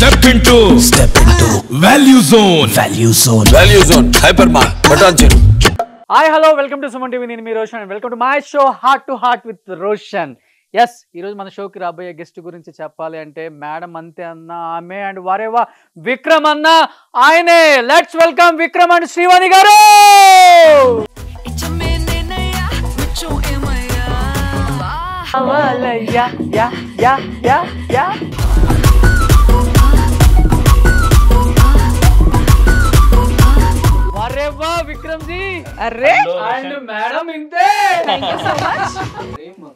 Step into Value Zone. Value Zone. Hypermart. Patanjali. Hi, hello. Welcome to Suman TV. నేను మీ Roshan. Welcome to my show Heart to Heart with Roshan. Yes, ఈ రోజు మన షోకి రాబోయే guest గురించి చెప్పాలి అంటే మేడం అంతే అన్న ఆమె అండ్ వారేవా విక్రమ్ అన్న ఆయనే. Let's welcome Vikram and Srivani గారు. వారేవా విక్రమ్ జీ. అరే అండ్ మేడం ఇంతే.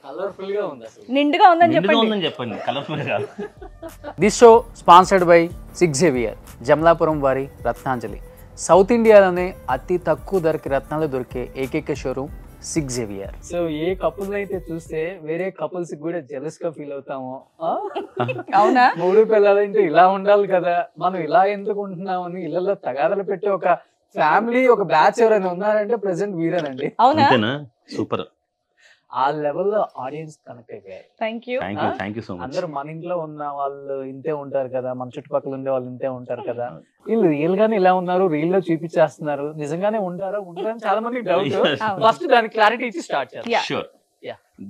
కలర్ఫుల్ గా ఉంది అసలు. నిండుగా ఉందని చెప్పండి కలర్ఫుల్ గా. This show sponsored by six Xavier, Jamalapuram వారి రత్నాంజలి. సౌత్ ఇండియాలోనే అతి తక్కువ ధరకి రత్నాలు దొరికే ఏకైక showroom six Xavier. So a couple అయితే చూస్తే వేరే కపుల్స్ కూడా జెలస్ గా ఫీల్ అవుతామో. అవునా? మూడు పిల్లలంటే ఇలా ఉండాలి కదా, మనం ఇలా ఎందుకు ఉంటున్నామని ఇళ్లలో తగాదలు పెట్టి ఒక ఫ్యామిలీ ఒక బ్యాచ్ ఎవరైనా ఉన్నారంటే ప్రెసెంట్ వీరేనండి. అవునా? సూపర్. ఆ లెవెల్లో ఆడియన్స్ కనెక్ట్ అయిపోయారు. Thank you so much. అందరూ మన ఇంట్లో ఉన్న వాళ్ళు ఇంతే ఉంటారు కదా, మన చుట్టుపక్కల ఉండే వాళ్ళు ఇంతే ఉంటారు కదా, వీళ్ళు రియల్ గానే ఇలా ఉన్నారు, రీల్ లో చూపించేస్తున్నారు, నిజంగానే ఉంటారా ఉంటారని చాలా మంది డౌట్. ఫస్ట్ దానికి క్లారిటీ ఇచ్చి స్టార్ట్ చేయాలి. షూర్,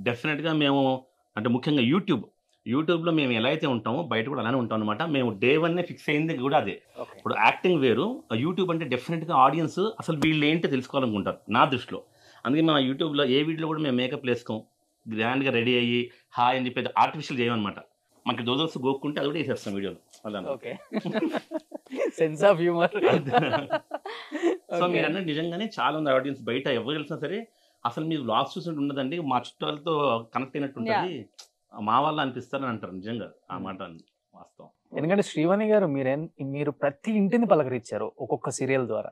డెఫినెట్ గా మేము అంటే ముఖ్యంగా యూట్యూబ్ లో మేము ఎలా అయితే ఉంటామో బయట కూడా అలానే ఉంటాం అనమాట. మేము డే 1 ఫిక్స్ అయింది కూడా అదే. ఇప్పుడు యాక్టింగ్ వేరు, యూట్యూబ్ అంటే డెఫినెట్ గా ఆడియన్స్ అసలు వీళ్ళు ఏంటో తెలుసుకోవాలనుకుంటారు నా దృష్టిలో. అందుకే మా యూట్యూబ్లో ఏ వీడియోలో కూడా మేము మేకప్ వేసుకోం, గ్రాండ్గా రెడీ అయ్యి హాయ్ అని చెప్పేది ఆర్టిఫిషియల్ చేయమన్నమాట. మనకి దోదల్స్ గోక్కుంటే అది కూడా వేసేస్తాం వీడియోలో. అలా సెన్స్ ఆఫ్ హ్యూమర్. సో మీరు అన్నది నిజంగానే చాలా ఉంది ఆడియన్స్ బయట ఎవరు తెలిసినా సరే అసలు మీరు వ్లాగ్స్ చూసినట్టు ఉండదండి, మా చుట్టాలతో కనెక్ట్ అయినట్టు ఉంటుంది, మా వాళ్ళు అనిపిస్తారని అంటారు. నిజంగా ఆ మాట వాస్తవం. ఎందుకంటే శ్రీవాణి గారు మీరు ప్రతి ఇంటిని పలకరించారు ఒక్కొక్క సీరియల్ ద్వారా.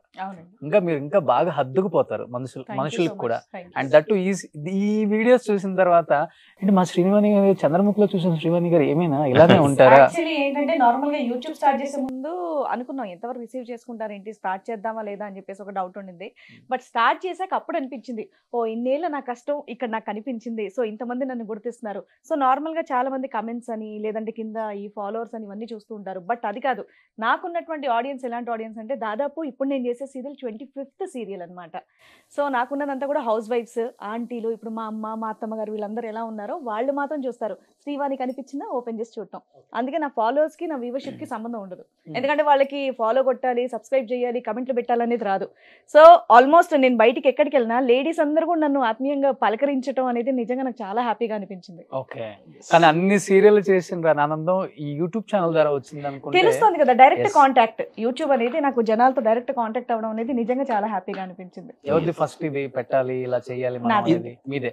మీరు ఇంకా బాగా హద్దుకుపోతారు మనుషులకు కూడా. అండ్ దట్ ఈ వీడియోస్ చూసిన తర్వాత అంటే మా శ్రీవాణి గారు చంద్రముఖిలో చూసిన శ్రీవాణి గారు ఏమైనా ఇలానే ఉంటారా? యాక్చువల్లీ ఏంటంటే నార్మల్ గా యూట్యూబ్ స్టార్ట్ చేసే ముందు అనుకున్నాం ఎంతవరకు రిసీవ్ చేసుకుంటారు ఏంటి, స్టార్ట్ చేద్దామా లేదా అని చెప్పేసి ఒక డౌట్ ఉండింది. బట్ స్టార్ట్ చేశాక అప్పుడు అనిపించింది, ఓ ఇన్నేళ్ళ నా కష్టం ఇక్కడ నాకు కనిపించింది, సో ఇంతమంది నన్ను గుర్తిస్తున్నారు. సో నార్మల్ గా చాలా మంది కమెంట్స్ అని లేదంటే కింద ఈ ఫాలోవర్స్ అని ఇవన్నీ చూస్తూ ఉంటారు. బట్ అది కాదు, నాకున్నటువంటి ఆడియన్స్ ఎలాంటి ఆడియన్స్ అంటే దాదాపు ఇప్పుడు నేను చేసే సీరియల్ 25th సీరియల్ అనమాట. సో నాకున్నదంతా కూడా హౌస్ వైఫ్స్, ఆంటీలు. ఇప్పుడు మా అమ్మ మా అత్తమ్మ గారు వీళ్ళందరూ ఎలా ఉన్నారో వాళ్ళు మాత్రం చూస్తారు. శ్రీవాణి కనిపించిందా ఓపెన్ చేసి చూడటం. అందుకే నా ఫాలోవర్స్ కి నా వ్యూవర్షిప్ కి సంబంధం ఉండదు. ఎందుకంటే వాళ్ళకి ఫాలో కొట్టాలి, సబ్స్క్రైబ్ చేయాలి, కమెంట్లు పెట్టాలనేది రాదు. సో ఆల్మోస్ట్ నేను బయటికి ఎక్కడికి వెళ్ళినా లేడీస్ అందరూ కూడా నన్ను ఆత్మీయంగా పలకరించడం అనేది నిజంగా నాకు చాలా హ్యాపీగా అనిపించింది. ఓకే, కానీ అన్ని సీరియల్ చేసిన ఆనందం ఈ యూట్యూబ్ ఛానల్ ద్వారా వచ్చింది అనుకుంటే తెలుస్తుంది కదా. డైరెక్ట్ కాంటాక్ట్ యూట్యూబ్ అనేది నాకు జనాలతో డైరెక్ట్ కాంటాక్ట్ అవ్వడం అనేది నిజంగా చాలా హ్యాపీగా అనిపించింది. ఎవరిది ఫస్ట్ ఇది పెట్టాలి ఇలా చేయాలి మీదే?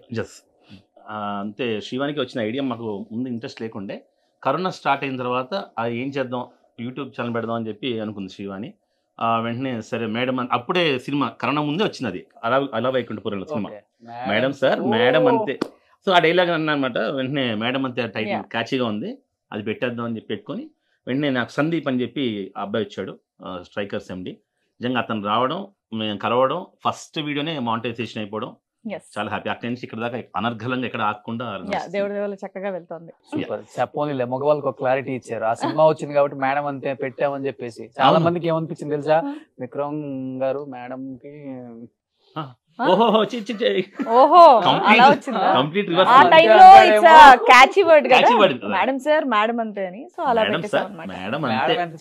అంతే. శ్రీవాణికి వచ్చిన ఐడియా మాకు ముందు ఇంట్రెస్ట్ లేకుండే, కరోనా స్టార్ట్ అయిన తర్వాత ఏం చేద్దాం యూట్యూబ్ ఛానల్ పెడదాం అని చెప్పి అనుకుంది శ్రీవాణి. వెంటనే సరే మేడం అప్పుడే సినిమా కరోనా ముందే వచ్చింది, అది అలా వైకుంఠపురంలో సినిమా. మేడం సార్ మేడం అంతే. సో ఆ డైలాగ్ అన్న అనమాట. వెంటనే మేడం అంతే టైటిల్ క్యాచీగా ఉంది, అది పెట్టేద్దాం అని చెప్పి పెట్టుకొని వెంటనే నాకు సందీప్ అని చెప్పి ఆ అబ్బాయి వచ్చాడు, స్ట్రైకర్స్ ఎండి. నిజంగా అతను రావడం, మేము కలవడం, ఫస్ట్ వీడియోనే మానిటైజేషన్ అయిపోవడం, చాలా హ్యాపీ. అక్కడి నుంచి ఇక్కడ దాకా అనర్ఘలంగా ఎక్కడ ఆగకుండా దేవుడి చక్కగా వెళ్తుంది. చెప్పోనిలే, మగవాళ్ళకి ఒక క్లారిటీ ఇచ్చారు. ఆ సినిమా వచ్చింది కాబట్టి మేడం అంతే పెట్టామని చెప్పేసి చాలా మందికి ఏమనిపించింది తెలుసా, విక్రమ్ గారు మేడం కి మేడం సార్ మేడం అంతే అని. సో అలా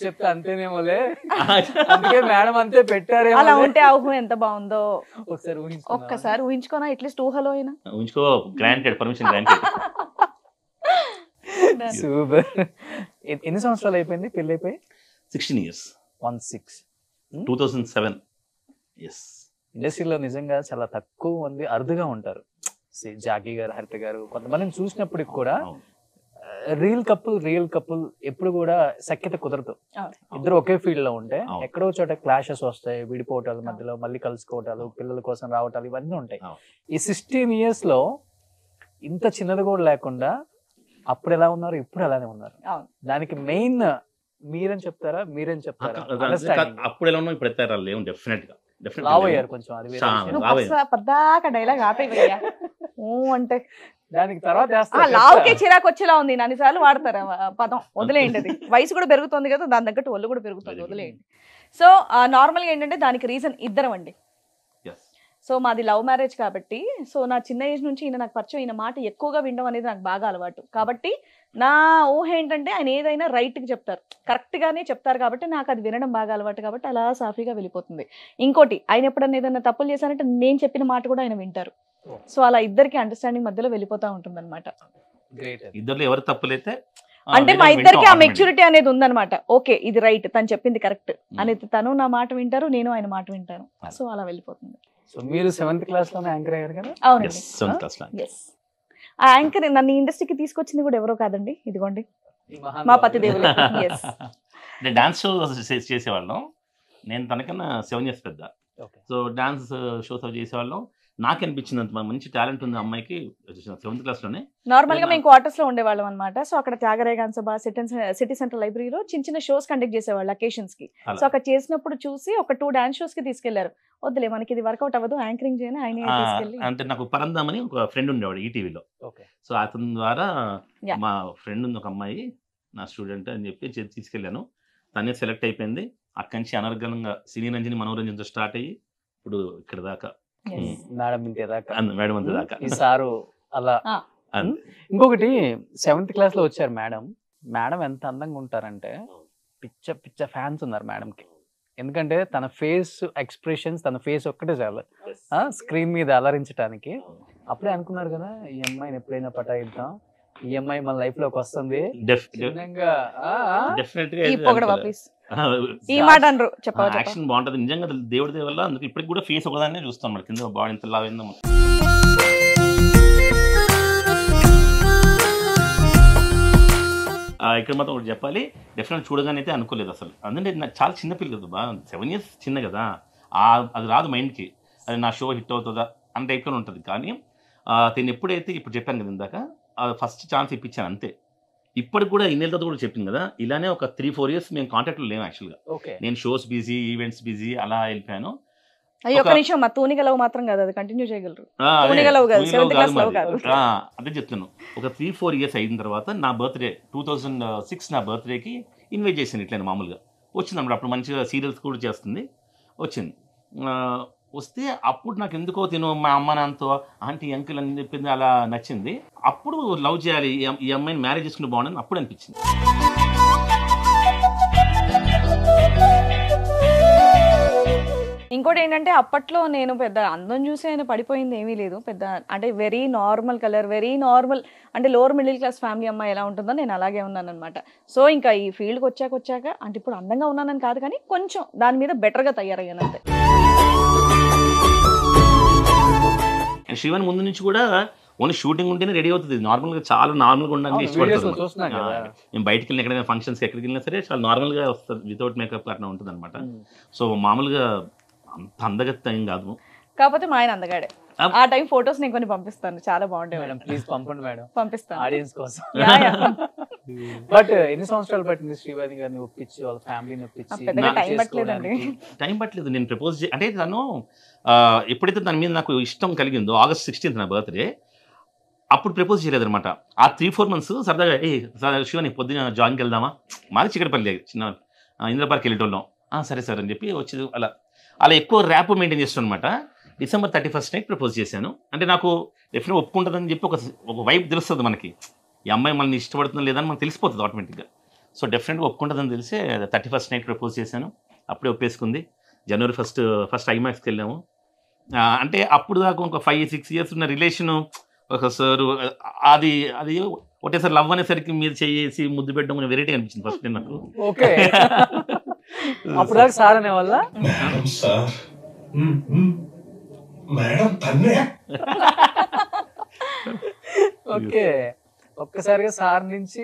చెప్తే అంతేనేమోలే, అందుకే మేడం అంతే పెట్టారు. అలా ఉంటే ఊహ ఎంత బాగుందో ఒక్కసారి ఊహించుకోనా, అట్లీస్ట్ ఊహలో అయినా ఊహించుకో. Granted, permission granted. సూపర్. ఎన్ని సంవత్సరాలు అయిపోయింది పెళ్లి అయిపోయి? 16 years. 2007. ఎస్. ఇండస్ట్రీలో నిజంగా చాలా తక్కువ మంది అరుదుగా ఉంటారు. జాకీ గారు, హరిత గారు, కొంతమందిని చూసినప్పటికి కూడా రియల్ కపుల్ ఎప్పుడు కూడా సఖ్యత కుదరదు. ఇద్దరు ఒకే ఫీల్డ్ లో ఉంటే ఎక్కడో చోట క్లాషెస్ వస్తాయి, విడిపోవటాలు, మధ్యలో మళ్ళీ కలుసుకోవటాలు, పిల్లల కోసం రావటాలు, ఇవన్నీ ఉంటాయి. ఈ 16 years లో ఇంత చిన్నది కూడా లేకుండా అప్పుడు ఎలా ఉన్నారు, ఇప్పుడు అలానే ఉన్నారు. దానికి మెయిన్ మీరేం చెప్తారా? అప్పుడు ఎలా ఉన్నాం, ఇప్పుడు లేవు. డెఫినెట్ గా లావయ్యారు కొంచెం. పద్దాక డైలాగ్ ఆపేయ్యా అంటే దానికి తర్వాత లావుకే చిరాకు వచ్చేలా ఉంది, అన్నిసార్లు వాడతారు ఆ పదం, వదిలేయండి. అది వయసు కూడా పెరుగుతుంది కదా, దాని తగ్గట్టు ఒళ్ళు కూడా పెరుగుతుంది, వదిలేయండి. సో నార్మల్గా ఏంటంటే దానికి రీజన్ ఇద్దరం అండి. సో మాది లవ్ మ్యారేజ్ కాబట్టి, సో నా చిన్న ఏజ్ నుంచి ఈయన నాకు పరిచయం, ఈయన మాట ఎక్కువగా వినడం అనేది నాకు బాగా అలవాటు కాబట్టి నా ఊహ ఏంటంటే ఆయన ఏదైనా రైట్కి చెప్తారు, కరెక్ట్గానే చెప్తారు కాబట్టి నాకు అది వినడం బాగా అలవాటు కాబట్టి అలా సాఫీగా వెళ్ళిపోతుంది. ఇంకోటి, ఆయన ఎప్పుడన్నా ఏదైనా తప్పులు చేశానంటే నేను చెప్పిన మాట కూడా ఆయన వింటారు. సో అలా ఇద్దరికి అండర్స్టాండింగ్ మధ్యలో వెళ్ళిపోతూ ఉంటుంది అనమాట. ఇద్దరు ఎవరు తప్పులైతే అంటే మా ఇద్దరికి ఆ మెచ్యూరిటీ అనేది ఉందన్నమాట. ఓకే ఇది రైట్, తను చెప్పింది కరెక్ట్ అనేది, తను నా మాట వింటారు, నేను ఆయన మాట వింటాను. సో అలా వెళ్ళిపోతుంది. సో మీరు 7th క్లాస్ లోనే యాంకర్ అయ్యారు కదా? అవునండి. ఆ యాంకర్ నన్ను ఇండస్ట్రీకి తీసుకొచ్చింది కూడా ఎవరో కాదండి, ఇదిగోండి మా పతిదేవులు. అంటే డాన్స్ షో చేసేవాళ్ళం, నేను తనకన్నా 7 years పెద్ద. సో డాన్స్ షోస్ అవి చేసేవాళ్ళం. నాకు అనిపించింది అంత మంచి టాలెంట్ ఉంది అమ్మాయికి 7th క్లాస్లోనే. నార్మల్ గా మేము క్వార్టర్స్ లో ఉండేవాళ్ళం అనమాట. సో అక్కడ త్యాగరాయ సభ, సిటీ సెంటర్ లైబ్రరీలో చిన్న చిన్న షోస్ కండక్ట్ చేసేవాళ్ళు అకేషన్స్ కి. సో అక్కడ చేసినప్పుడు చూసి ఒక 2 డాన్స్ షోస్ కి తీసుకెళ్లారు. వద్దులే మనకి ఇది వర్కౌట్ అవ్వదు, యాంకరింగ్ చేయని ఆయన తీసుకెళ్ళి. అంటే నాకు పరంధామ్ అని ఒక ఫ్రెండ్ ఉండేవాడు ఈటీవీలో. సో అతని ద్వారా మా ఫ్రెండ్ ఉంది ఒక అమ్మాయి, నా స్టూడెంట్ అని చెప్పి తీసుకెళ్ళాను. తనే సెలెక్ట్ అయిపోయింది. అక్కడి నుంచి అనర్గళంగా సినీ రంజని మనోరంజన్తో స్టార్ట్ అయ్యి ఇప్పుడు ఇక్కడ దాకా మేడం ఇంతే దాకా ఈ సారు అలా. ఇంకొకటి 7th క్లాస్ లో వచ్చారు మేడం. మేడం ఎంత అందంగా ఉంటారంటే పిచ్చ పిచ్చ ఫ్యాన్స్ ఉన్నారు మేడం కి. ఎందుకంటే తన ఫేస్ ఎక్స్ప్రెషన్స్, తన ఫేస్ ఒక్కటే చాలు స్క్రీన్ మీద అలరించడానికి. అప్పుడే అనుకున్నారు కదా ఈ అమ్మాయిని ఎప్పుడైనా పటాయిద్దాం, ఈ అమ్మాయి మన లైఫ్ లోకి వస్తుంది. యాక్షన్ బాగుంటది నిజంగా, దేవుడి దేవ వల్ల. అందుకే ఇప్పటికి కూడా ఫేస్ ఒకదాన్ని చూస్తాం మరి, కింద బాడీ ఎంత లావైందో. ఇక్కడ మాత్రం ఒకటి చెప్పాలి, డెఫినెట్ చూడగానే అయితే అనుకోలేదు అసలు. అందుకే నాకు చాలా చిన్నపిల్ల కదా బా, 7 years చిన్న కదా, అది రాదు మైండ్కి. అది నా షో హిట్ అవుతుందా అన్న టైప్లో ఉంటుంది. కానీ నేను ఎప్పుడైతే ఇప్పుడు చెప్పాను కదా ఇందాక, ఫస్ట్ ఛాన్స్ ఇప్పించాను అంతే. ఇప్పటికి కూడా ఇన్నేళ్ళతో కూడా చెప్పింది కదా, ఇలానే ఒక 3-4 years మేము కాంటాక్ట్లో లేము యాక్చువల్గా. నేను షోస్ బిజీ, ఈవెంట్స్ బిజీ అలా వెళ్ళిపోయాను. అయ్యో ఒక నిమిషం, మా తూనిగలవు మాత్రం కాదు, అది కంటిన్యూ చేయగలరు. అదే చెప్తున్నాను. ఒక 3-4 years అయిన తర్వాత నా బర్త్డే 2006 నా బర్త్డేకి ఇన్వైట్ చేశాను ఇట్లా మామూలుగా. వచ్చింది అన్నమాట. అప్పుడు మంచిగా సీరియల్స్ కూడా చేస్తుంది. వచ్చింది. వస్తే అప్పుడు నాకు ఎందుకో తిను మా అమ్మ నాన్నతో ఆంటీ అంకుల్ అని చెప్పింది, అలా నచ్చింది. అప్పుడు లవ్ చేయాలి, ఈ అమ్మాయిని మ్యారేజ్ చేసుకుంటే బాగుండని అప్పుడు అనిపించింది. ఇంకోటి ఏంటంటే అప్పట్లో నేను పెద్ద అందం చూసి ఆయన పడిపోయింది ఏమీ లేదు. పెద్ద అంటే very normal colour, very normal అంటే లోవర్ మిడిల్ క్లాస్ ఫ్యామిలీ అమ్మాయి ఎలా ఉంటుందో నేను అలాగే ఉన్నాను అనమాట. సో ఇంకా ఈ ఫీల్డ్కి వచ్చాక అంటే ఇప్పుడు అందంగా ఉన్నానని కాదు, కానీ కొంచెం దాని మీద బెటర్గా తయారయ్యాను అంతే. శివన్ ముందు నుంచి కూడా ఓన్లీ షూటింగ్ ఉంటేనే రెడీ అవుతుంది. నార్మల్గా చాలా నార్మల్గా ఉండడానికి ఇష్టపడుతుంది. నేను బయటకు వెళ్ళిన ఎక్కడైనా ఫంక్షన్స్కి ఎక్కడికి వెళ్ళినా సరే చాలా నార్మల్గా వస్తుంది, వితౌట్ మేకప్ అట్లా ఉంటుంది అనమాట. సో మామూలుగా అంత అందగత్త ఏం కాదు. కాకపోతే మా ఆయన అందగాడే. ఆ టైం ఫొటోస్ నేను కొన్ని పంపిస్తాను, చాలా బాగుంటాయి మేడం. ప్లీజ్ పంపండి మేడం, పంపిస్తాను ఆడియన్స్ కోసం. బట్ ఎన్ని సంవత్సరాలు పట్టింది శ్రీవాణి గారిని ఒప్పించి, వాళ్ళ ఫ్యామిలీని ఒప్పించి? టైం పట్టలేదు. నేను ప్రపోజ్ అంటే తను ఎప్పుడైతే దాని మీద నాకు ఇష్టం కలిగిందో, August 16th నా బర్త్డే, అప్పుడు ప్రపోజ్ చేయలేదు అనమాట. ఆ 3-4 months సరదాగా శివని పొద్దున జాయిన్కి వెళ్దామా, మాది చిక్కడపల్లి చిన్న ఇంద్రపార్క్ వెళ్ళేటోళ్ళం. సరే సార్ అని చెప్పి వచ్చి అలా ఎక్కువ ర్యాప్ మెయింటైన్ చేస్తాను అనమాట. December 31st నైట్ ప్రపోజ్ చేశాను. అంటే నాకు డెఫినెట్గా ఒప్పుకుంటుందని చెప్పి ఒక వైబ్ తెలుస్తుంది మనకి, ఈ అమ్మాయి మనల్ని ఇష్టపడుతుందో లేదని మనకు తెలిసిపోతుంది ఆటోమేటిక్గా. సో డెఫినెట్గా ఒప్పుకుంటుందని తెలిసి 31st నైట్ ప్రపోజ్ చేశాను. అప్పుడే ఒప్పేసుకుంది. January 1st ఐమాక్స్కి వెళ్ళాము. అంటే అప్పుడు దాకా ఒక 5-6 years ఉన్న రిలేషను ఒకసారి అది ఒకటేసారి లవ్ అనేసరికి మీరు చేసి ముద్దు పెట్టడం కొంచెం వెరైటీ అనిపించింది ఫస్ట్ నాకు. ఓకే, అప్పుడు దాకా సార్ అనే వల్ల ఓకే, ఒక్కసారిగా సార్ నుంచి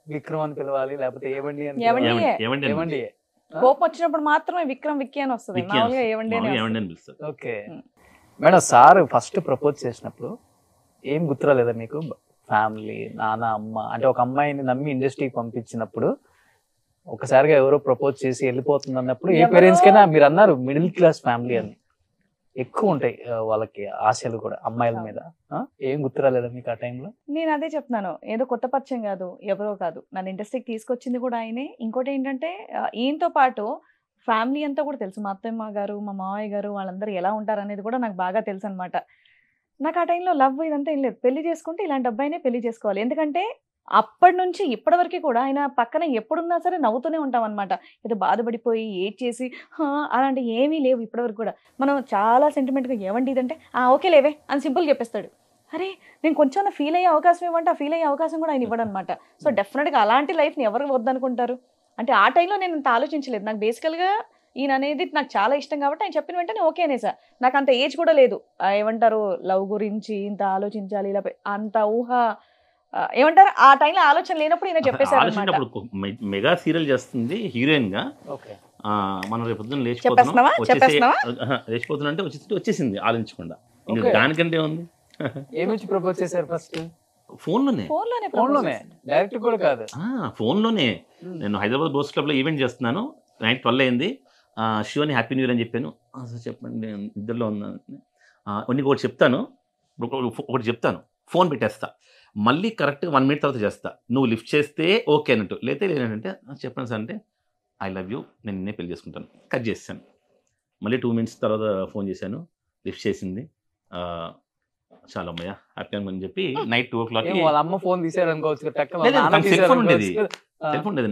విక్రమ్ అని పిలవాలి, లేకపోతే ఏవండి అని. ఏవండి కోపం వచ్చినప్పుడు మాత్రమే విక్రమ్ విక్కీ అని వస్తుంది. Okay madam, sir first propose చేసినప్పుడు ఏం గుర్తురాలేదా మీకు? ఫ్యామిలీ, నాన్న, అమ్మ, అంటే ఒక అమ్మాయిని నమ్మి ఇండస్ట్రీకి పంపించినప్పుడు ఒకసారిగా ఎవరో ప్రపోజ్ చేసి వెళ్ళిపోతుంది అన్నప్పుడు ఏ పేరెంట్స్ కైనా, మీరు అన్నారు మిడిల్ క్లాస్ ఫ్యామిలీ అని, ఎక్కువ ఉంటాయి వాళ్ళకి ఆశలు కూడా అమ్మాయిల మీద. ఏం గుర్తు రాలేదా మీకు ఆ టైంలో? నేను అదే చెప్తున్నాను, ఏదో కొత్త పరిచయం కాదు, ఎవరో కాదు, నన్ను ఇండస్ట్రీకి తీసుకొచ్చింది కూడా ఆయనే. ఇంకోటి ఏంటంటే ఈయనతో పాటు ఫ్యామిలీ అంతా కూడా తెలుసు. మా అత్తమ్మ గారు, మా మావయ్య గారు, వాళ్ళందరూ ఎలా ఉంటారు అనేది కూడా నాకు బాగా తెలుసు అనమాట. నాకు ఆ టైంలో లవ్ ఇదంతా ఏం లేదు. పెళ్లి చేసుకుంటే ఇలాంటి అబ్బాయినే పెళ్లి చేసుకోవాలి. ఎందుకంటే అప్పటి నుంచి ఇప్పటి వరకు కూడా ఆయన పక్కన ఎప్పుడున్నా సరే నవ్వుతూనే ఉంటాం అనమాట. ఏదో బాధపడిపోయి ఏడ్చేసి అలాంటి ఏమీ లేవు ఇప్పటివరకు కూడా. మనం చాలా సెంటిమెంట్గా ఏమండి ఇదంటే ఓకే లేవే అని సింపుల్ చెప్పేస్తాడు. అరే నేను కొంచెం ఫీల్ అయ్యే అవకాశం ఇవ్వంటే ఆ ఫీల్ అయ్యే అవకాశం కూడా ఆయన ఇవ్వడం అనమాట. సో డెఫినెట్గా అలాంటి లైఫ్ని ఎవరు వద్దనుకుంటారు? అంటే ఆ టైంలో నేను ఇంత ఆలోచించలేదు. నాకు బేసికల్గా ఈయన అనేది నాకు చాలా ఇష్టం కాబట్టి ఆయన చెప్పిన వెంటనే ఓకే అనేసా. నాకు అంత ఏజ్ కూడా లేదు, ఏమంటారు లవ్ గురించి ఇంత ఆలోచించాలి ఇలా అంత ఊహ ఏమంటారు ఆ టైంలో ఆలోచన లేనప్పుడు ఈయన చెప్పేసారు. మెగా సీరియల్ చేస్తుంది హీరోయిన్ గా. మనం రేపు పొద్దున్న లేచిపోతున్నా అంటే వచ్చేసింది ఆలోచించకుండా. దానికంటే ఉంది. ఏమిచ్చి ప్రపోజ్ చేశారు ఫస్ట్? ఫోన్లోనే డైరెక్ట్ కూడా కాదు, ఫోన్లోనే. నేను హైదరాబాద్ బోస్ క్లబ్ లో ఈవెంట్ చేస్తున్నాను, నైట్ 12 అయింది. శివని హ్యాపీ న్యూ ఇయర్ అని చెప్పాను. చెప్పండి నిద్రలో ఉన్నాను. ఒకటి చెప్తాను, ఫోన్ పెట్టేస్తా, మళ్ళీ కరెక్ట్గా 1 minute తర్వాత చేస్తా, నువ్వు లిఫ్ట్ చేస్తే ఓకే అన్నట్టు, లేతే లేదంటే చెప్పండి సార్ అంటే ఐ లవ్ యూ, నేను నిన్నే పెళ్లి చేసుకుంటాను. కట్ చేశాను. మళ్ళీ 2 minutes తర్వాత ఫోన్ చేశాను, లిఫ్ట్ చేసింది. చాలా అమ్మయ్య హ్యాపీ అని చెప్పి నైట్ 2 o'clock వాళ్ళ అమ్మ ఫోన్ తీసారు అనుకోవచ్చు. సెల్ ఫోన్ ఉండేది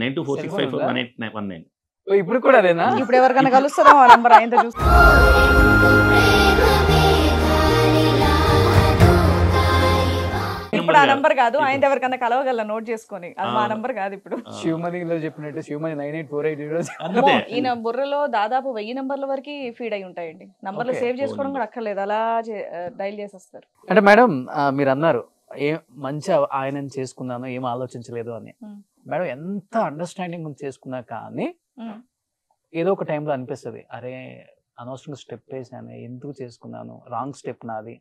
9246541819. ఇప్పుడు కూడా అదేనా? ఇప్పుడు ఎవరికైనా కలుస్తుందా ఆ నంబర్ ఆయనతో చూస్తే? ఇప్పుడు ఆ నంబర్ కాదు, ఆయన ఎవరికన్నా కలవగల నోట్ చేసుకొని, అది మా నంబర్ కాదు. ఇప్పుడు శివమణిలో చెప్పినట్టు శివమణి 9848. ఈయన బుర్రలో దాదాపు 1000 నంబర్ల వరకు ఫీడ్ అయి ఉంటాయండి. నంబర్లు సేవ్ చేసుకోవడం కూడా అక్కర్లేదు, అలా డైల్ చేసేస్తారు. అంటే మేడం మీరు అన్నారు మంచి ఆయనని చేసుకున్నాను ఏం ఆలోచించలేదు అని. మేడం ఎంత అండర్స్టాండింగ్ చేసుకున్నా కానీ ఏదో ఒక టైంలో అనిపిస్తుంది, అరే అనవసరంగా స్టెప్ వేసాను, ఎందుకు చేసుకున్నాను, రాంగ్ స్టెప్ నాది.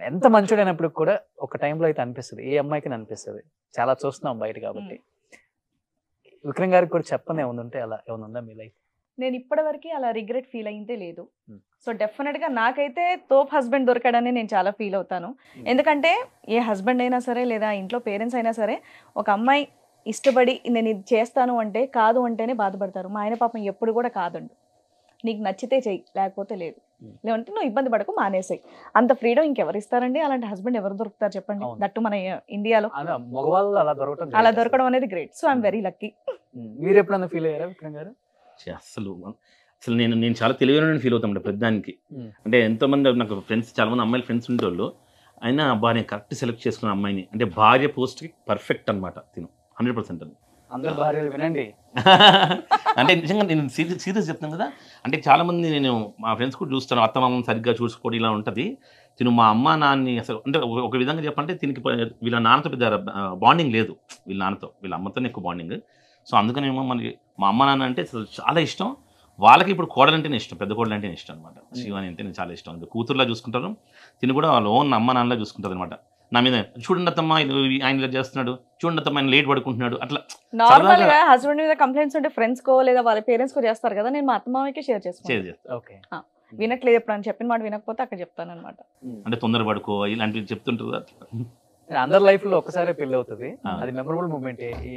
ఎంత మంచోడైనప్పుడు కూడా ఒక టైంలో అయితే అనిపిస్తుంది, ఏ అమ్మాయికి అనిపిస్తుంది. చాలా చూస్తున్నాం బయట కాబట్టి. విక్రమ్ గారికి కూడా చెప్పని ఏమైనా ఉంటే అలా ఏమైనా ఉందా మీ లైఫ్? నేను ఇప్పటివరకు అలా రిగ్రెట్ ఫీల్ అయిందే లేదు. సో డెఫినెట్గా నాకైతే తోప్ హస్బెండ్ దొరకడని నేను చాలా ఫీల్ అవుతాను. ఎందుకంటే ఏ హస్బెండ్ అయినా సరే లేదా ఇంట్లో పేరెంట్స్ అయినా సరే ఒక అమ్మాయి ఇష్టపడి నేను ఇది చేస్తాను అంటే కాదు అంటేనే బాధపడతారు. మా ఆయన పాపం ఎప్పుడు కూడా కాదండు, నీకు నచ్చితే చెయ్యి లేకపోతే లేదు, లేదంటే నువ్వు ఇబ్బంది పడకు మానేసాయి. అంత ఫ్రీడమ్ ఇంకెవరు ఇస్తారండి? అలాంటి హస్బెండ్ ఎవరు దొరుకుతారు చెప్పండి? దట్టు మన ఇండియాలో అలా దొరకడం అనేది great. So I'm very lucky. మీరు ఎప్పుడన్నా ఫీల్ అయ్యారా విక్రమ్ గారు? అసలు నేను చాలా తెలివైన ఫీల్ అవుతాం పెద్దానికి. అంటే ఎంతోమంది నాకు ఫ్రెండ్స్, చాలా మంది అమ్మాయిలు ఫ్రెండ్స్ ఉండేవాళ్ళు. అయినా అబ్బా నేను కరెక్ట్ సెలెక్ట్ చేసుకున్న అమ్మాయిని, అంటే భార్య పోస్ట్కి పర్ఫెక్ట్ అనమాట. తిను 100% అది. అందరూ భార్యలు వినండి. అంటే నిజంగా నేను సీరియస్ చెప్తాను కదా. అంటే చాలా మంది నేను మా ఫ్రెండ్స్ కూడా చూస్తాను, అత్తమామని సరిగ్గా చూసుకోవడం ఇలా ఉంటుంది. తిను మా అమ్మ నాన్ని అసలు అంటే ఒక విధంగా చెప్పంటే దీనికి వీళ్ళ నాన్నతో పెద్ద బాండింగ్ లేదు, వీళ్ళ నాన్నతో వీళ్ళ అమ్మతోనే ఎక్కువ బాండింగ్. సో అందుకనేమో మనకి మా అమ్మ నాన్న అంటే చాలా ఇష్టం. వాళ్ళకి ఇప్పుడు కోడలు అంటేనే ఇష్టం, పెద్ద కోడలు అంటేనే ఇష్టం అనమాట. శివాని అంటే నేను చాలా ఇష్టం, కూతురులా చూసుకుంటారు. తిని కూడా వాళ్ళ ఓన్ అమ్మ నాన్నలా చూసుకుంటారు అనమాట. నా మీద చూడండి అత్తమ్మ ఆయన చేస్తున్నాడు, చూడండి అత్తమ్మ ఆయన లేట్ పడుకుంటున్నాడు. అట్లా నార్మల్ గా హస్బెండ్ మీద కంప్లైంట్స్ ఉంటే ఫ్రెండ్స్ కో లేదా వాళ్ళ పేరెంట్స్ కో చేస్తారు కదా, నేను మా అత్తమామకే షేర్ చేసుకుంటాను. వినట్లేదు ఎప్పుడు అని చెప్పిన మాట వినకపోతే అక్కడ చెప్తాను అనమాట. అంటే తొందర పడుకో ఇలాంటివి చెప్తుంటారు. అందరి లైఫ్ లో ఒకసారి పెళ్లి అవుతుంది, అది మెమరబుల్ మూమెంట్. ఏ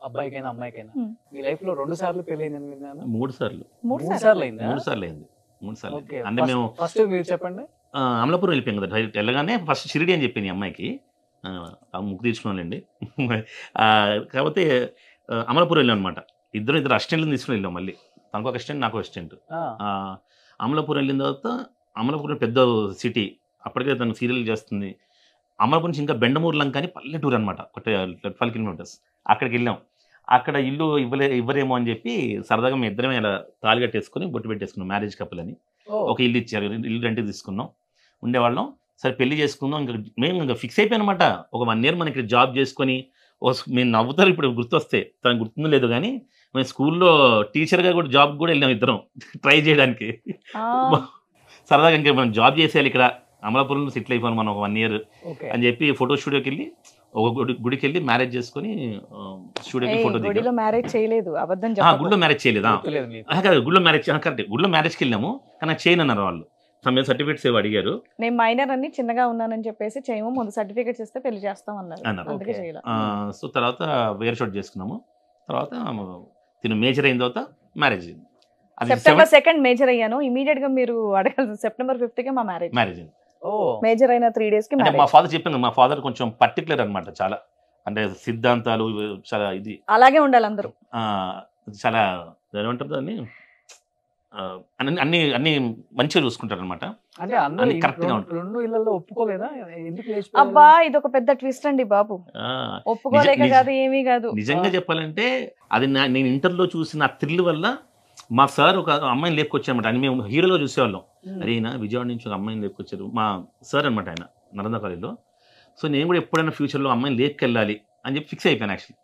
అబ్బాయికైనా అమ్మాయికైనా. మీ లైఫ్ లో 2 సార్లు పెళ్లి అయిందని విన్నాను. 3 సార్లు. 3 సార్లు అయింది. 3 సార్లు అయింది. 3 సార్లు. అంటే మేము ఫస్ట్ మీరు చెప్పండి. అమలాపురం వెళ్ళిపోయాం కదా, డైరెక్ట్ వెళ్ళగానే ఫస్ట్ షిరిడి అని చెప్పింది అమ్మాయికి, ముక్కు తీర్చుకోవాలండి. కాకపోతే అమలాపురం వెళ్ళాం అనమాట. ఇద్దరు అసిస్టెంట్లను తీసుకుని వెళ్ళాం. మళ్ళీ తనకు ఒక అసిస్టెంట్, నాకు అసిస్టెంట్. అమలాపురం వెళ్ళిన తర్వాత, అమలాపురం పెద్ద సిటీ, అప్పటికే తను సీరియల్ చేస్తుంది. అమలాపురం నుంచి ఇంకా బెండమూరు లంక అని పల్లెటూరు అనమాట, 12 kilometers. అక్కడికి వెళ్ళాం. అక్కడ ఇల్లు ఇవ్వరేమో అని చెప్పి సరదాగా మేము ఇద్దరమే ఇలా తాళి కట్టేసుకుని బొట్టు పెట్టేసుకున్నాం, మ్యారేజ్ కపుల్ అని. ఒక ఇల్లు ఇచ్చారు, ఇల్లు రెంట్కి తీసుకున్నాం, ఉండేవాళ్ళం. సరే పెళ్లి చేసుకుందాం, ఇంకా మేము ఇంకా ఫిక్స్ అయిపోయాం అనమాట. ఒక 1 year మనం ఇక్కడ జాబ్ చేసుకొని, మేము నవ్వుతారు ఇప్పుడు గుర్తొస్తే, తనకు గుర్తుందో లేదు కానీ మేము స్కూల్లో టీచర్గా కూడా జాబ్ కూడా వెళ్ళాం ఇద్దరం ట్రై చేయడానికి. సరదాగా ఇంకా మనం జాబ్ చేసేయాలి ఇక్కడ అమలాపురంలో సెటిల్ అయిపోయాను మనం ఒక 1 year అని చెప్పి ఫోటో స్టూడియోకి వెళ్ళి ఒక గుడికి వెళ్ళి మ్యారేజ్ చేసుకుని స్టూడియోకి ఫోటో దిగాం. గుడిలో మ్యారేజ్ చేయలేదు, అబద్ధం గుడిలో మ్యారేజ్ చేయలేదా? గుడిలో మ్యారేజ్ కరెక్ట్, గుడిలో మ్యారేజ్కి వెళ్ళాము కానీ చేయను అన్నారు వాళ్ళు. సమయం సర్టిఫికేట్స్ ఏవో అడిగారు నేను మైనర్ అని చిన్నగా ఉన్నానని చెప్పేసి చేయము, ముందు సర్టిఫికేట్స్ ఇస్తే పెళ్లి చేస్తాం అన్నారు, అన్నారు. అందుకే చేయాలి. సో తర్వాత వేరే షూట్ చేసుకున్నాము. తర్వాత తిను మేజర్ అయిన తర్వాత మ్యారేజ్ అయింది. అది సెప్టెంబర్ 2 మేజర్ అయ్యాను. ఇమీడియట్ గా మీరు అడగాల్సింది సెప్టెంబర్ 5 కే మా మ్యారేజ్. మ్యారేజ్ అయింది. ఓ మేజర్ అయిన 3 days కి అంటే మా మ్యారేజ్. ఫాదర్ చెప్పాను, మా ఫాదర్ కొంచెం పర్టికులర్ అనమాట, చాలా అంటే సిద్ధాంతాలు చాలా ఇది అలాగే ఉండాలి అందరూ. చాలా ఏమంటారు దాన్ని అన్ని అన్ని మంచిగా చూసుకుంటారు అనమాట. అంటే అందరూ అన్ని correct గా ఉంటాయి. రెండు ఇళ్లలో ఒప్పుకోలేదా? ఎందుకు లేచిపోయారు? అబ్బా ఇది ఒక పెద్ద ట్విస్ట్ అండి బాబు. ఒప్పుకోలేక కాదు, ఏమీ కాదు. నిజంగా చెప్పాలంటే అది నేను ఇంటర్లో చూసిన ఆ థ్రిల్ వల్ల మా సార్ ఒక అమ్మాయిని లేపుకొచ్చారనమాట. అని మేము హీరోలో చూసేవాళ్ళం. అరే ఈయన విజయవాడ నుంచి ఒక అమ్మాయిని లేపుకొచ్చారు, మా సార్ అనమాట ఆయన నరేంద్ర కాలేజ్లో. సో నేను కూడా ఎప్పుడైనా ఫ్యూచర్లో అమ్మాయిని లేపుకెళ్ళాలి అని చెప్పి ఫిక్స్ అయిపోయాను యాక్చువల్లీ.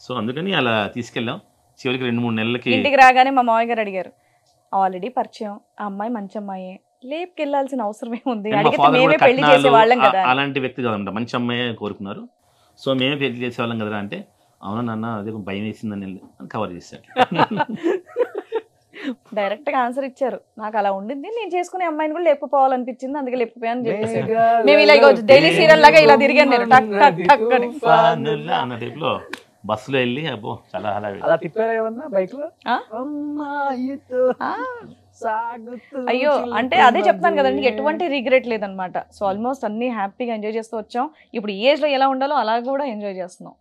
సో అందుకని అలా తీసుకెళ్ళాం. చివరికి 2-3 నెలలకి ఇంటికి రాగానే మా మామయ్య గారు అడిగారు, ఆల్రెడీ పరిచయం, ఆ అమ్మాయి మంచి అమ్మాయి, లేపుకెళ్లాల్సిన అవసరం ఏముంది, మా అడిగితే ఫాదర్ మేమే కూడా పెళ్లి చేసే వాళ్ళం కట్నాలు కదా. అలాంటి వ్యక్తి కదంట, మంచి అమ్మాయి కోరుకున్నారు. సో మేమే పెళ్లి చేసేవాళ్ళం కదా అంటే, అవునా నాన్న అదే భయం వేసిందని కవర్ చేశారు. డైరెక్ట్ గా ఆన్సర్ ఇచ్చారు, నాకు అలా ఉండింది, నేను చేసుకునే అమ్మాయిని కూడా లేపుకోవాలనిపించింది, అందుకే లేపుపోయాను చెప్పేసి. మేము ఇలా డైలీ సీరియల్ లాగా ఇలా తిరిగాను నేను, టక్ టక్ టక్ అని. అన్న టైప్ లో బస్సులో వెళ్ళి అబ్బో చాలా అలా తిప్పారా ఏమన్నా బైక్ లో? ఆ? అయ్యో అంటే అదే చెప్తాను కదండి, ఎటువంటి రిగ్రెట్ లేదనమాట. సో ఆల్మోస్ట్ అన్ని హ్యాపీగా ఎంజాయ్ చేస్తూ వచ్చాం. ఇప్పుడు ఈ ఏజ్ లో ఎలా ఉండాలో అలా కూడా ఎంజాయ్ చేస్తున్నాం.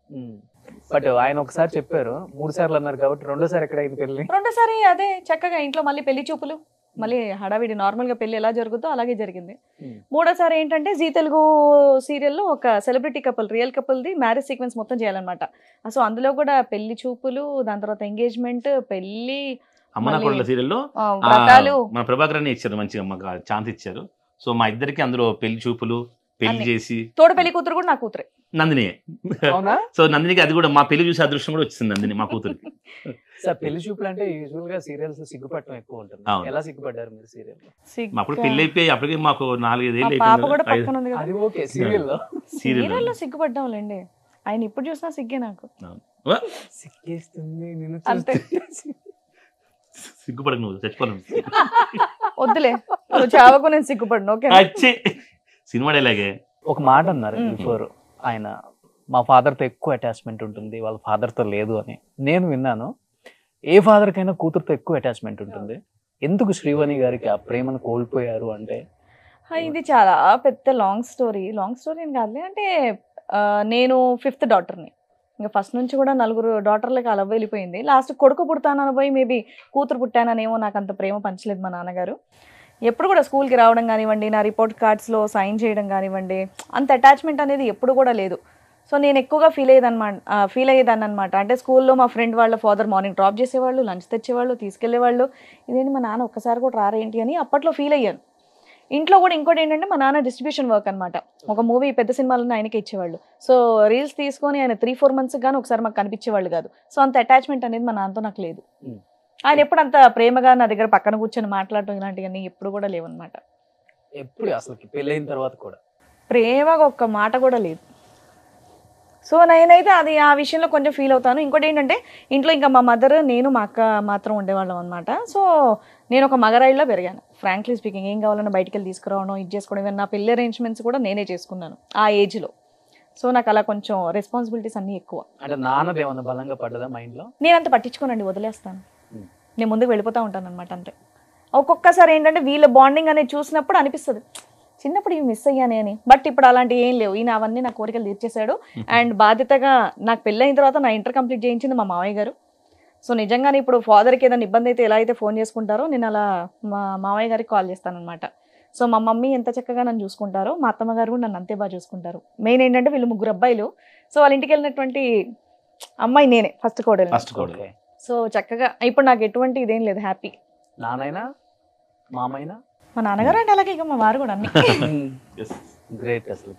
బట్ ఆయన ఒకసారి చెప్పారు, 3 సార్లు అన్నారు కాబట్టి రెండోసారి ఎక్కడ అయింది పెళ్లి? రెండోసారి అదే చక్కగా ఇంట్లో మళ్ళీ పెళ్లి చూపులు, మళ్ళీ హడావిడి నార్మల్ గా పెళ్లి ఎలా జరుగుతుందో అలాగే జరిగింది. మూడోసారి ఏంటంటే జీ తెలుగు సీరియల్లో ఒక celebrity couple, real couple the marriage sequence మొత్తం చేయాలన్నమాట. సో అందులో కూడా పెళ్లి చూపులు, దాని తర్వాత ఎంగేజ్మెంట్, పెళ్లి, అమ్మనా కొడుల సీరియల్లో వ్రతాలు. మన ప్రభాకర్ అని ఇచ్చారు, మంచిగా మాకు ఛాన్స్ ఇచ్చారు. సో మా ఇద్దరికి అందులో పెళ్లి చూపులు, పెళ్లి చేసి, తోడు పెళ్లి కూతురు కూడా నా కూతురే, నందిని. అవునా? సో నందినికి అది కూడా మా పెళ్లి చూసే అదృష్టం కూడా వచ్చింది నందిని మా కూతురికి. సార్ పెళ్లి చూపులు అంటే యూజువల్ గా సీరియల్స్ సిగ్గుపడటం ఎక్కువ ఉంటుంది. అవును. ఎలా సిగ్గుపడ్డారు మీరు సీరియల్? అప్పుడు పెళ్లి అయిపోయి అప్పటికి మాకు 4-5 ఏళ్ళు పాప కూడా అయిపోయింది. పక్కన ఉంది కదా. అది ఓకే, సీరియల్ లో సీరియల్లో సిగ్గుపడ్డాంలేండి, ఆయన ఇప్పుడు చూసినా సిగ్గే నాకు. సిగ్గేస్తుంది నిన్ను అంతే. చూస్తే. సిగ్గుపడకు, నువ్వు చచ్చిపోను. వద్దులే, నువ్వు చావకు, నేను సిగ్గుపడను. ఓకే సినిమా డైలాగే ఒక మాట అన్నారు బిఫోర్ ఆయన, మా ఫాదర్ తో ఎక్కువ అటాచ్మెంట్ ఉంటుంది, వాళ్ళ ఫాదర్ తో లేదు అని. నేను విన్నాను, ఏ ఫాదర్ కైనా కూతురుతో ఎక్కువ అటాచ్మెంట్ ఉంటుంది, ఎందుకు శ్రీవాణి గారికి ఆ ప్రేమను కోల్పోయారు అంటే? ఇది చాలా పెద్ద లాంగ్ స్టోరీ అని కాదులే. అంటే నేను 5th డాటర్ని, ఇంకా ఫస్ట్ నుంచి కూడా 4 డాటర్లకి అలా వెళ్ళిపోయింది. లాస్ట్ కొడుకు పుడతానని పోయి మేబీ కూతురు పుట్టాననేమో నాకు అంత ప్రేమ పంచలేదు మా నాన్నగారు. ఎప్పుడు కూడా స్కూల్కి రావడం కానివ్వండి, నా రిపోర్ట్ కార్డ్స్లో సైన్ చేయడం కానివ్వండి, అంత అటాచ్మెంట్ అనేది ఎప్పుడు కూడా లేదు. సో నేను ఎక్కువగా ఫీల్ అయ్యేదాన్ని అనమాట. అంటే స్కూల్లో మా ఫ్రెండ్ వాళ్ళ ఫాదర్ మార్నింగ్ డ్రాప్ చేసేవాళ్ళు, లంచ్ తెచ్చేవాళ్ళు, తీసుకెళ్లేవాళ్ళు. ఇదేంటి మా నాన్న ఒక్కసారి కూడా రారేంటి అని అప్పట్లో ఫీల్ అయ్యాను. ఇంట్లో కూడా ఇంకోటి ఏంటంటే మా నాన్న డిస్ట్రిబ్యూషన్ వర్క్ అనమాట. ఒక మూవీ పెద్ద సినిమాలను ఆయనకి ఇచ్చేవాళ్ళు. సో రీల్స్ తీసుకొని ఆయన 3-4 months కానీ ఒకసారి మాకు కనిపించేవాళ్ళు కాదు. సో అంత అటాచ్మెంట్ అనేది మా నాన్నతో నాకు లేదు. ఆయన ఎప్పుడు అంత ప్రేమగా నా దగ్గర పక్కన కూర్చొని మాట్లాడటం ఇలాంటివన్నీ ఎప్పుడు కూడా లేవన్నమాట. ఎప్పుడు అసలు పెళ్ళైన తర్వాత కూడా ప్రేమగా ఒక్క మాట కూడా లేదు. సో నేనైతే అది ఆ విషయంలో కొంచెం ఫీల్ అవుతాను. ఇంకోటి ఏంటంటే ఇంట్లో ఇంకా మా మదర్, నేను, మా అక్క మాత్రం ఉండేవాళ్ళం అనమాట. సో నేను ఒక మగరాయిలో పెరిగాను. ఫ్రాంక్లీ స్పీకింగ్, ఏం కావాలన్నా బయటికి వెళ్ళి తీసుకురావడం, ఇది చేసుకోవడం, ఇవన్నీ నా పెళ్లి అరేంజ్మెంట్స్ కూడా నేనే చేసుకున్నాను ఆ ఏజ్లో. సో నాకు అలా కొంచెం రెస్పాన్సిబిలిటీస్ అన్నీ ఎక్కువ. అంటే నాన్నది ఏమన్నా బలంగా పడ్డదా మైండ్ లో? నేను అంత పట్టించుకోనండి, వదిలేస్తాను. నేను ముందుకు వెళ్ళిపోతూ ఉంటాను అనమాట అంతే. ఒక్కొక్కసారి ఏంటంటే వీళ్ళ బాండింగ్ అనేది చూసినప్పుడు అనిపిస్తుంది చిన్నప్పుడు ఇవి మిస్ అయ్యానే అని. బట్ ఇప్పుడు అలాంటివి ఏం లేవు. ఈయన అవన్నీ నా కోరికలు తీర్చేశాడు. అండ్ బాధ్యతగా నాకు పెళ్ళైన తర్వాత నా ఇంటర్ కంప్లీట్ చేయించింది మా మామయ్య గారు. సో నిజంగానే ఇప్పుడు ఫాదర్కి ఏదైనా ఇబ్బంది అయితే ఎలా అయితే ఫోన్ చేసుకుంటారో నేను అలా మా మామయ్య గారికి కాల్ చేస్తానమాట. సో మా మమ్మీ ఎంత చక్కగా నన్ను చూసుకుంటారో మా అత్తమ్మ గారు కూడా నన్ను అంతే బాగా చూసుకుంటారు. మెయిన్ ఏంటంటే వీళ్ళు 3 అబ్బాయిలు. సో వాళ్ళ ఇంటికి వెళ్ళినటువంటి అమ్మాయి నేనే, ఫస్ట్ కోడలు. సో చక్కగా ఇప్పుడు నాకు ఎటువంటి ఇదేం లేదు, హ్యాపీ. నానైనా మామైనా మా నాన్నగారు అంటే అలాగే ఇక మా వారు కూడా అన్ని గ్రేట్. అసలు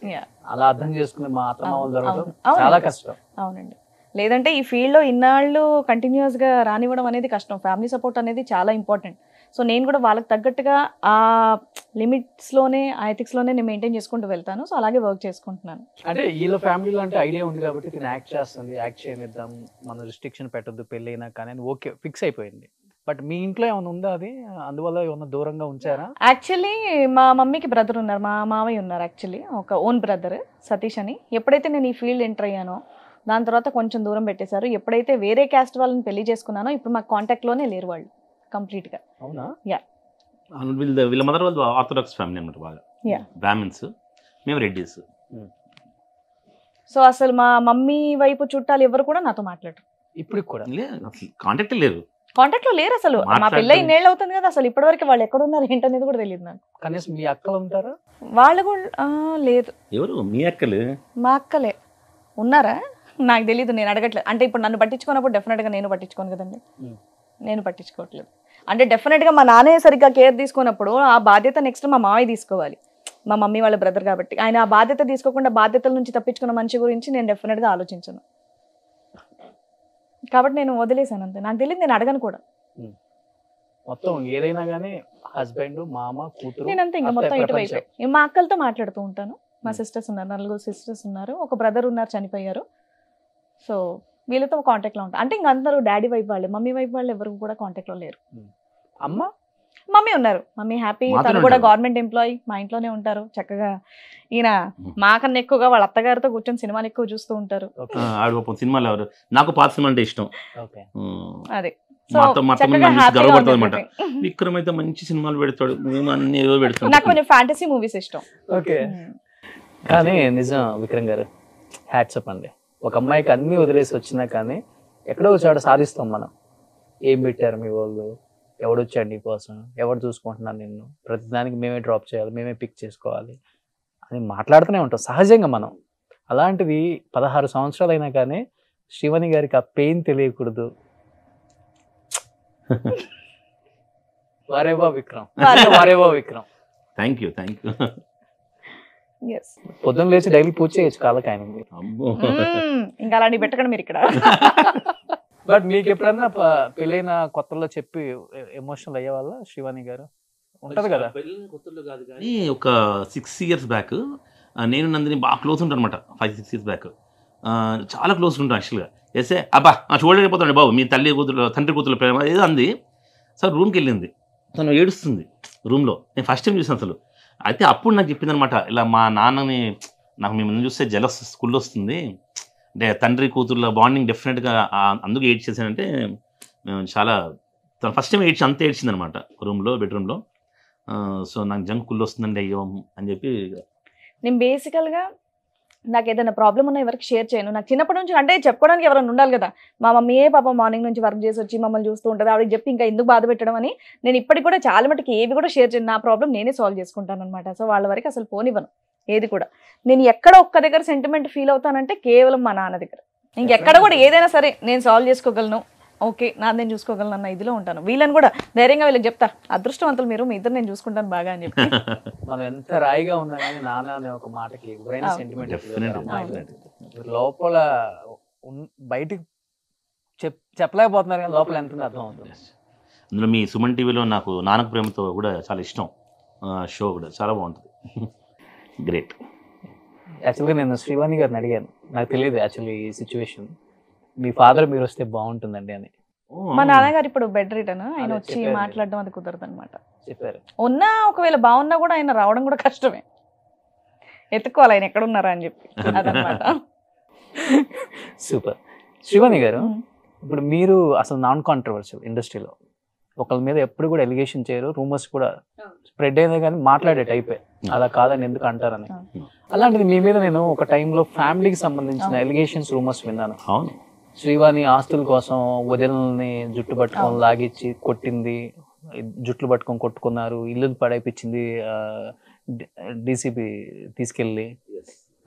అలా అర్థం చేసుకునే మా అత్తమామలు దొరకడం అవును. చాలా కష్టం. అవునండి, లేదంటే ఈ ఫీల్డ్లో ఇన్నాళ్ళు కంటిన్యూస్గా రానివ్వడం అనేది కష్టం. ఫ్యామిలీ సపోర్ట్ అనేది చాలా ఇంపార్టెంట్. సో నేను కూడా వాళ్ళకి తగ్గట్టుగా ఆ లిమిట్స్లోనే ఆ ఎథిక్స్లోనే నేను మెయింటైన్ చేసుకుంటూ వెళ్తాను. సో అలాగే వర్క్ చేసుకుంటున్నాను. అంటే వీళ్ళ ఫ్యామిలీలో అంటే ఐడియా ఉంది కాబట్టి తిని యాక్ట్ చేస్తుంది, యాక్ట్ చేయనిద్దాం, మన రిస్ట్రిక్షన్ పెట్టద్దు పెళ్ళి అయినా కానీ అని ఓకే ఫిక్స్ అయిపోయింది. బట్ మీ ఇంట్లో ఏమైనా ఉందా అది, అందువల్ల ఏమన్నా దూరంగా ఉంచారా? యాక్చువల్లీ మా మమ్మీకి బ్రదర్ ఉన్నారు, మా మావయ్య ఉన్నారు యాక్చువల్లీ, ఒక ఓన్ బ్రదర్ సతీష్ అని. ఎప్పుడైతే నేను ఈ ఫీల్డ్ ఎంటర్ అయ్యానో దాని తర్వాత కొంచెం దూరం పెట్టేశారు. ఎప్పుడైతే వేరే క్యాస్ట్ వాళ్ళని పెళ్లి చేసుకున్నానో ఇప్పుడు మా కాంటాక్ట్లోనే లేరు వాళ్ళు కంప్లీట్గా. అవునా? యా. వీళ్ళ మదర్ వాళ్ళు ఆర్థోడాక్స్ ఫ్యామిలీ అన్నమాట, బాగా బ్రాహ్మిన్స్, మేము రెడ్డిస్. సో అసలు మా మమ్మీ వైపు చుట్టాలు ఎవరు కూడా నాతో మాట్లాడరు ఇప్పుడు కూడా. అసలు కాంటాక్ట్ లేరు, కాంటాక్ట్ లో లేరు అసలు. మా పిల్ల ఇన్నేళ్ళు అవుతుంది కదా, అసలు ఇప్పటివరకు వాళ్ళు ఎక్కడ ఉన్నారు ఏంటనేది కూడా తెలియదు నాకు. కనీసం మీ అక్కలు ఉంటారా? వాళ్ళు కూడా లేదు. ఎవరు మీ అక్కలు? మా అక్కలే ఉన్నారా నాకు తెలీదు, నేను అడగట్లేదు. అంటే ఇప్పుడు నన్ను పట్టించుకున్నప్పుడు డెఫినెట్గా నేను పట్టించుకోను కదండి, నేను పట్టించుకోవట్లేదు. అంటే డెఫినెట్గా మా నాన్నే సరిగ్గా కేర్ తీసుకున్నప్పుడు ఆ బాధ్యత నెక్స్ట్ మా మావయ్య తీసుకోవాలి, మా మమ్మీ వాళ్ళ బ్రదర్ కాబట్టి. ఆయన ఆ బాధ్యత తీసుకోకుండా బాధ్యతల నుంచి తప్పించుకున్న మనిషి గురించి నేను డెఫినెట్గా ఆలోచించను. కాబట్టి నేను వదిలేసాను అంతే. నాకు తెలియదు, నేను అడగను కూడా. మొత్తం ఏదైనా కానీ హస్బెండ్, మామ, కూతురు, నేనంతే ఇంకా మొత్తం ఇటువైపు. మా అక్కలతో మాట్లాడుతూ ఉంటాను. మా సిస్టర్స్ ఉన్నారు, 4 సిస్టర్స్ ఉన్నారు, ఒక బ్రదర్ ఉన్నారు చనిపోయారు. సో వీళ్ళతో కాంటాక్ట్లో ఉంటాను. అంటే ఇంక అందరూ డాడీ వైపు వాళ్ళే, మమ్మీ వైపు వాళ్ళు ఎవరు కూడా కాంటాక్ట్లో లేరు. అమ్మ మమ్మీ ఉన్నారు, మమ్మీ హ్యాపీ, తను కూడా గవర్నమెంట్ ఎంప్లాయీ, మా ఇంట్లోనే ఉంటారు చక్కగా. ఈయన మాకన్నా ఎక్కువగా వాళ్ళ అత్తగారితో కూర్చొని సినిమాలు ఎక్కువ చూస్తూ ఉంటారు. సినిమాలు ఎవరు, నాకు పాత సినిమా అంటే ఇష్టం. అదే గర్వపడతాడు అనమాట. విక్రమ్ అయితే మంచి సినిమాలు పెడతాడు, మేము అన్ని ఏదో పెడతాం. నాకు కొంచెం ఫ్యాంటసీ మూవీస్ ఇష్టం. ఓకే. కానీ నిజం విక్రమ్ గారు, హ్యాట్సప్ అండి. ఒక అమ్మాయికి అన్ని వదిలేసి వచ్చినా కానీ ఎక్కడో ఒక చోట సాధిస్తాం మనం. ఏం పెట్టారు మీ వాళ్ళు, ఎవడొచ్చాడు నీ కోసం, ఎవరు చూసుకుంటున్నాను నిన్ను, ప్రతిదానికి మేమే డ్రాప్ చేయాలి, మేమే పిక్ చేసుకోవాలి అని మాట్లాడుతూనే ఉంటాం సహజంగా మనం. అలాంటిది 16 సంవత్సరాలు అయినా కానీ శ్రీవాణి గారికి ఆ పెయిన్ తెలియకూడదు. వారేవా విక్రమ్, వారేవా విక్రమ్. Thank you. పొద్దున్న లేచి డైలీ పూజ చేయొచ్చు కాళ్ళకి ఆయనకి. ఇంకా అలాంటి పెట్టకండి మీరు ఇక్కడ. బట్ మీకు ఎప్పుడన్నా పెళ్ళైన కొత్తలో చెప్పి ఎమోషనల్ అయ్యే వాళ్ళ శ్రీవాణి గారు ఉంటది కదా? కొత్తలో కాదు కానీ ఒక 6 years బ్యాక్ నేను నందిని బాగా క్లోజ్ ఉంటాను అనమాట. 5-6 years బ్యాక్ చాలా క్లోజ్ ఉంటాను యాక్చువల్గా. వేసే అబ్బా చూడలేకపోతాడు బాబు, మీ తండ్రి కూతురు ప్రేమ ఏదో అంది. సార్ రూమ్కి వెళ్ళింది, తను ఏడుస్తుంది రూమ్లో. నేను ఫస్ట్ టైం చూసాను అసలు. అయితే అప్పుడు నాకు చెప్పింది అనమాట, ఇలా మా నాన్నని నాకు మిమ్మల్ని చూస్తే జలస్ స్కూల్లో వస్తుంది, అంటే తండ్రి కూతుర్ల బాండింగ్ డెఫినెట్గా అందుకు ఏడ్ చేశానంటే మేము చాలా తను ఫస్ట్ టైం అంత ఏడ్చింది అనమాట రూమ్లో, బెడ్రూమ్లో. సో నాకు జంక్ కుళ్ళు వస్తుందండి అయ్యో అని చెప్పి. నేను బేసికల్గా నాకు ఏదైనా ప్రాబ్లం ఉన్నా ఎవరికి షేర్ చేయను. నాకు చిన్నప్పటి నుంచి అంటే చెప్పుకోవడానికి ఎవరైనా ఉండాలి కదా. మా మమ్మీయే పాప మార్నింగ్ నుంచి వర్క్ చేసి వచ్చి మమ్మల్ని చూస్తూ ఉంటుంది, ఆవిడకి చెప్పి ఇంకా ఎందుకు బాధ పెట్టడం అని నేను ఇప్పటికి కూడా చాలా మటుకు ఏవి కూడా షేర్ చేయను. నా ప్రాబ్లం నేనే సాల్వ్ చేసుకుంటాను అనమాట. సో వాళ్ళ వరకు అసలు పోనివ్వను ఏది కూడా. నేను ఎక్కడ ఒక్క దగ్గర సెంటిమెంట్ ఫీల్ అవుతానంటే కేవలం మా నాన్న దగ్గర. ఇంకెక్కడ కూడా ఏదైనా సరే నేను సాల్వ్ చేసుకోగలను, ఓకే నాది నేను చూసుకోగలను అన్న ఇదిలో ఉంటాను. వీళ్ళని కూడా ధైర్యంగా వీళ్ళకి చెప్తా, అదృష్టవంతులు మీరు, మీ ఇద్దరు నేను చూసుకుంటాను బాగా అని చెప్పి. మనం ఎంత రాయిగా ఉన్నా కానీ నాన్న అనే ఒక మాటకి ఎవరైనా సెంటిమెంట్ లోపల బయటికి చెప్పలేకపోతున్నారు కానీ లోపల ఎంత అర్థం అవుతుంది. అందులో మీ సుమన్ టీవీలో నాకు నాన్నకు ప్రేమతో కూడా చాలా ఇష్టం, షో కూడా చాలా బాగుంటుంది. గ్రేట్. యాక్చువల్గా నేను శ్రీవాణి గారిని అడిగాను, నాకు తెలియదు యాక్చువల్లీ ఈ సిచ్యువేషన్, మీ ఫాదర్ మీరు వస్తే బాగుంటుందండి అని. మా నాన్నగారు ఇప్పుడు బెడ్ రిటర్న్, ఆయన వచ్చి మాట్లాడడం అది కుదరదు అనమాట. చెప్పారు. ఉన్నా ఒకవేళ బాగున్నా కూడా ఆయన రావడం కూడా కష్టమే, ఎత్తుకోవాలి ఆయన ఎక్కడ ఉన్నారా అని చెప్పి అదనమాట. సూపర్. శ్రీవాణి గారు, ఇప్పుడు మీరు అసలు నాన్ కాంట్రవర్షియల్ ఇండస్ట్రీలో, ఒకళ్ళ మీద ఎప్పుడు కూడా ఎలిగేషన్ చేయరు, రూమర్స్ కూడా స్ప్రెడ్ అయినా కానీ మాట్లాడే టైపే, అలా కాదని ఎందుకు అంటారని. అలాంటిది మీ మీద నేను ఒక టైంలో ఫ్యామిలీకి సంబంధించిన ఎలిగేషన్స్, రూమర్స్ విన్నాను. అవును, శ్రీవాణి ఆస్తుల కోసం వదినల్ని జుట్టు పట్టుకొని లాగిచ్చి కొట్టింది, జుట్లు పట్టుకొని కొట్టుకున్నారు, ఇల్లు పడైపించింది డీసీపీ తీసుకెళ్ళి,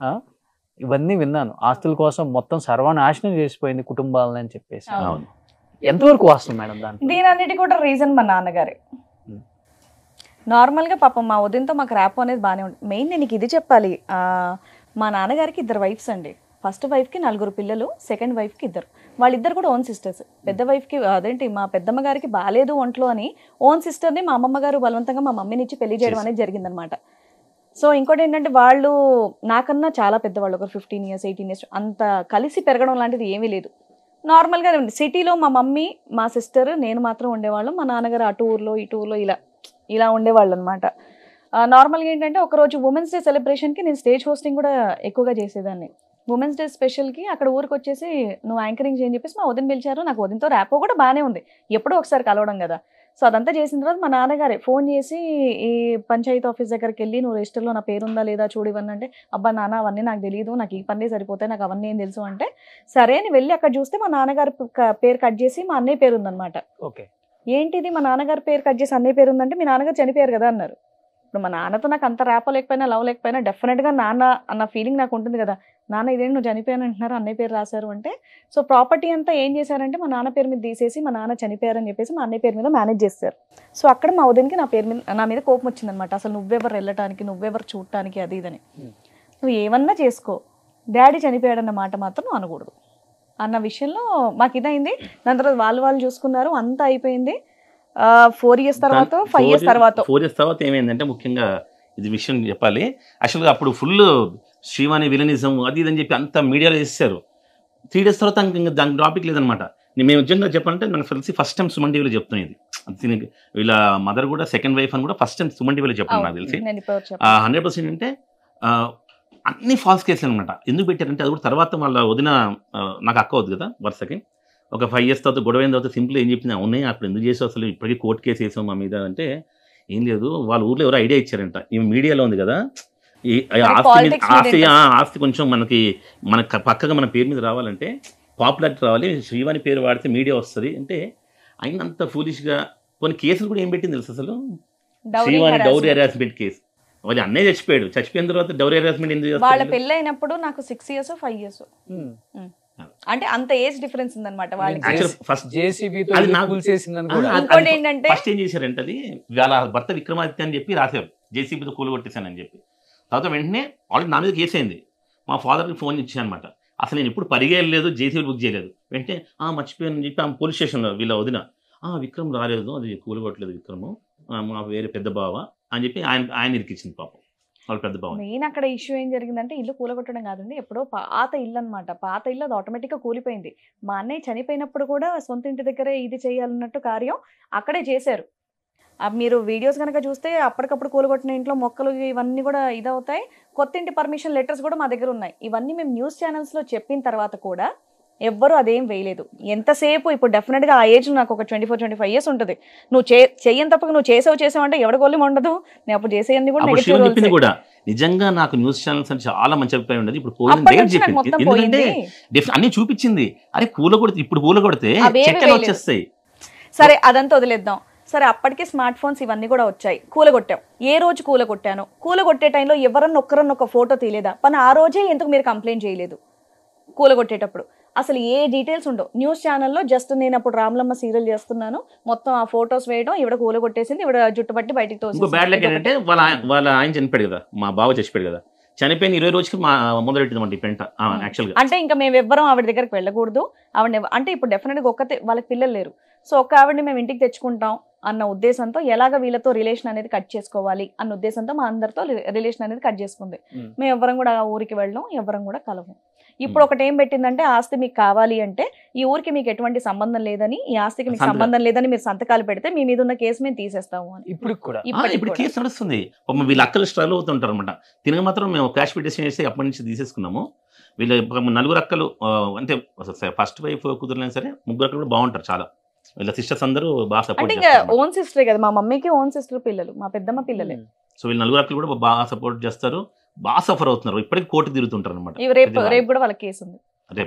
ఇవన్నీ విన్నాను. ఆస్తుల కోసం మొత్తం సర్వనాశనం చేసిపోయింది కుటుంబాలని అని చెప్పేసి. ఎంతవరకు వాస్తవం మేడం దాంట్లో? దీని అన్నిటి కూడా రీజన్ మా నాన్నగారే. నార్మల్గా పాపం మా వదినతో మాకు ర్యాప్ అనేది బాగానే ఉంటుంది. మెయిన్ నేను ఇది చెప్పాలి, మా నాన్నగారికి 2 వైఫ్స్ అండి. ఫస్ట్ వైఫ్కి 4 పిల్లలు, సెకండ్ వైఫ్కి 2. వాళ్ళిద్దరు కూడా ఓన్ సిస్టర్స్. పెద్ద వైఫ్కి అదేంటి మా పెద్దమ్మ గారికి బాగాలేదు ఒంట్లో అని ఓన్ సిస్టర్ని మా అమ్మమ్మ గారు బలవంతంగా మా మమ్మీని ఇచ్చి పెళ్లి చేయడం అనేది జరిగిందనమాట. సో ఇంకోటి ఏంటంటే వాళ్ళు నాకన్నా చాలా పెద్దవాళ్ళు, ఒక 15 years 18 years, అంత కలిసి పెరగడం లాంటిది ఏమీ లేదు. నార్మల్గా సిటీలో మా మమ్మీ మా సిస్టర్ నేను మాత్రం ఉండేవాళ్ళం. మా నాన్నగారు అటు ఊర్లో ఇటు ఊర్లో ఇలా ఉండేవాళ్ళు అనమాట. నార్మల్గా ఏంటంటే ఒకరోజు ఉమెన్స్ డే సెలబ్రేషన్కి నేను స్టేజ్ హోస్టింగ్ కూడా ఎక్కువగా చేసేదాన్ని. ఉమెన్స్ డే స్పెషల్కి అక్కడ ఊరికి వచ్చేసి నువ్వు యాంకరింగ్ చేయని చెప్పేసి మా వదిన పిలిచారు. నాకు వదినతో ర్యాపో కూడా బాగానే ఉంది, ఎప్పుడో ఒకసారి కలవడం కదా. సో అదంతా చేసిన తర్వాత మా నాన్నగారే ఫోన్ చేసి ఈ పంచాయతీ ఆఫీస్ దగ్గరికి వెళ్ళి నువ్వు రిజిస్టర్లో నా పేరుందా లేదా చూడు ఇవన్నీ అంటే, అబ్బా నాన్న అవన్నీ నాకు తెలియదు, నాకు ఈ పనులే సరిపోతాయి, నాకు అవన్నీ ఏం తెలుసు అంటే, సరే అని వెళ్ళి అక్కడ చూస్తే మా నాన్నగారి పేరు కట్ చేసి మా అన్నయ్య పేరు ఉందన్నమాట. ఓకే, ఏంటిది మా నాన్నగారి పేరు కట్ చేసి అన్నయ్య పేరు ఉందంటే మీ నాన్నగారు చనిపోయారు కదా అన్నారు. ఇప్పుడు మా నాన్నతో నాకు అంత ర్యాపో లేకపోయినా లవ్ లేకపోయినా డెఫినెట్గా నాన్న అన్న ఫీలింగ్ నాకు ఉంటుంది కదా. నాన్న ఇదేంటి నువ్వు చనిపోయాను అంటున్నారు, అన్నయ్య పేరు రాశారు అంటే. సో ప్రాపర్టీ అంతా ఏం చేశారంటే మా నాన్న పేరు మీద తీసేసి మా నాన్న చనిపోయారని చెప్పేసి మా అన్నయ్య పేరు మీద మేనేజ్ చేస్తారు. సో అక్కడ మా ఉదయనికి నా మీద కోపం వచ్చిందనమాట. అసలు నువ్వెవరు వెళ్ళటానికి, నువ్వెవరు చూడటానికి, అది ఇదని. నువ్వు ఏమన్నా చేసుకో, డాడీ చనిపోయాడన్న మాట మాత్రం నువ్వు అనకూడదు అన్న విషయంలో మాకు ఇదైంది. దాని తర్వాత వాళ్ళు చూసుకున్నారు, అంతా అయిపోయింది. 4 years తర్వాత 5 years తర్వాత 4 years తర్వాత ఏమైందంటే, ముఖ్యంగా ఇది విషయం చెప్పాలి. యాక్చువల్గా అప్పుడు ఫుల్ శ్రీవాణి విలనిజం అది ఇదని చెప్పి అంత మీడియాలో వేసేసారు. 3 days తర్వాత ఇంకా దానికి టాపిక్ లేదనమాట. మేము నిజంగా చెప్పాలంటే నాకు తెలిసి ఫస్ట్ టైం సుమన్ టీవీలో చెప్తున్నాను ఇది. వీళ్ళ మదర్ కూడా సెకండ్ వైఫ్ అని కూడా ఫస్ట్ టైం సుమన్ టీవీలో చెప్పాను నాకు తెలిసి. 100% అంటే అన్ని ఫాల్స్ కేసులు అనమాట. ఎందుకు పెట్టారంటే అది కూడా తర్వాత వాళ్ళ వదిన నాకు అక్క అవుతుంది కదా వరుసకి, ఒక 5 years తర్వాత గొడవ అయిన తర్వాత సింపుల్ ఏం చెప్పింది, ఉన్నాయి అప్పుడు ఎందుకు చేసావు అసలు, ఇప్పటికీ కోర్టు కేసు వేసాం మా మీద అంటే, ఏం లేదు వాళ్ళ ఊర్లో ఎవరో ఐడియా ఇచ్చారంట, ఈ మీడియాలో ఉంది కదా ఈ ఆస్తి కొంచెం మనకు పక్కగా మన పేరు మీద రావాలంటే పాపులారిటీ రావాలి, శ్రీవాణి పేరు వాడితే మీడియా వస్తుంది అంటే అయినంత ఫూలిష్గా కొన్ని కేసులు కూడా ఏం పెట్టింది తెలుసు అసలు. శ్రీవాణి డౌరీ హెరాస్మెంట్ కేసు, వాళ్ళు అన్నయ్య చచ్చిపోయిన తర్వాత డౌరీ హెరాస్మెంట్ ఎందుకు చేస్తారు? వాళ్ళ పెళ్ళి అయినప్పుడు నాకు 6 years 5 years అంటే అంత ఏజ్ డిఫరెన్స్ ఉందన్నమాట వాళ్ళకి. ఫస్ట్ ఏం చేశారంటే అది వాళ్ళ భర్త విక్రమాదిత్య అని చెప్పి రాశారు, జేసీబీతో కూలగొట్టేశానని చెప్పి. తర్వాత వెంటనే ఆల్రెడీ నా మీద కేసు అయింది. మా ఫాదర్కి ఫోన్ ఇచ్చాను అనమాట, అసలు నేను ఇప్పుడు పరిగెళ్ళలేదు, జేసీబీ బుక్ చేయలేదు. వెంటనే మర్చిపోయానని చెప్పి ఆమె పోలీస్ స్టేషన్లో వీళ్ళ వదిన, విక్రమ్ రాలేదు, అది కూలగొట్టలేదు విక్రమ్, మా వేరే పెద్ద బావ అని చెప్పి ఆయన ఇరికిచ్చింది పాపం వాళ్ళ పెద్ద బావ. మెయిన్ అక్కడ ఇష్యూ ఏం జరిగిందంటే ఇల్లు కూలగొట్టడం కాదండి, ఎప్పుడో పాత ఇల్లు అనమాట. పాత ఇల్లు అది ఆటోమేటిక్గా కూలిపోయింది. మా అన్నయ్య చనిపోయినప్పుడు కూడా సొంత ఇంటి దగ్గరే ఇది చేయాలన్నట్టు కార్యం అక్కడే చేశారు. మీరు వీడియోస్ కనుక చూస్తే అప్పటికప్పుడు కూలగొట్టిన ఇంట్లో మొక్కలు ఇవన్నీ కూడా ఇదవుతాయి. కొత్త ఇంటి పర్మిషన్ లెటర్స్ కూడా మా దగ్గర ఉన్నాయి. ఇవన్నీ మేము న్యూస్ ఛానల్స్లో చెప్పిన తర్వాత కూడా ఎవ్వరూ అదేం వేయలేదు. ఎంతసేపు ఇప్పుడు డెఫినెట్గా ఆ ఏజ్ నాకు ఒక 24-25 years ఉంటుంది. నువ్వు చెయ్యని తప్పక నువ్వు చేసావు అంటే ఎవరి గోళం ఉండదు. నేను అప్పుడు చేసేయన్ని కూడా చెప్పింది కూడా నిజంగా నాకు న్యూస్ ఛానల్స్ అని చాలా మంచి అభిప్రాయం ఉండదు. ఇప్పుడు ఎందుకంటే అన్ని చూపించింది, అరే కూలగొడితే ఇప్పుడు కూలగొడితే వచ్చేస్తాయి. సరే అదంతా వదిలేద్దాం. సరే అప్పటికే స్మార్ట్ ఫోన్స్ ఇవన్నీ కూడా వచ్చాయి. కూలగొట్టాం, ఏ రోజు కూలగొట్టాను, కూలగొట్టే టైంలో ఎవరన్నా ఒక ఫోటో తీయలేదా? పని ఆ రోజే ఎందుకు మీరు కంప్లైంట్ చేయలేదు? కూలగొట్టేటప్పుడు అసలు ఏ డీటెయిల్స్ ఉండవు. న్యూస్ ఛానల్లో జస్ట్ నేను అప్పుడు రామ్లమ్మ సీరియల్ చేస్తున్నాను, మొత్తం ఆ ఫొటోస్ వేయడం, ఇవిడ కూలగొట్టేసింది, ఇవిడ జుట్టుబట్టి బయటికి తోసి. బ్యాడ్ లక్ ఏంటంటే వాళ్ళ ఆయన చనిపోయాడు కదా, మా బావ చచ్చిపోయాడు కదా, చనిపోయిన 20 రోజుకి మొదలెట్టింది పెంట యాక్చువల్గా. అంటే ఇంకా మేము ఎవ్వరం ఆవిడ దగ్గరికి వెళ్ళకూడదు. ఆవిడ అంటే ఇప్పుడు డెఫినెట్గా ఒక్కతే, వాళ్ళకి పిల్లలు లేరు. సో ఒక్క ఆవిడని మేము ఇంటికి తెచ్చుకుంటాం అన్న ఉద్దేశంతో, ఎలాగ వీళ్ళతో రిలేషన్ అనేది కట్ చేసుకోవాలి అన్న ఉద్దేశంతో మా అందరితో రిలేషన్ అనేది కట్ చేసుకుంది. మేము ఎవ్వరం కూడా ఊరికి వెళ్ళడం, ఎవ్వరం కూడా కలవం. ఇప్పుడు ఒకటి ఏం పెట్టిందంటే, ఆస్తి మీకు కావాలి అంటే ఈ ఊరికి మీకు ఎటువంటి సంబంధం లేదని, ఈ ఆస్తికి మీకు సంబంధం లేదని మీరు సంతకాలు పెడితే మీ మీద ఉన్న కేసు మేము తీసేస్తాము అని. ఇప్పుడు కేసు నడుస్తుంది. వీళ్ళ అక్కలు స్ట్రగుల్ అవుతుంటారు అనమాట. తినక మాత్రం మేము క్యాష్ పిటిషన్ చేసి అప్పటి నుంచి తీసేసుకున్నాము. వీళ్ళ 4 అక్కలు అంటే ఫస్ట్ వైఫ్ కుదరలేదు సరే, 3 అక్కలు కూడా బాగుంటారు చాలా. వీళ్ళ సిస్టర్స్ అందరూ బాగా సపోర్ట్ చేస్తారు. ఓన్ సిస్టరే కదా మా మమ్మీకి, ఓన్ సిస్టర్ పిల్లలు, మా పెద్దమ్మ పిల్లలే. సో వీళ్ళు 4 అక్కలు కూడా బాగా సపోర్ట్ చేస్తారు, బాగా సఫర్ అవుతున్నారు. ఇప్పటికి కోర్టు తిరుగుతుంటారు అనమాట. రేపు కూడా వాళ్ళకి కేసు ఉంది.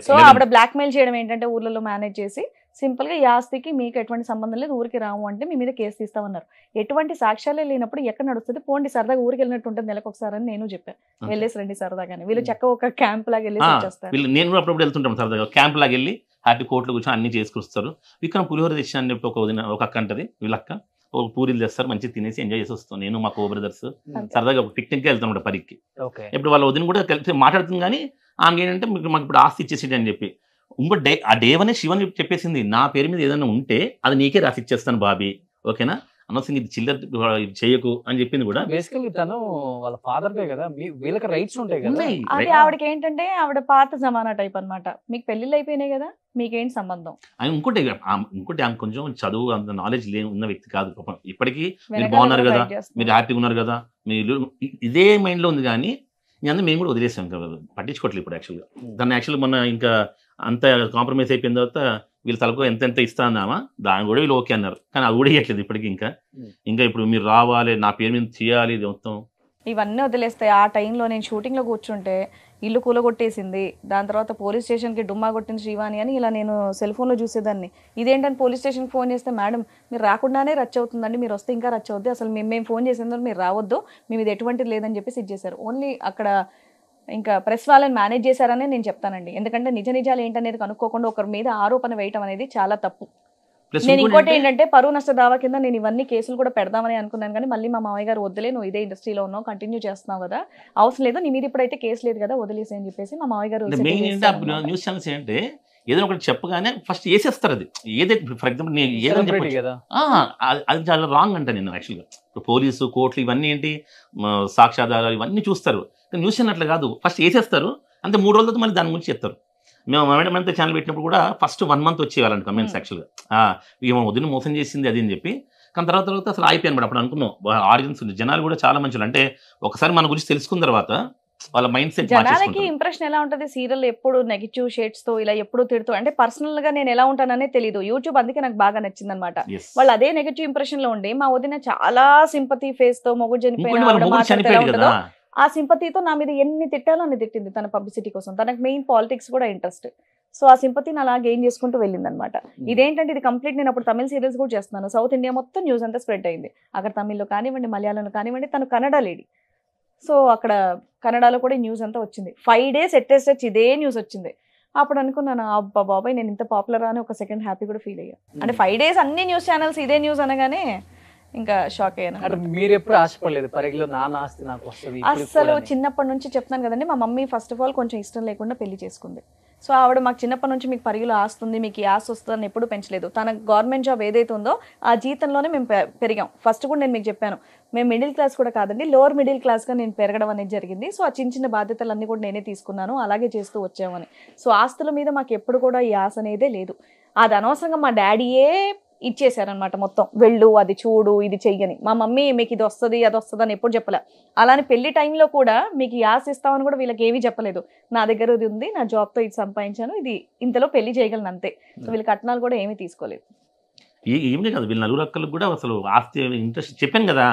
సో ఆవిడ బ్లాక్ మెయిల్ చేయడం ఏంటంటే, ఊర్లలో మేనేజ్ చేసి సింపుల్ గా ఈ ఆస్తికి మీకు ఎటువంటి సంబంధం లేదు, ఊరికి రాము అంటే మీ మీద కేసు తీస్తామన్నారు. ఎటువంటి సాక్ష్యాలే లేనప్పుడు ఎక్కడ నడుస్తుంది? పోండి సరదాగా ఊరికి వెళ్ళినట్టు ఉంటుంది నెలకు ఒకసారి అని నేను చెప్పాను. వెళ్ళేసి రండి సరదాగానే. వీళ్ళు చక్క ఒక క్యాంప్ లాగా వెళ్ళేసి వచ్చేస్తారు. నేను కూడా అప్పుడప్పుడు వెళ్తుంటాను సరదాగా, క్యాంప్ లాగా వెళ్ళి హ్యాపీ కోర్టులో కూర్చొని అన్ని చేసుకొస్తారు. విక్రమ్ పులిహోర తెచ్చిన అని చెప్పి ఒక అక్క అంటది, వీళ్ళక్క ఒక పూరీలు తెస్తారు, మంచిగా తినేసి ఎంజాయ్ చేసి వస్తాం. నేను మా కో బ్రదర్స్ సరదాగా ఒక పిక్నిక్ వెళ్తాం పరిక్కి. ఓకే. ఇప్పుడు వాళ్ళ వదిన కూడా కలిసి మాట్లాడుతుంది, కానీ ఆమె ఏంటంటే మాకు ఇప్పుడు ఆస్తి ఇచ్చేసి అని చెప్పి ఇంకో ఆ డే వనే శివన్ చెప్పేసింది నా పేరు మీద ఏదైనా ఉంటే అది నీకే రాసి ఇచ్చేస్తాను బాబీ, ఓకేనా, అనవసరంగా ఇది చిల్లర చేయకు అని చెప్పింది కూడా. బేసికల్లీ తను వాళ్ళ ఫాదర్ దే కదా, వీళ్ళకి రైట్స్ ఉంటాయి కదా. ఉన్నాయి. అది ఆవిడకి ఏంటంటే ఆవిడ పాత జమానా టైప్ అన్నమాట. మీకు పెళ్లిళ్ళు అయిపోయినాయి కదా, మీకేంటి సంబంధం. ఆయన ఇంకోటి ఆమె కొంచెం చదువు అంత నాలెడ్జ్ ఉన్న వ్యక్తి కాదు పాపం. ఇప్పటికీ మీరు వెనకాల బాగున్నారు కూడా కదా, fight చేస్తున్నారు. మీరు హ్యాపీగా ఉన్నారు కదా, మీరు ఇదే మైండ్ లో ఉంది. కానీ అందులో మేము కూడా వదిలేసాం కదా, పట్టించుకోవట్లేదు ఇప్పుడు యాక్చువల్గా. దాన్ని యాక్చువల్గా మొన్న ఇంకా అంత కాంప్రమైజ్ అయిపోయిన తర్వాత వీళ్ళ తలకు ఎంత ఇస్తా అన్నామా దాని కూడా వీళ్ళు ఓకే అన్నారు. కానీ అది కూడా ఇవ్వట్లేదు ఇప్పటికి. ఇంకా ఇప్పుడు మీరు రావాలి, నా పేరు మీద చేయాలి, ఇది మొత్తం ఇవన్నీ వదిలేస్తాయి. ఆ టైంలో నేను షూటింగ్లో కూర్చుంటే ఇల్లు కూలగొట్టేసింది, దాని తర్వాత పోలీస్ స్టేషన్కి డుమ్మా కొట్టింది శ్రీవాణి అని ఇలా నేను సెల్ ఫోన్లో చూసేదాన్ని. ఇదేంటని పోలీస్ స్టేషన్కి ఫోన్ చేస్తే, మేడం మీరు రాకుండానే రచ్చ అవుతుందండి, మీరు వస్తే ఇంకా రచ్చ అవుద్ది, అసలు మేము ఫోన్ చేసిందో మీరు రావద్దు, మేము ఇది ఎటువంటిది లేదని చెప్పేసి ఇది చేశారు. ఓన్లీ అక్కడ ఇంకా ప్రెస్ వాళ్ళని మేనేజ్ చేశారనే నేను చెప్తానండి. ఎందుకంటే నిజాలు ఏంటనేది కనుక్కోకుండా ఒకరి మీద ఆరోపణ వేయటం అనేది చాలా తప్పు. నేను ఇంకోటి ఏంటంటే పరువు నష్ట దావా కింద నేను ఇవన్నీ కేసులు కూడా పెడదామని అనుకున్నాను. కానీ మళ్ళీ మా మామయ్య గారు వద్దులే, నువ్వు ఇదే ఇండస్ట్రీలో ఉన్నావు, కంటిన్యూ చేస్తున్నావు కదా, అవసరం లేదు, నీ మీద ఇప్పుడైతే కేసు లేదు కదా, వదిలేసి అని చెప్పేసి మా మామయ్య గారు మెయిన్ ఏంటంటే న్యూస్ ఛానల్స్ ఏంటంటే ఏదైనా ఒకటి చెప్పగానే ఫస్ట్ వేసేస్తారు. అది ఏదైతే ఫర్ ఎగ్జాంపుల్ నేను ఏదైనా చెప్పచ్చు, అది చాలా రాంగ్ అంట. నేను యాక్చువల్గా ఇప్పుడు పోలీసు కోర్టులు ఇవన్నీ ఏంటి సాక్ష్యాధారాలు ఇవన్నీ చూస్తారు. న్యూస్ ఛానల్ అట్లా కాదు, ఫస్ట్ వేసేస్తారు అంతే, 3 రోజుల తర్వాత మళ్ళీ దాని గురించి చెప్తారు. మేము మేడం అంతా ఛానల్ పెట్టినప్పుడు కూడా ఫస్ట్ 1 month వచ్చేవాళ్ళండి కమెంట్స్ యాక్చువల్గా, ఏమో వదిన మోసం చేసింది అది అని చెప్పి. కానీ తర్వాత అసలు అయిపోయాను మేడం. అప్పుడు అనుకున్నాం ఆడియన్స్ ఉంది, జనాలు కూడా చాలా మంచి, అంటే ఒకసారి మన గురించి తెలుసుకున్న తర్వాత వాళ్ళ మైండ్ సెట్ జనాలకి ఇంప్రెషన్ ఎలా ఉంటుంది, సీరియల్ ఎప్పుడు నెగిటివ్ షేడ్స్ తో ఇలా ఎప్పుడు తిడుతూ, అంటే పర్సనల్ గా నేను ఎలా ఉంటాననే తెలియదు. యూట్యూబ్ అందుకే నాకు బాగా నచ్చింది అనమాట. వాళ్ళు అదే నెగిటివ్ ఇంప్రెషన్ లో ఉండి మా వదిన చాలా సింపతి ఫేస్ తో మొగుడు చనిపోయిన ఆ సింపతితో నా మీద ఎన్ని తిట్టాలో అన్ని తిట్టింది తన పబ్లిసిటీ కోసం. తనకు మెయిన్ పాలిటిక్స్ కూడా ఇంట్రెస్ట్. సో ఆ సింపతిని అలా గెయిన్ చేసుకుంటూ వెళ్ళింది అనమాట. ఇదేంటంటే ఇది కంప్లీట్, నేను అప్పుడు తమిళ సీరియల్స్ కూడా చేస్తున్నాను, సౌత్ ఇండియా మొత్తం న్యూస్ అంతా స్ప్రెడ్ అయింది. అక్కడ తమిళ్లో కానివ్వండి, మలయాళంలో కానివ్వండి, తను కన్నడ లేడీ, సో అక్కడ కన్నడలో కూడా న్యూస్ అంతా వచ్చింది. 5 days ఎట్టేసి ఇదే న్యూస్ వచ్చింది. అప్పుడు అనుకున్నాను, అబ్బా బాబాయ్ నేను ఇంత పాపులర్ అని ఒక సెకండ్ హ్యాపీ కూడా ఫీల్ అయ్యా. అంటే 5 days అన్ని న్యూస్ ఛానల్స్ ఇదే న్యూస్ అనగానే ఇంకా షాక్ అయ్యాను. మీరు ఎప్పుడు ఆశపడలేదు పరిగిలో నాన్న ఆస్తి నాకు వస్తుంది? అసలు చిన్నప్పటి నుంచి చెప్తాను కదండి, మా మమ్మీ ఫస్ట్ ఆఫ్ ఆల్ కొంచెం ఇష్టం లేకుండా పెళ్లి చేసుకుంది. సో ఆవిడ మాకు చిన్నప్పటి నుంచి మీకు పరిగిలో ఆస్తుంది, మీకు ఈ ఆస్తి వస్తుందని ఎప్పుడు పెంచలేదు. తన గవర్నమెంట్ జాబ్ ఏదైతే ఉందో ఆ జీతంలోనే మేము పెరిగాం. ఫస్ట్ కూడా నేను మీకు చెప్పాను, మేము మిడిల్ క్లాస్ కూడా కాదండి, లోవర్ మిడిల్ క్లాస్గా నేను పెరగడం అనేది జరిగింది. సో ఆ చిన్న బాధ్యతలన్నీ కూడా నేనే తీసుకున్నాను, అలాగే చేస్తూ వచ్చామని. సో ఆస్తుల మీద మాకు ఎప్పుడు కూడా ఈ ఆశ అనేదే లేదు. అది అనవసరంగా మా డాడీయే ఇచ్చేసారనమాట మొత్తం, వెళ్ళు అది చూడు ఇది చెయ్యని. మా మమ్మీ మీకు ఇది వస్తుంది అది వస్తుంది అని ఎప్పుడు చెప్పలే. అలానే పెళ్లి టైంలో కూడా మీకు ఈ ఆశ ఇస్తామని కూడా వీళ్ళకి ఏమీ చెప్పలేదు. నా దగ్గర ఇది ఉంది, నా జాబ్తో ఇది సంపాదించాను, ఇది ఇంతలో పెళ్లి చేయగలను అంతే. సో వీళ్ళ కట్నాలు కూడా ఏమీ తీసుకోలేదు. ఏమి కాదు, వీళ్ళ 4 అక్కలకు కూడా అసలు ఆస్తి ఇంట్రెస్ట్ చెప్పాను కదా,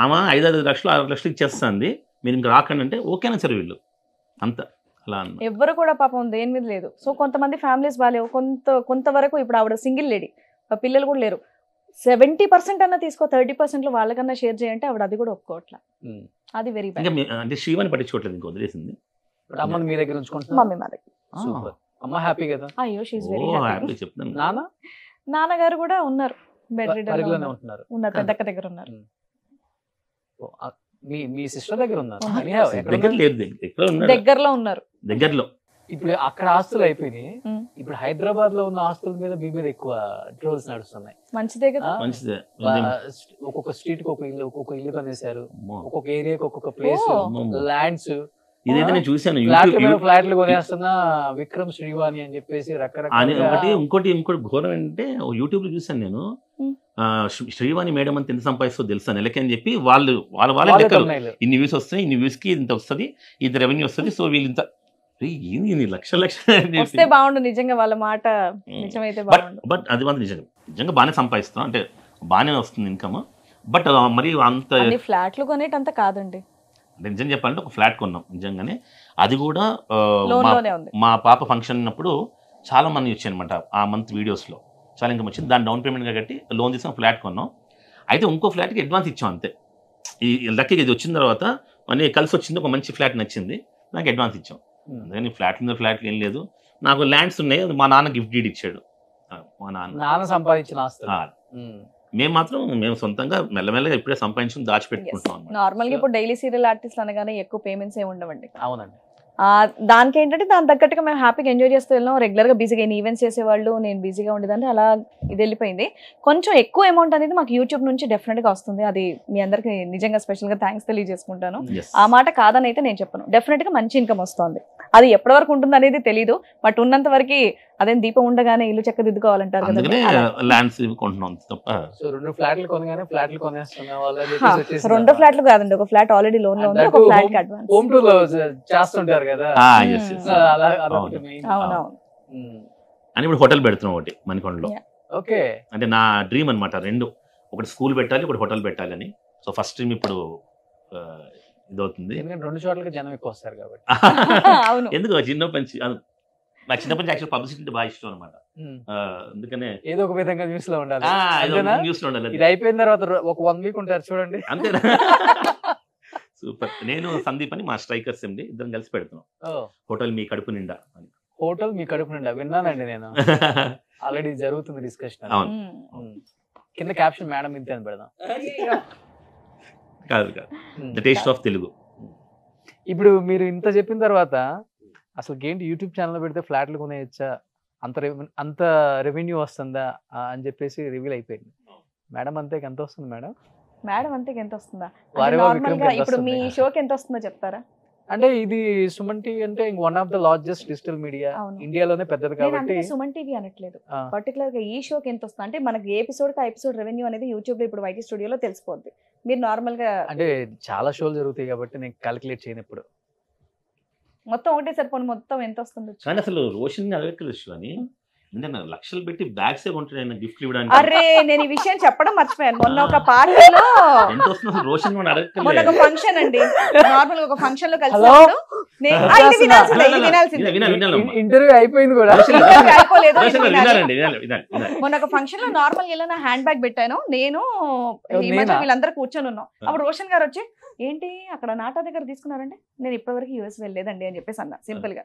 ఆమె 5-6 లక్షలు 6 లక్షలు ఇచ్చేస్తుంది, మీరు ఇంకా రాకండి అంటే ఓకేనా సరే వీళ్ళు అంత అలా ఎవ్వరు కూడా పాపం దేని మీద లేదు. సో కొంతమంది ఫ్యామిలీస్ బాగాలేవు, కొంతవరకు ఇప్పుడు ఆవిడ సింగిల్ లేడీ, పిల్లలు కూడా లేరు. 70% అన్నా తీసుకో, 30% వాళ్ళకన్నా షేర్ చేయంటే ఆవిడ అది కూడా ఒప్పుకోవట్లా. అది వెరీ బ్యాడ్. అంటే శ్రీవాణి పట్టించుకోవట్లేదు, ఇంకా వదిలేసింది. అమ్మని మీ దగ్గర ఉంచుకుంటున్నా, మమ్మీ మా దగ్గర. సూపర్, అమ్మ హ్యాపీ కదా? అయ్యో షీఈస్ వెరీ హ్యాపీ. చెప్తాను, నాన్నగారు కూడా ఉన్నారు, బెడ్ రిడర్ ఉంటున్నారు, పెద్దక్క దగ్గర ఉన్నారు. మీ సిస్టర్ దగ్గర ఉన్నారు? దగ్గరలో ఉన్నారు, దగ్గరలో. ఇప్పుడు అక్కడ ఆస్తులు అయిపోయినాయి, ఇప్పుడు హైదరాబాద్ లో ఉన్న ఆస్తుల మీద మీ మీద ఎక్కువ ట్రోల్స్ నడుస్తున్నాయి. మంచిదే కదా, మంచిదే. ఒక్కొక్క స్ట్రీట్ కి ఒక్కొక్క ఇల్లు కొనేశారు, ఒక్కొక్క ఏరియాకి ఒక్కొక్క ప్లేస్, ల్యాండ్స్. ఇదైతే నేను చూసాను, ఫ్లాట్లు కొనేస్తున్నా విక్రమ్ శ్రీవాణి అని చెప్పేసి రకరకాల. ఇంకోటి ఘోరం ఏంటంటే యూట్యూబ్ లో చూసాను నేను, శ్రీవాణి మేడం అంత ఎంత సంపాదిస్తుందో తెలుసా నెలకి అని చెప్పి వాళ్ళ లెక్కలు, ఇన్ని వ్యూస్ వస్తాయి, ఇన్ని వ్యూస్ కి ఇంత వస్తుంది, ఇంత రెవెన్యూ వస్తుంది, సో వీళ్ళు ఇంత లక్షలు వస్తే బాగుండు. నిజంగా వాళ్ళ మాట నిజమైతే బాగుండు. బట్ అది మాత్రం నిజంగా బాగానే సంపాదిస్తాం, అంటే బాగానే వస్తుంది ఇన్కమ్. బట్ మరి అంత ఫ్లాట్లు కొనేటంత కాదండి. అంటే నిజం చెప్పాలంటే ఒక ఫ్లాట్ కొన్నాం నిజంగానే, అది కూడా ఉంది. మా పాప ఫంక్షన్ ఉన్నప్పుడు చాలా మంది వచ్చాయనమాట ఆ మంత్ వీడియోస్లో, చాలా ఇన్కమ్ వచ్చింది. దాన్ని డౌన్ పేమెంట్గా కట్టి లోన్ తీసుకుని ఫ్లాట్ కొన్నాం. అయితే ఇంకో ఫ్లాట్కి అడ్వాన్స్ ఇచ్చాం అంతే. ఈ లక్కీగా ఇది వచ్చిన తర్వాత మనీ కలిసి వచ్చింది, ఒక మంచి ఫ్లాట్ నచ్చింది, నాకు అడ్వాన్స్ ఇచ్చాం. అందుకని ఫ్లాట్లు ఏం లేదు, నాకు ల్యాండ్స్ ఉన్నాయి, మా నాన్న గిఫ్ట్ డీడ్ ఇచ్చాడు. మా నాన్న సంపాదించిన ఆస్తి. మేము సొంతంగా మెల్లమెల్లగా ఇప్పుడే సంపాదించుకుని దాచిపెట్టుకుంటాం. నార్మల్ గా ఇప్పుడు డైలీ సీరియల్ ఆర్టిస్ట్ అనగానే ఎక్కువ పేమెంట్స్ ఏమి ఉండవండి. అవునండి, దానికి ఏంటంటే దాని తగ్గట్టుగా మేము హ్యాపీగా ఎంజాయ్ చేస్తూ వెళ్ళాం. రెగ్యులర్గా బిజీగా ఈవెంట్స్ చేసేవాళ్ళు, నేను బిజీగా ఉండేదాన్ని, అలా ఇది వెళ్ళిపోయింది. కొంచెం ఎక్కువ అమౌంట్ అనేది మాకు యూట్యూబ్ నుంచి డెఫినెట్గా వస్తుంది. అది మీ అందరికి నిజంగా స్పెషల్గా థ్యాంక్స్ తెలియజేసుకుంటాను. ఆ మాట కాదని అయితే నేను చెప్పను. డెఫినెట్గా మంచి ఇన్కమ్ వస్తుంది. అది ఎప్పటి వరకు ఉంటుంది అనేది తెలీదు, బట్ ఉన్నంత వరకు అదేం దీపం ఉండగానే ఇల్లు చక్కదిద్దుకోవాలంటారు కదా. ల్యాండ్స్ కొంటున్నాం తప్ప. సో 2 ఫ్లాట్లు కొనగానే ఫ్లాట్లు కొనేస్తున్నా రెండు ఫ్లాట్లు కాదండి, ఒక ఫ్లాట్ ఆల్రెడీ లోన్ లో ఉంది, ఒక ఫ్లాట్ కి అడ్వాన్స్. హోమ్ టూర్ లో చేస్తుంటారు కదా. అవునవును. అని ఇప్పుడు హోటల్ పెడుతున్నాం ఒకటి మణికొండలో. ఓకే, అంటే నా డ్రీమ్ అనమాట. 2, ఒకటి స్కూల్ పెట్టాలి, ఒకటి హోటల్ పెట్టాలని. సో ఫస్ట్ డ్రీమ్ ఇప్పుడు ఇదవుతుంది. ఎందుకంటే 2 చోట్లకి జనం ఎక్కువ వస్తారు కాబట్టి. అవును. ఎందుకు చిన్నప్పటి నుంచి నాకు చిన్నప్పటి నుంచి యాక్చువల్ పబ్లిసిటీ అంటే బాగా ఇష్టం అనమాట. అందుకనే ఏదో ఒక విధంగా న్యూస్ లో ఉండాలి. న్యూస్ లో ఉండాలి. ఇది అయిపోయిన తర్వాత ఒక 1 వీక్ ఉంటారు చూడండి. అంతేనా? సూపర్. నేను సందీప్ అని మా స్ట్రైకర్స్ ఎండి ఇద్దరం కలిసి పెడుతున్నాం హోటల్ మీ కడుపు నిండా అని. హోటల్ మీ కడుపు నిండా విన్నానండి నేను. ఆల్రెడీ జరుగుతుంది డిస్కషన్. కింద క్యాప్షన్ మేడం ఇంతే అని పెడదాం. కాదు కాదు, ద టేస్ట్ ఆఫ్ తెలుగు. ఇప్పుడు మీరు ఇంత చెప్పిన తర్వాత అసలు ఏంటి యూట్యూబ్ ఛానల్ పెడితే ఫ్లాట్లు కొనేయచ్చా, అంత రెవెన్యూ వస్తుందా అని చెప్పేసి రివీల్ అయిపోయింది. మేడం అంతేకి ఎంత వస్తుంది మేడం? మేడం అంతేకి ఎంత వస్తుందా? వారేవా నార్మల్ గా విక్రమ్ ఇప్పుడు మీ వస్తుంది. షోకి ఎంత వస్తుందో చెప్తారా? అంటే ఇది సుమన్ టీవీ అంటే one of the largest digital media అవును. ఇండియాలోనే పెద్దది నేను కాబట్టి. అందుకే సుమన్ టీవీ అనట్లేదు, పర్టికులర్ గా ఈ షోకి ఎంత వస్తుంది అంటే మనకి ఏ ఎపిసోడ్ కి ఎపిసోడ్ రెవెన్యూ అనేది యూట్యూబ్ లో ఇప్పుడు వైటీ స్టూడియోలో తెలిసిపోద్ది. మీరు నార్మల్ గా అంటే చాలా షోలు జరుగుతాయి కాబట్టి నేను క్యాలిక్యులేట్ చేయను ఇప్పుడు. మొత్తం ఒకటే సరిపోను మొత్తం ఎంత వస్తుంది? కానీ అసలు రోషన్ అడగలేదు అని ఎందుకంటే లక్షలు పెట్టి బ్యాగ్స్ కొంటున్నాయి గిఫ్ట్లు ఇవ్వడానికి. అరే నేను ఈ విషయం చెప్పడం మర్చిపోయాను. మొన్న ఒక పార్టీలో ఎంత వస్తుంది రోషన్ మొన్న అడగలేదు. ఒక ఫంక్షన్ అండి, నార్మల్ ఒక ఫంక్షన్ లో కలిసినప్పుడు ఇది వినాల్సిందే, ఇది వినాల్సిందే. ఇంటర్వ్యూ అయిపోయింది కూడా. అయిపోలేదు, ఇది వినాలి. వినాలండి వినాలి వినాలి వినాలి. మొన్న ఒక ఫంక్షన్ లో నార్మల్ ఇలా నా హ్యాండ్ బ్యాగ్ పెట్టాను నేను, ఈ మధ్య నేనా? వీళ్ళందరూ కూర్చొని ఉన్నాం. అప్పుడు రోషన్ గారు వచ్చి ఏంటి అక్కడ నాటా దగ్గర తీసుకున్నారంటే నేను ఇప్పటివరకు యూఎస్ వెళ్ళలేదండి అని చెప్పేసి అన్నా సింపుల్ గా.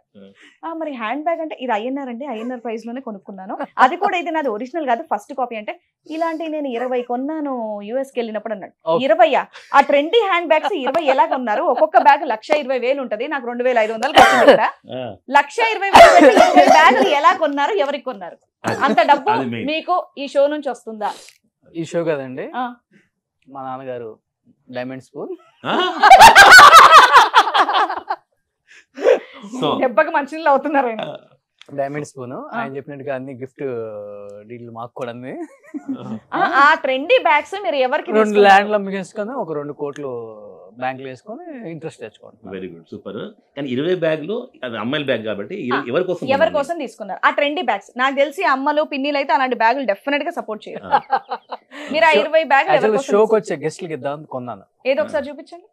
మరి హ్యాండ్ బ్యాగ్ అంటే ఇది ఐఎన్ఆర్ అండి, ఐఎన్ఆర్ ప్రైస్ లోనే కొనుక్కున్నాను, అది కూడా ఇది నాది ఒరిజినల్ కాదు ఫస్ట్ కాపీ. అంటే ఇలాంటి నేను 20 కొన్నాను యూఎస్ కి వెళ్ళినప్పుడు అన్నాడు. 20 ఆ ట్రెండీ హ్యాండ్ బ్యాగ్స్ 20 ఎలా కొన్నారు? ఒక్కొక్క బ్యాగ్ 1,20,000 ఉంటది, నాకు 2,500 ఖర్చు కదా. 1,20,000 బ్యాగులు ఎలా కొన్నారు, ఎవరికి కొన్నారు? అంత డబ్బు మీకు ఈ షో నుంచి వస్తుందా? ఈ షో కదండి, మా నాన్నగారు డైమండ్ స్పూన్ దెబ్బకి మంచినీళ్ళు అవుతున్నారు ఆయన. డైమండ్ స్పూన్ ఆయన చెప్పినట్టుగా అన్ని గిఫ్ట్ డీల్ మాకు కూడా అన్ని. ఆ ట్రెండీ బ్యాగ్స్ మీరు ఎవరికి 2 ల్యాండ్లు అమ్మికేసుకొని ఒక 2 కోట్లు బ్యాంకులు వేసుకొని ఇంట్రెస్ట్ తెచ్చుకోండి. Very good, super. కానీ 20 బ్యాగులు అది అమ్మాయిల బ్యాగ్ కాబట్టి ఎవరి కోసం తీసుకున్నారు ఆ ట్రెండీ బ్యాగ్స్? నాకు తెలిసి అమ్మలు పిన్నిలు అయితే అలాంటి బ్యాగులు డెఫినెట్ గా సపోర్ట్ చేయరు. మీరు ఆ 20 బ్యాగులు షోకి వచ్చే గెస్ట్లకి ఇద్దాం కొన్నాను. ఏదో ఒకసారి చూపించండి.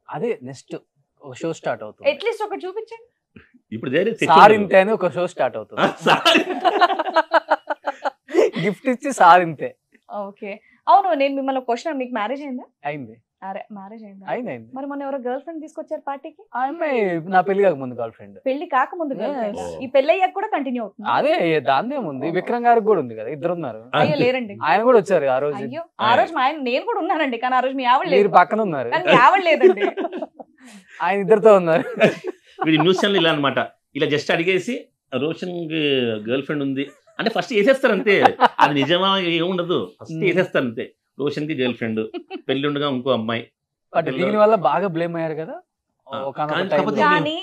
అదే నెక్స్ట్ ఒక షో స్టార్ట్ అవుతుంది, అట్లీస్ట్ ఒకటి చూపించండి. ఇప్పుడు సార్ ఇంతే అని ఒక షో స్టార్ట్ అవుతుంది. గిఫ్ట్ ఇచ్చి సార్ ఇంతే. ఓకే, అవును. నేను మిమ్మల్ని క్వశ్చన్, మీకు మ్యారేజ్ అయిందా? అయింది. అరే మ్యారేజ్ అయిందా? అయింది. మరి మొన్న ఎవరో గర్ల్ ఫ్రెండ్ తీసుకొచ్చారు పార్టీకి? ఆ అమ్మాయి నా పెళ్లి కాక ముందు గర్ల్ ఫ్రెండ్. పెళ్లి కాకముందు గర్ల్ ఫ్రెండ్. ఈ పెళ్లి అయ్యాక కూడా కంటిన్యూ అవుతుంది. అదే దాందే ఉంది. విక్రమ్ గారికి కూడా ఉంది కదా, ఇద్దరు ఉన్నారు. అయ్యో లేరండి, ఆయన కూడా వచ్చారు ఆ రోజు. అయ్యో ఆ రోజు మా ఆయన, నేను కూడా ఉన్నానండి కానీ ఆ రోజు మీ ఆవిడ మీరు లేదు. పక్కన ఉన్నారు కానీ మీ ఆవిడ లేదండి. ఆయన ఇద్దరితో ఉన్నారు. వీడి న్యూస్ ఛానల్ ఇలా అనమాట, ఇలా జస్ట్ అడిగేసి రోషన్ గర్ల్ ఫ్రెండ్ ఉంది అంటే ఫస్ట్ వేసేస్తారు అంతే. అది నిజమా ఏముండదు, ఫస్ట్ వేసేస్తారు అంతే. రోషన్ కి గర్ల్ ఫ్రెండ్, పెళ్లి ఉండగా ఇంకో అమ్మాయి. బట్ దీని వల్ల బాగా బ్లేమ్ అయ్యారు కదా. కానీ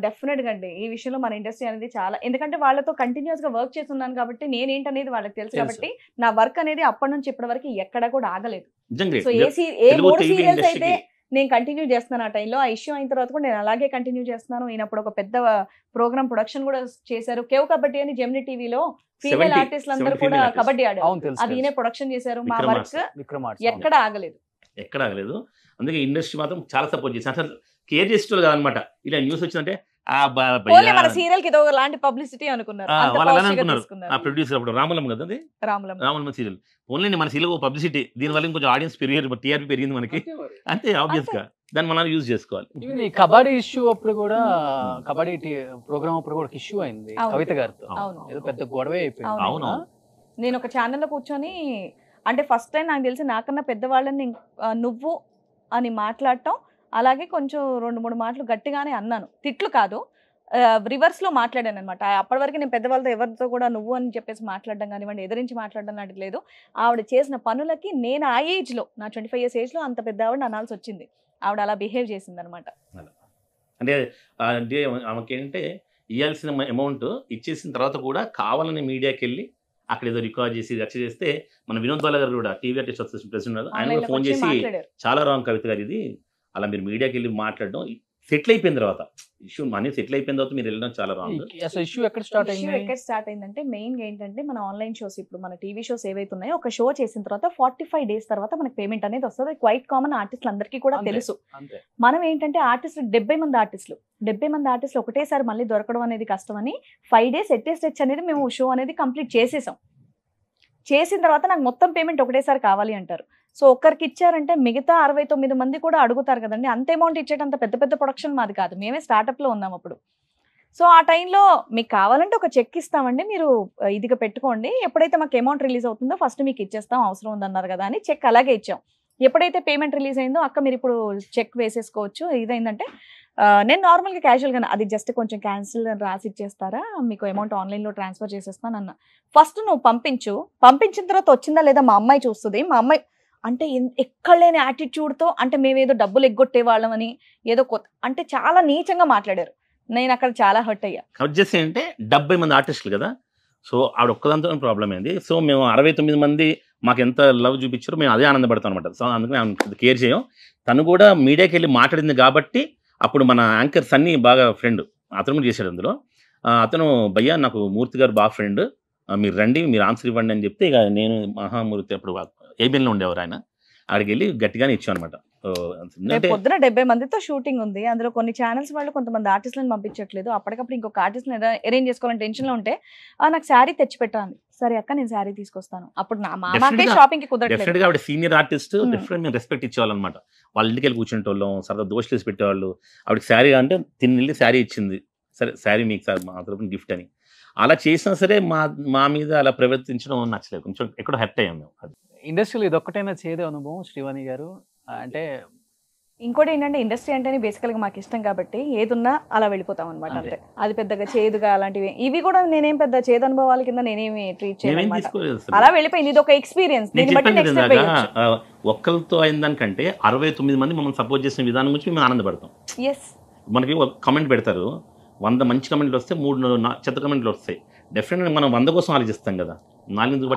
డెఫినెట్ గా అండి ఈ విషయంలో మన ఇండస్ట్రీ అనేది చాలా, ఎందుకంటే వాళ్ళతో కంటిన్యూస్ గా వర్క్ చేస్తున్నాను కాబట్టి నేనేంటనేది వాళ్ళకి తెలుసు కాబట్టి నా వర్క్ అనేది అప్పటి నుంచి ఇప్పటి వరకు ఎక్కడ కూడా ఆగలేదు. సో ఏ 3 సీరియల్స్ అయితే నేను కంటిన్యూ చేస్తున్నాను ఆ టైంలో, ఆ ఇష్యూ అయిన తర్వాత కూడా నేను అలాగే కంటిన్యూ చేస్తున్నాను. ఈయనప్పుడు ఒక పెద్ద ప్రోగ్రామ్ ప్రొడక్షన్ కూడా చేశారు, కేవ్ కబడ్డీ అని జెమిని టీవీలో. ఫీమేల్ ఆర్టిస్టులు అందరూ కూడా కబడ్డీ ఆడారు, అది ఈయనే ప్రొడక్షన్ చేశారు. మా వర్క్ ఎక్కడ ఆగలేదు, ఎక్కడ ఆగలేదు. అందుకే ఇండస్ట్రీ మాత్రం చాలా సపోర్ట్ చేసి అసలు కేర్ చేసేవాళ్ళు కాదనమాట. ఇలా న్యూస్ వచ్చిందంటే మన సీరియల్ కి లాంటి పబ్లిసిటీ అనుకున్నారు. ప్రొడ్యూసర్ అప్పుడు రామలం కదా, అది రామలం సీరియల్. ఓన్లీ మన సీరియల్ పబ్లిసిటీ, దీని వల్ల ఇంకొంచెం ఆడియన్స్ పెరిగారు, టీఆర్పీ పెరిగింది మనకి అంతే. ఆబ్వియస్ గా దాన్ని మనం యూజ్ చేసుకోవాలి. కబడ్డీ ఇష్యూ అప్పుడు కూడా, కబడ్డీ ప్రోగ్రామ్ అప్పుడు కూడా ఇష్యూ అయింది కవిత గారితో, ఏదో పెద్ద గొడవే అయిపోయింది. అవును, నేను ఒక ఛానల్లో కూర్చొని అంటే ఫస్ట్ టైం నాకు తెలిసి నాకన్నా పెద్దవాళ్ళని నువ్వు అని మాట్లాడటం, అలాగే కొంచెం 2-3 మాటలు గట్టిగానే అన్నాను, తిట్లు కాదు, రివర్స్ లో మాట్లాడాను అనమాట. అప్పటి వరకు నేను పెద్దవాళ్ళతో ఎవరితో కూడా నువ్వు అని చెప్పేసి మాట్లాడడం కానివ్వండి, ఎదిరించి మాట్లాడడం లాంటిది లేదు. ఆవిడ చేసిన పనులకి నేను ఆ ఏజ్ లో, నా 25 years ఏజ్ లో అంత పెద్ద ఆవిడ అనాల్సి వచ్చింది. ఆవిడ అలా బిహేవ్ చేసింది అనమాట. అంటే అంటే ఆమెకి ఏంటంటే ఇవ్వాల్సిన అమౌంట్ ఇచ్చేసిన తర్వాత కూడా కావాలని మీడియాకి వెళ్ళి అక్కడ ఏదో రికార్డ్ చేసి రచ్చ చేస్తే, మన వినోద్ బాల గారు కూడా టీవీ ఆర్టిస్ట్ అసోసియేషన్ ప్రెసిడెంట్, ఆయన కూడా ఫోన్ చేసి చాలా రాంగ్ కవిత గారు ఇది, అలా మీరు మీడియాకి వెళ్ళి మాట్లాడడం, సెటిల్ అయిపోయిన తర్వాత ఇష్యూ మనీ సెటిల్ అయిపోయిన తర్వాత మీరు వెళ్ళడం చాలా రాంగ్. అసలు ఇష్యూ ఎక్కడ స్టార్ట్ అయిందంటే మెయిన్ ఏంటంటే మన ఆన్లైన్ షోస్, ఇప్పుడు మన టీవీ షోస్ ఏవైతే ఉన్నాయో ఒక షో చేసిన తర్వాత 45 days తర్వాత మనకి పేమెంట్ అనేది వస్తుంది. క్వైట్ కామన్, ఆర్టిస్టులు అందరికీ కూడా తెలుసు. మనం ఏంటంటే ఆర్టిస్టులు 70 మంది ఆర్టిస్టులు ఒకటేసారి మళ్ళీ దొరకడం అనేది కష్టమని 5 days ఎట్టేస్ట్ అనేది మేము షో అనేది కంప్లీట్ చేసేసాం. చేసిన తర్వాత నాకు మొత్తం పేమెంట్ ఒకటేసారి కావాలి అంటారు. సో ఒక్కరికి ఇచ్చారంటే మిగతా 69 మంది కూడా అడుగుతారు కదండి. అంత అమౌంట్ ఇచ్చేటంత పెద్ద పెద్ద ప్రొడక్షన్ మాది కాదు, మేమే స్టార్ట్అప్లో ఉన్నాం అప్పుడు. సో ఆ టైంలో మీకు కావాలంటే ఒక చెక్ ఇస్తామండి, మీరు ఇదిగా పెట్టుకోండి, ఎప్పుడైతే మాకు అమౌంట్ రిలీజ్ అవుతుందో ఫస్ట్ మీకు ఇచ్చేస్తాం, అవసరం ఉందన్నారు కదా అని చెక్ అలాగే ఇచ్చాం. ఎప్పుడైతే పేమెంట్ రిలీజ్ అయిందో అక్క మీరు ఇప్పుడు చెక్ వేసేసుకోవచ్చు, ఇదైందంటే నేను నార్మల్గా క్యాజువల్గా అది జస్ట్ కొంచెం క్యాన్సిల్ రాసి ఇచ్చేస్తారా, మీకు అమౌంట్ ఆన్లైన్లో ట్రాన్స్ఫర్ చేసేస్తాను అన్న. ఫస్ట్ నువ్వు పంపించిన తర్వాత వచ్చిందా లేదా మా అమ్మాయి చూస్తుంది. మా అమ్మాయి అంటే ఎక్కడ లేని యాటిట్యూడ్తో, అంటే మేమేదో డబ్బులు ఎగ్గొట్టే వాళ్ళమని ఏదో అంటే చాలా నీచంగా మాట్లాడారు. నేను అక్కడ చాలా హర్ట్ అయ్యా. కట్ చేస్తే అంటే 70 మంది ఆర్టిస్టులు కదా, సో ఆవిడ ఒక్కదాంతో ప్రాబ్లం ఏంది. సో మేము 69 మంది మాకు ఎంత లవ్ చూపించారో మేము అదే ఆనందపడతాం అనమాట. సో అందుకని ఆమె కేర్ చేయం. తను కూడా మీడియాకి వెళ్ళి మాట్లాడింది కాబట్టి అప్పుడు మన యాంకర్ సన్నీ బాగా ఫ్రెండ్, అతను కూడా చేశాడు అందులో. అతను భయ్యా నాకు మూర్తి గారు బాగా ఫ్రెండ్, మీరు రండి, మీరు ఆన్సర్ ఇవ్వండి అని చెప్తే, ఇక నేను మహామూర్తి అప్పుడు ఏబిఎన్లో ఉండేవారు ఆయన, అక్కడికి వెళ్ళి గట్టిగానే ఇచ్చాం అనమాట. పొద్దున 70 మందితో షూటింగ్ ఉంది, అందులో కొన్ని ఛానల్స్ వాళ్ళు కొంతమంది ఆర్టిస్టులను పంపించట్లేదు. అప్పటికప్పుడు ఇంకొక ఆర్టిస్ట్ అరేంజ్ చేసుకోవాలని టెన్షన్లో ఉంటే నాకు శారీ తెచ్చి పెట్టాలి. సరే అక్క నేను శారీ తీసుకొస్తాను. అప్పుడు నా మామకే షాపింగ్ కి కుదరట్లేదు. డెఫినెట్గా ఆవిడ సీనియర్ ఆర్టిస్ట్, డెఫినెట్ మేము రెస్పెక్ట్ ఇచ్చేవాళ్ళు అనమాట. వాళ్ళ ఇంటికి వెళ్ళి కూర్చుంటోళ్ళం, సరదా దోషులు వేసి పెట్టేవాళ్ళు. ఆవిడకి శారీ అంటే తిన్నెళ్ళి శారీ ఇచ్చింది, సరే శారీ మీకు సార్ మా తరపున గిఫ్ట్ అని. అలా చేసినా సరే మా మీద అలా ప్రవర్తించడం నచ్చలేదు, కొంచెం ఎక్కడో హర్ట్ అయ్యాం మేము. ఇండస్ట్రీలో ఇది ఒక్కటైనా చేదే అనుభవం శ్రీవాణి గారు? అంటే ఇంకోటి ఏంటంటే ఇండస్ట్రీ అంటేనే బేసికల్గా మాకు ఇష్టం కాబట్టి ఏదున్నా అలా వెళ్ళిపోతాం అనమాట. అంతే, అది పెద్దగా చేదుగా అలాంటివి ఇవి కూడా నేనేం పెద్ద చేదు అనుభవాల కింద నేనేమి ట్రీట్ చేయను, అలా వెళ్ళిపోయింది. ఇది ఒక ఎక్స్పీరియన్స్. ఒక్కరితో అయిన దానికంటే 69 మంది మమ్మల్ని సపోర్ట్ చేసిన విధానం గురించి మేము ఆనందపడతాం. మనకి ఒక కమెంట్ పెడతారు, 100 మంచి కమెంట్లు వస్తే 3 చెత్త కమెంట్లు వస్తాయి. డెఫినెట్గా మనం 100 కోసం ఆలోచిస్తాం కదా.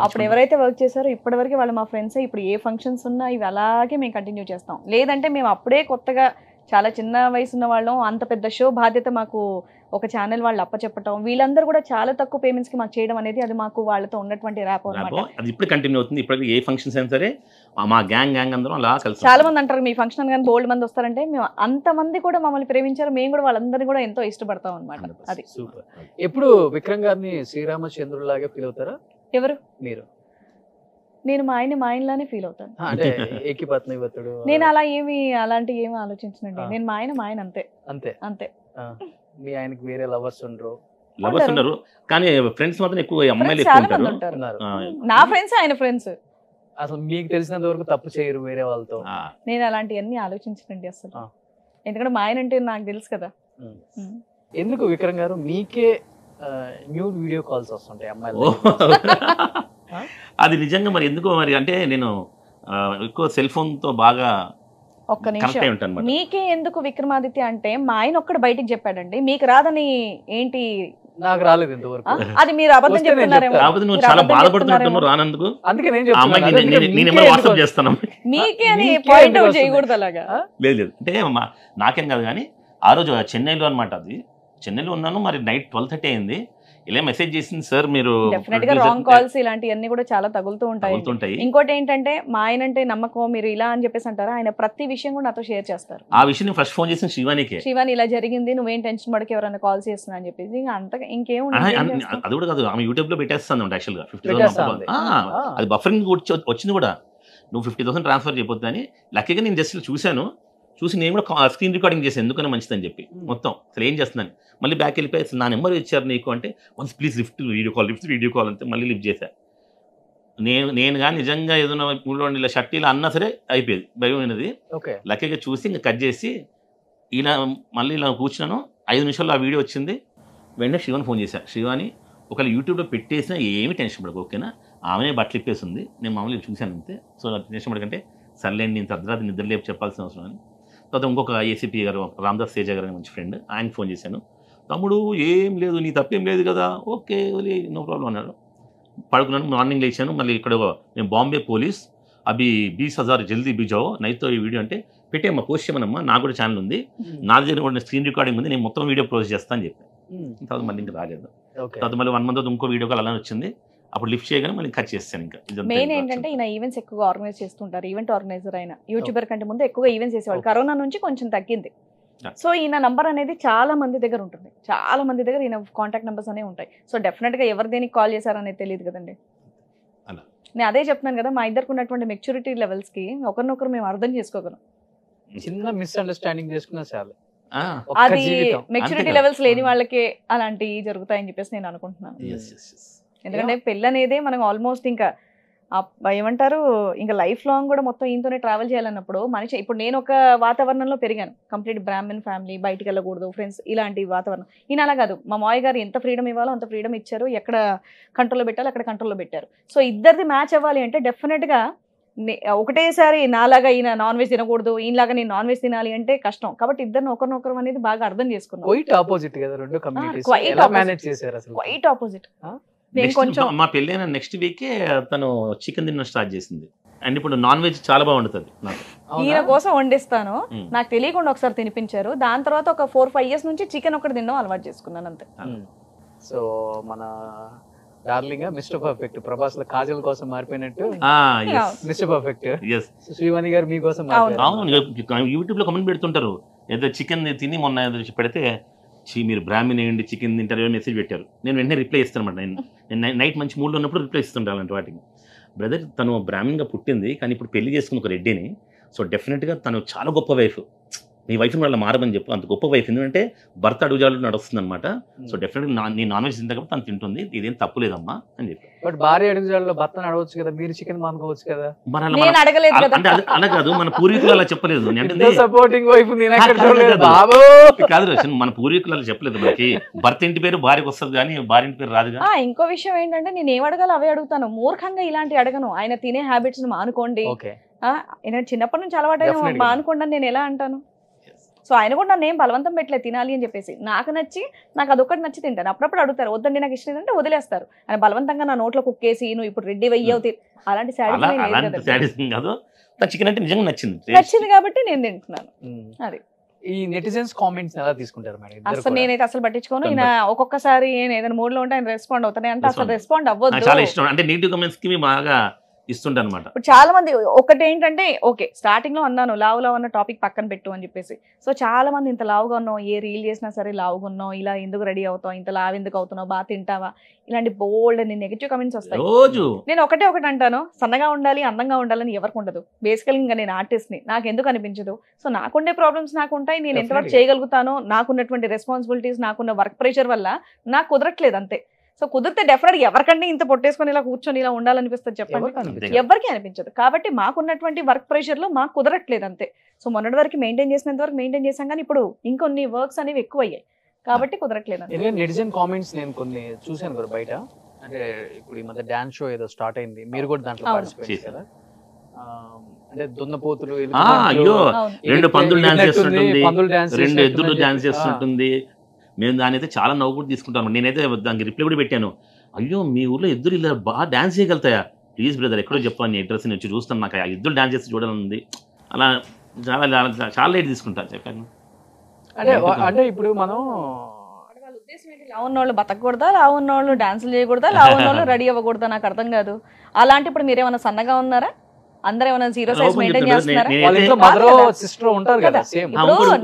అప్పుడు ఎవరైతే వర్క్ చేశారో ఇప్పటివరకు వాళ్ళు మా ఫ్రెండ్స్, ఇప్పుడు ఏ ఫంక్షన్స్ ఉన్నా ఇవి అలాగే మేము కంటిన్యూ చేస్తాం. లేదంటే మేము అప్పుడే కొత్తగా చాలా చిన్న వయసు ఉన్న వాళ్ళం, అంత పెద్ద షో బాధ్యత మాకు ఒక ఛానల్ వాళ్ళు అప్పచెప్పటం, వీళ్ళందరూ కూడా చాలా తక్కువ పేమెంట్స్కి మాకు చేయడం అనేది అది మాకు వాళ్ళతో ఉన్నటువంటి ర్యాప్ అన్నమాట. అది ఇప్పుడు కంటిన్యూ అవుతుంది. ఇప్పుడు ఏ ఫంక్షన్స్ అయినా సరే మా గ్యాంగ్ అందరం అలా కలిసి. చాలా మంది అంటారు మీ ఫంక్షన్ కానీ బోల్డ్ మంది వస్తారంటే, మేము అంతమంది కూడా మమ్మల్ని ప్రేమించారు, మేము కూడా వాళ్ళందరినీ కూడా ఎంతో ఇష్టపడతాం అనమాట. అది సూపర్. ఎప్పుడు విక్రమ్ గారిని శ్రీరామచంద్రులాగా ఫీల్ అవుతారా? ఎవరు? మీరు. నేను మా ఆయనలానే ఫీల్ అవుతాను. అంటే ఏకీపత్నివతుడు నేను అలా అలాంటి ఏమి ఆలోచించనండి. నేను మా ఆయన అంతే అంతే అంతే. మీ ఆయనకి వేరే లవర్స్ ఉండరు, కానీ ఫ్రెండ్స్ మాత్రం ఎక్కువ అమ్మాయిలు ఉంటారు. నా ఫ్రెండ్స్ ఆయన ఫ్రెండ్స్. అసలు మీకు తెలిసినంత వరకు తప్పు చేయరు వేరే వాళ్ళతో? నేను అలాంటివన్నీ ఆలోచించనండి అసలు, ఎందుకంటే మా ఆయన అంటే నాకు తెలుసు కదా. ఎందుకు విక్రమ్ గారు మీకే న్యూ వీడియో కాల్స్ వస్తుంటాయి అమ్మాయిలు? అది నిజంగా మరి ఎందుకో మరి, అంటే నేను ఎక్కువ సెల్ ఫోన్ తో బాగా ఒక్క నిమిషం. మీకే ఎందుకు విక్రమాదిత్య అంటే మా ఆయన ఒక్కడు బయటికి చెప్పాడండి, మీకు రాదని ఏంటి? నాకు రాలేదు ఇంతవరకు. అది మీరు అబద్ధం చెప్తున్నారేమో. చాలా బాధపడుతున్నట్టు రానందుకు, అందుకే చేస్తాను మీకే అని పాయింట్ అవుట్ చేయకూడదు అలాగా. లేదు అంటే నాకేం కాదు, కానీ ఆ రోజు చెన్నైలో అనమాట, అది చెన్నైలో ఉన్నాను, మరి నైట్ 12:30 అయింది. ఇలా మెసేజ్ చేసింది, సార్ మీరు డెఫినెట్ గా రాంగ్ కాల్స్ ఇలాంటివన్నీ కూడా చాలా తగులుతూ ఉంటాయి. ఇంకోటి ఏంటంటే మా ఆయన అంటే నమ్మకం, మీరు ఇలా అని చెప్పేసి అంటారా, ఆయన ప్రతి విషయం కూడా నాతో షేర్ చేస్తారు. ఆ విషయం ఫస్ట్ ఫోన్ చేసిన శ్రీవాణికి, శ్రీవాణి ఇలా జరిగింది, నువ్వేం టెన్షన్ పడక, ఎవరైనా కాల్ చేస్తున్నా అని చెప్పేసి. ఇంకా అంత ఇంకేం అది కూడా కాదు, ఆమె యూట్యూబ్ లో పెట్టేస్తాను యాక్చువల్ గా 50,000. అది బఫరింగ్ వచ్చింది కూడా, నువ్వు 50,000 ట్రాన్స్ఫర్ చేయబోద్దు అని. లక్కీగా నేను జస్ట్ చూసి నేను కూడా స్క్రీన్ రికార్డింగ్ చేసి ఎందుకన్నా మంచిదని చెప్పి మొత్తం అసలు ఏం చేస్తున్నాను. మళ్ళీ బ్యాక్ వెళ్ళిపోయి అసలు నా నెంబర్ ఇచ్చారు నీకు అంటే, once please lift video call అంటే మళ్ళీ లిఫ్ట్ చేశా. నేను కానీ నిజంగా ఏదైనా ఊళ్ళో ఇలా షర్ట్ ఇలా అన్నా సరే అయిపోయేది భయమైనది. ఓకే. లక్కీగా చూసి ఇంకా కట్ చేసి ఇలా మళ్ళీ ఇలా కూర్చున్నాను. 5 నిమిషాల్లో ఆ వీడియో వచ్చింది. వెంటనే శివాని ఫోన్ చేశాను. శివాని ఒకవేళ యూట్యూబ్లో పెట్టేసినా ఏమీ టెన్షన్ పడకు, ఓకేనా, ఆమెనే బట్టలు ఇప్పేసింది, నేను మామూలుగా చూశాను అంతే, సో టెన్షన్ పడకంటే సర్లేండి, నేను అర్ధరాత్రి నిద్ర లేపు చెప్పాల్సిన అవసరం అని. తర్వాత ఇంకొక ఏసీపీ గారు రామదాస్ తేజ గారు మంచి ఫ్రెండ్, ఆయనకి ఫోన్ చేశాను. తమ్ముడు ఏం లేదు, నీ తప్పేం లేదు కదా, ఓకే నో ప్రాబ్లం అన్నాడు. పడుకున్నాను. మార్నింగ్ లేచాను. మళ్ళీ ఇక్కడ నేను బాంబే పోలీస్ అవి 20,000 జల్దీ బిజావో నైట్తో ఈ వీడియో అంటే పెట్టేమ్మా, పోస్ట్ చేయమనమ్మా, నాకు కూడా ఛానల్ ఉంది, నా దగ్గర కూడా స్క్రీన్ రికార్డింగ్ ఉంది, నేను మొత్తం వీడియో పోస్ట్ చేస్తాను అని చెప్పాను. తర్వాత మళ్ళీ ఇంకా రాలేదు. తర్వాత మళ్ళీ 1 month ఇంకో వీడియో కాల్ అలానే వచ్చింది. అప్పుడు లిఫ్ట్ చేయగానే మళ్ళీ కట్ చేస్తాను. ఇంకా మెయిన్ ఏంటంటే ఈయన ఈవెంట్స్ ఎక్కువగా ఆర్గనైజ్ చేస్తుంటారు. ఈవెంట్ ఆర్గనైజర్ అయినా యూట్యూబర్ కంటే ముందు ఎక్కువగా ఈవెంట్స్ చేసేవాళ్ళు. కరోనా నుంచి కొంచెం తగ్గింది. సో ఈయన నంబర్ అనేది చాలా మంది దగ్గర ఉంటుంది. చాలా మంది దగ్గర ఈయన కాంటాక్ట్ నెంబర్స్ అనేవి ఉంటాయి. సో డెఫినెట్గా ఎవరు దేనికి కాల్ చేశారనేది తెలియదు కదండి. నేను అదే చెప్తున్నాను కదా, మా ఇద్దరికి ఉన్నటువంటి మెచ్యూరిటీ లెవెల్స్కి ఒకరినొకరు మేము అర్థం చేసుకోగలం. చిన్న మిస్అండర్స్టాండింగ్ చేసుకున్నా చాలు. అది మెచ్యూరిటీ లెవెల్స్ లేని వాళ్ళకే అలాంటివి జరుగుతాయని చెప్పేసి నేను అనుకుంటున్నాను. ఎందుకంటే పెళ్ళి అనేది మనం ఆల్మోస్ట్ ఇంకా ఏమంటారు, ఇంకా లైఫ్ లాంగ్ కూడా మొత్తం ఈయనతోనే ట్రావెల్ చేయాలన్నప్పుడు మనిషి, ఇప్పుడు నేను ఒక వాతావరణంలో పెరిగాను, కంప్లీట్ బ్రాహ్మణ్ ఫ్యామిలీ, బయటికి వెళ్ళకూడదు, ఫ్రెండ్స్, ఇలాంటి వాతావరణం. ఈయన అలా కాదు, మా మావయ్య గారు ఎంత ఫ్రీడమ్ ఇవ్వాలో అంత ఫ్రీడమ్ ఇచ్చారు, ఎక్కడ కంట్రోల్లో పెట్టాలో అక్కడ కంట్రోల్లో పెట్టారు. సో ఇద్దరిది మ్యాచ్ అవ్వాలి అంటే డెఫినెట్గా ఒకటేసారి నాలాగా ఈయన నాన్ వెజ్ తినకూడదు, ఈయనలాగా నేను నాన్ వెజ్ తినాలి అంటే కష్టం. కాబట్టి ఇద్దరిని ఒకరినొకరు అనేది బాగా అర్థం చేసుకున్నాం. క్వైట్ ఆపోజిట్ కదా రెండు కమ్యూనిటీస్. మేనేజ్ చేశారు అసలు. Quite opposite. నేను కొంచెం మా పెళ్ళైన నెక్స్ట్ వీకే తను చికెన్ తినడం స్టార్ట్ చేసింది. అండ్ ఇప్పుడు నాన్ వెజ్ చాలా బాగుంటుంది నాకు. ఈయన కోసం వండిస్తాను, నాకు తెలియకుండా ఒకసారి తినిపించారు. దాని తర్వాత ఒక 4-5 years నుంచి చికెన్ ఒకటి తినడం అలవాటు చేసుకున్నాను అంతే. సో మన డార్లింగ్ మిస్టర్ పర్ఫెక్ట్ ప్రభాస్ లో కాజల్ కోసం మారిపోయినట్టు మిస్టర్ పర్ఫెక్ట్ శ్రీవాణి గారు మీకోసం. యూట్యూబ్ లో కమెంట్ పెడుతుంటారు, ఏదో చికెన్ తిని మొన్న పెడితే మీరు బ్రాహ్మణ్ ఏంటి చికెన్ తింటారు మెసేజ్ పెట్టారు. నేను వెంటనే రిప్లై ఇస్తాను అనమాట. నేను నైట్ మంచి మూడ్లో ఉన్నప్పుడు రిప్లై ఇస్తుంటాను అలాంటి వాటికి. బ్రదర్ తను బ్రాహ్మణ్గా పుట్టింది, కానీ ఇప్పుడు పెళ్లి చేసుకుని ఒక రెడ్డిని. సో డెఫినెట్గా తను చాలా గొప్ప వైఫ్. మీ వైఫ్ని వాళ్ళ మారమని చెప్పు, అంత గొప్ప వైఫ్. ఎందుకంటే భర్త అడుగుజాలు నడుస్తుంది అనమాట. సో డెఫినెట్గా నేను నాన్ వెజ్ తింటా కాబట్టి తను తింటుంది, ఇదేం తప్పులేదమ్మా అని చెప్పి. బట్ భార్య అడుగుజాలలో భర్తను అడగవచ్చు కదా, మీరు చికెన్ మానుకోవచ్చు కదా. అంటే అలా కాదు, మన పూర్వీకులు అలా చెప్పలేదు. సపోర్టింగ్ వైఫ్ కాదు రోషన్, మన పూర్వీకులు అలా చెప్పలేదు. మనకి భర్త ఇంటి పేరు భార్యకు వస్తుంది కానీ భార్య ఇంటి పేరు రాదుగా. ఇంకో విషయం ఏంటంటే నేను ఏం అడగాలో అవే అడుగుతాను, మూర్ఖంగా ఇలాంటి అడగను. ఆయన తినే హ్యాబిట్స్ మానుకోండి, చిన్నప్పటి నుంచి అలవాటు మానుకోండి అని నేను ఎలా అంటాను? సో ఆయన కూడా నన్ను ఏం బలవంతం పెట్టలేదు తినాలి అని చెప్పేసి. నాకు నచ్చి నాకు అదొకటి నచ్చి తింటాను. అప్పుడప్పుడు అడుగుతారు, వద్దండి నాకు ఇష్టం ఏంటంటే వదిలేస్తారు. ఆయన బలవంతంగా నా నోట్లో కుక్కేసి నువ్వు ఇప్పుడు రెడ్డి వెయ్యవు అలాంటి సాడిజం కాదు. చికెన్ అంటే నిజంగా నచ్చింది కాబట్టి నేను తింటున్నాను. అది ఈ నెటిజన్స్ కామెంట్స్ ఎలా తీసుకుంటారు మేడం? అసలు నేనైతే అసలు పట్టించుకోను. ఈయన ఒక్కొక్కసారి ఏదైనా మూడ్ లో ఉంటే ఆయన రెస్పాండ్ అవుతానే అంటే అసలు రెస్పాండ్ అవ్వదు. చాలా ఇష్టం అంటే నెగిటివ్ కామెంట్స్ కి బాగా ఇస్తుంటా అనమాట. ఇప్పుడు చాలా మంది ఒకటి ఏంటంటే, ఓకే స్టార్టింగ్ లో అన్నాను లావు అన్న టాపిక్ పక్కన పెట్టు అని చెప్పేసి. సో చాలా మంది ఇంత లావుగా ఉన్నావు, ఏ రీల్ చేసినా సరే లావుగా ఉన్నావు, ఇలా ఎందుకు రెడీ అవుతావు, ఇంత లావు ఎందుకు అవుతున్నావు, బాగా తింటావా, ఇలాంటి బోల్డ్ అని నెగిటివ్ కమెంట్స్ వస్తాయి. నేను ఒకటి అంటాను, సన్నగా ఉండాలి అందంగా ఉండాలని ఎవరికి ఉండదు. బేసికల్ గా నేను ఆర్టిస్ట్ ని, నాకు ఎందుకు అనిపించదు. సో నాకుండే ప్రాబ్లమ్స్ నాకు ఉంటాయి, నేను ఎంతవరకు చేయగలుగుతానో, నాకున్నటువంటి రెస్పాన్సిబిలిటీస్, నాకున్న వర్క్ ప్రెషర్ వల్ల నాకు కుదరట్లేదు అంతే. సో కుదిరితే డెఫినెట్ ఎవరికంటే ఇంత పొట్టేసుకొని ఇలా కూర్చొని ఇలా ఉండాలనిపిస్తుంది చెప్పండి? ఎవరికి అనిపించదు. కాబట్టి మాకున్నటువంటి వర్క్ ప్రెషర్ లో మాకు కుదరట్లేదు అంతే. సో మొన్నటి వరకు మెయింటైన్ చేసినంత వరకు మెయింటైన్ చేసాం, కానీ ఇప్పుడు ఇంకొన్ని వర్క్స్ అనేవి ఎక్కువ అయ్యాయి కాబట్టి కుదరట్లేదు. నెటిజన్ కామెంట్స్ నేను కొన్ని చూసాను కదా బయట. అంటే ఇప్పుడు ఈ మధ్య డాన్స్ షో ఏదో స్టార్ట్ అయింది, మీరు కూడా దాంట్లో పార్టిసిపేట్ చేశారు కదా. అంటే దున్నపోతులు, అయ్యో 2 పందులు డాన్స్ చేస్తుంటుంది, 2 ఎద్దులు డాన్స్ చేస్తుంటుంది. మేము దాని అయితే చాలా నవ్వు కూడా తీసుకుంటాము. నేనైతే దానికి రిప్లై కూడా పెట్టాను, అయ్యో మీ ఊర్లో ఎద్దులు ఇలా బాగా డాన్స్ చేయగలుగుతాయా, ప్లీజ్ బ్రదర్ ఎక్కడో చెప్పాను, నీ అడ్రస్ వచ్చి చూస్తాను, నాకు ఆ ఎద్దులు డాన్స్ చేసి చూడాలని. అలా చాలా చాలా లైట్ తీసుకుంటా చెప్పాను. అంటే ఇప్పుడు మనం లావు ఉన్నోళ్ళు బతకూడదా, లావు ఉన్నోళ్ళు డాన్సులు చేయకూడదా, లావు ఉన్నోళ్ళు రెడీ అవ్వకూడదా, నాకు అర్థం కాదు. అలాంటి ఇప్పుడు మీరేమన్నా సన్నగా ఉన్నారా? అందరూ ఏమైనా జీరో సైజ్ మెయింటైన్ చేస్తున్నారా?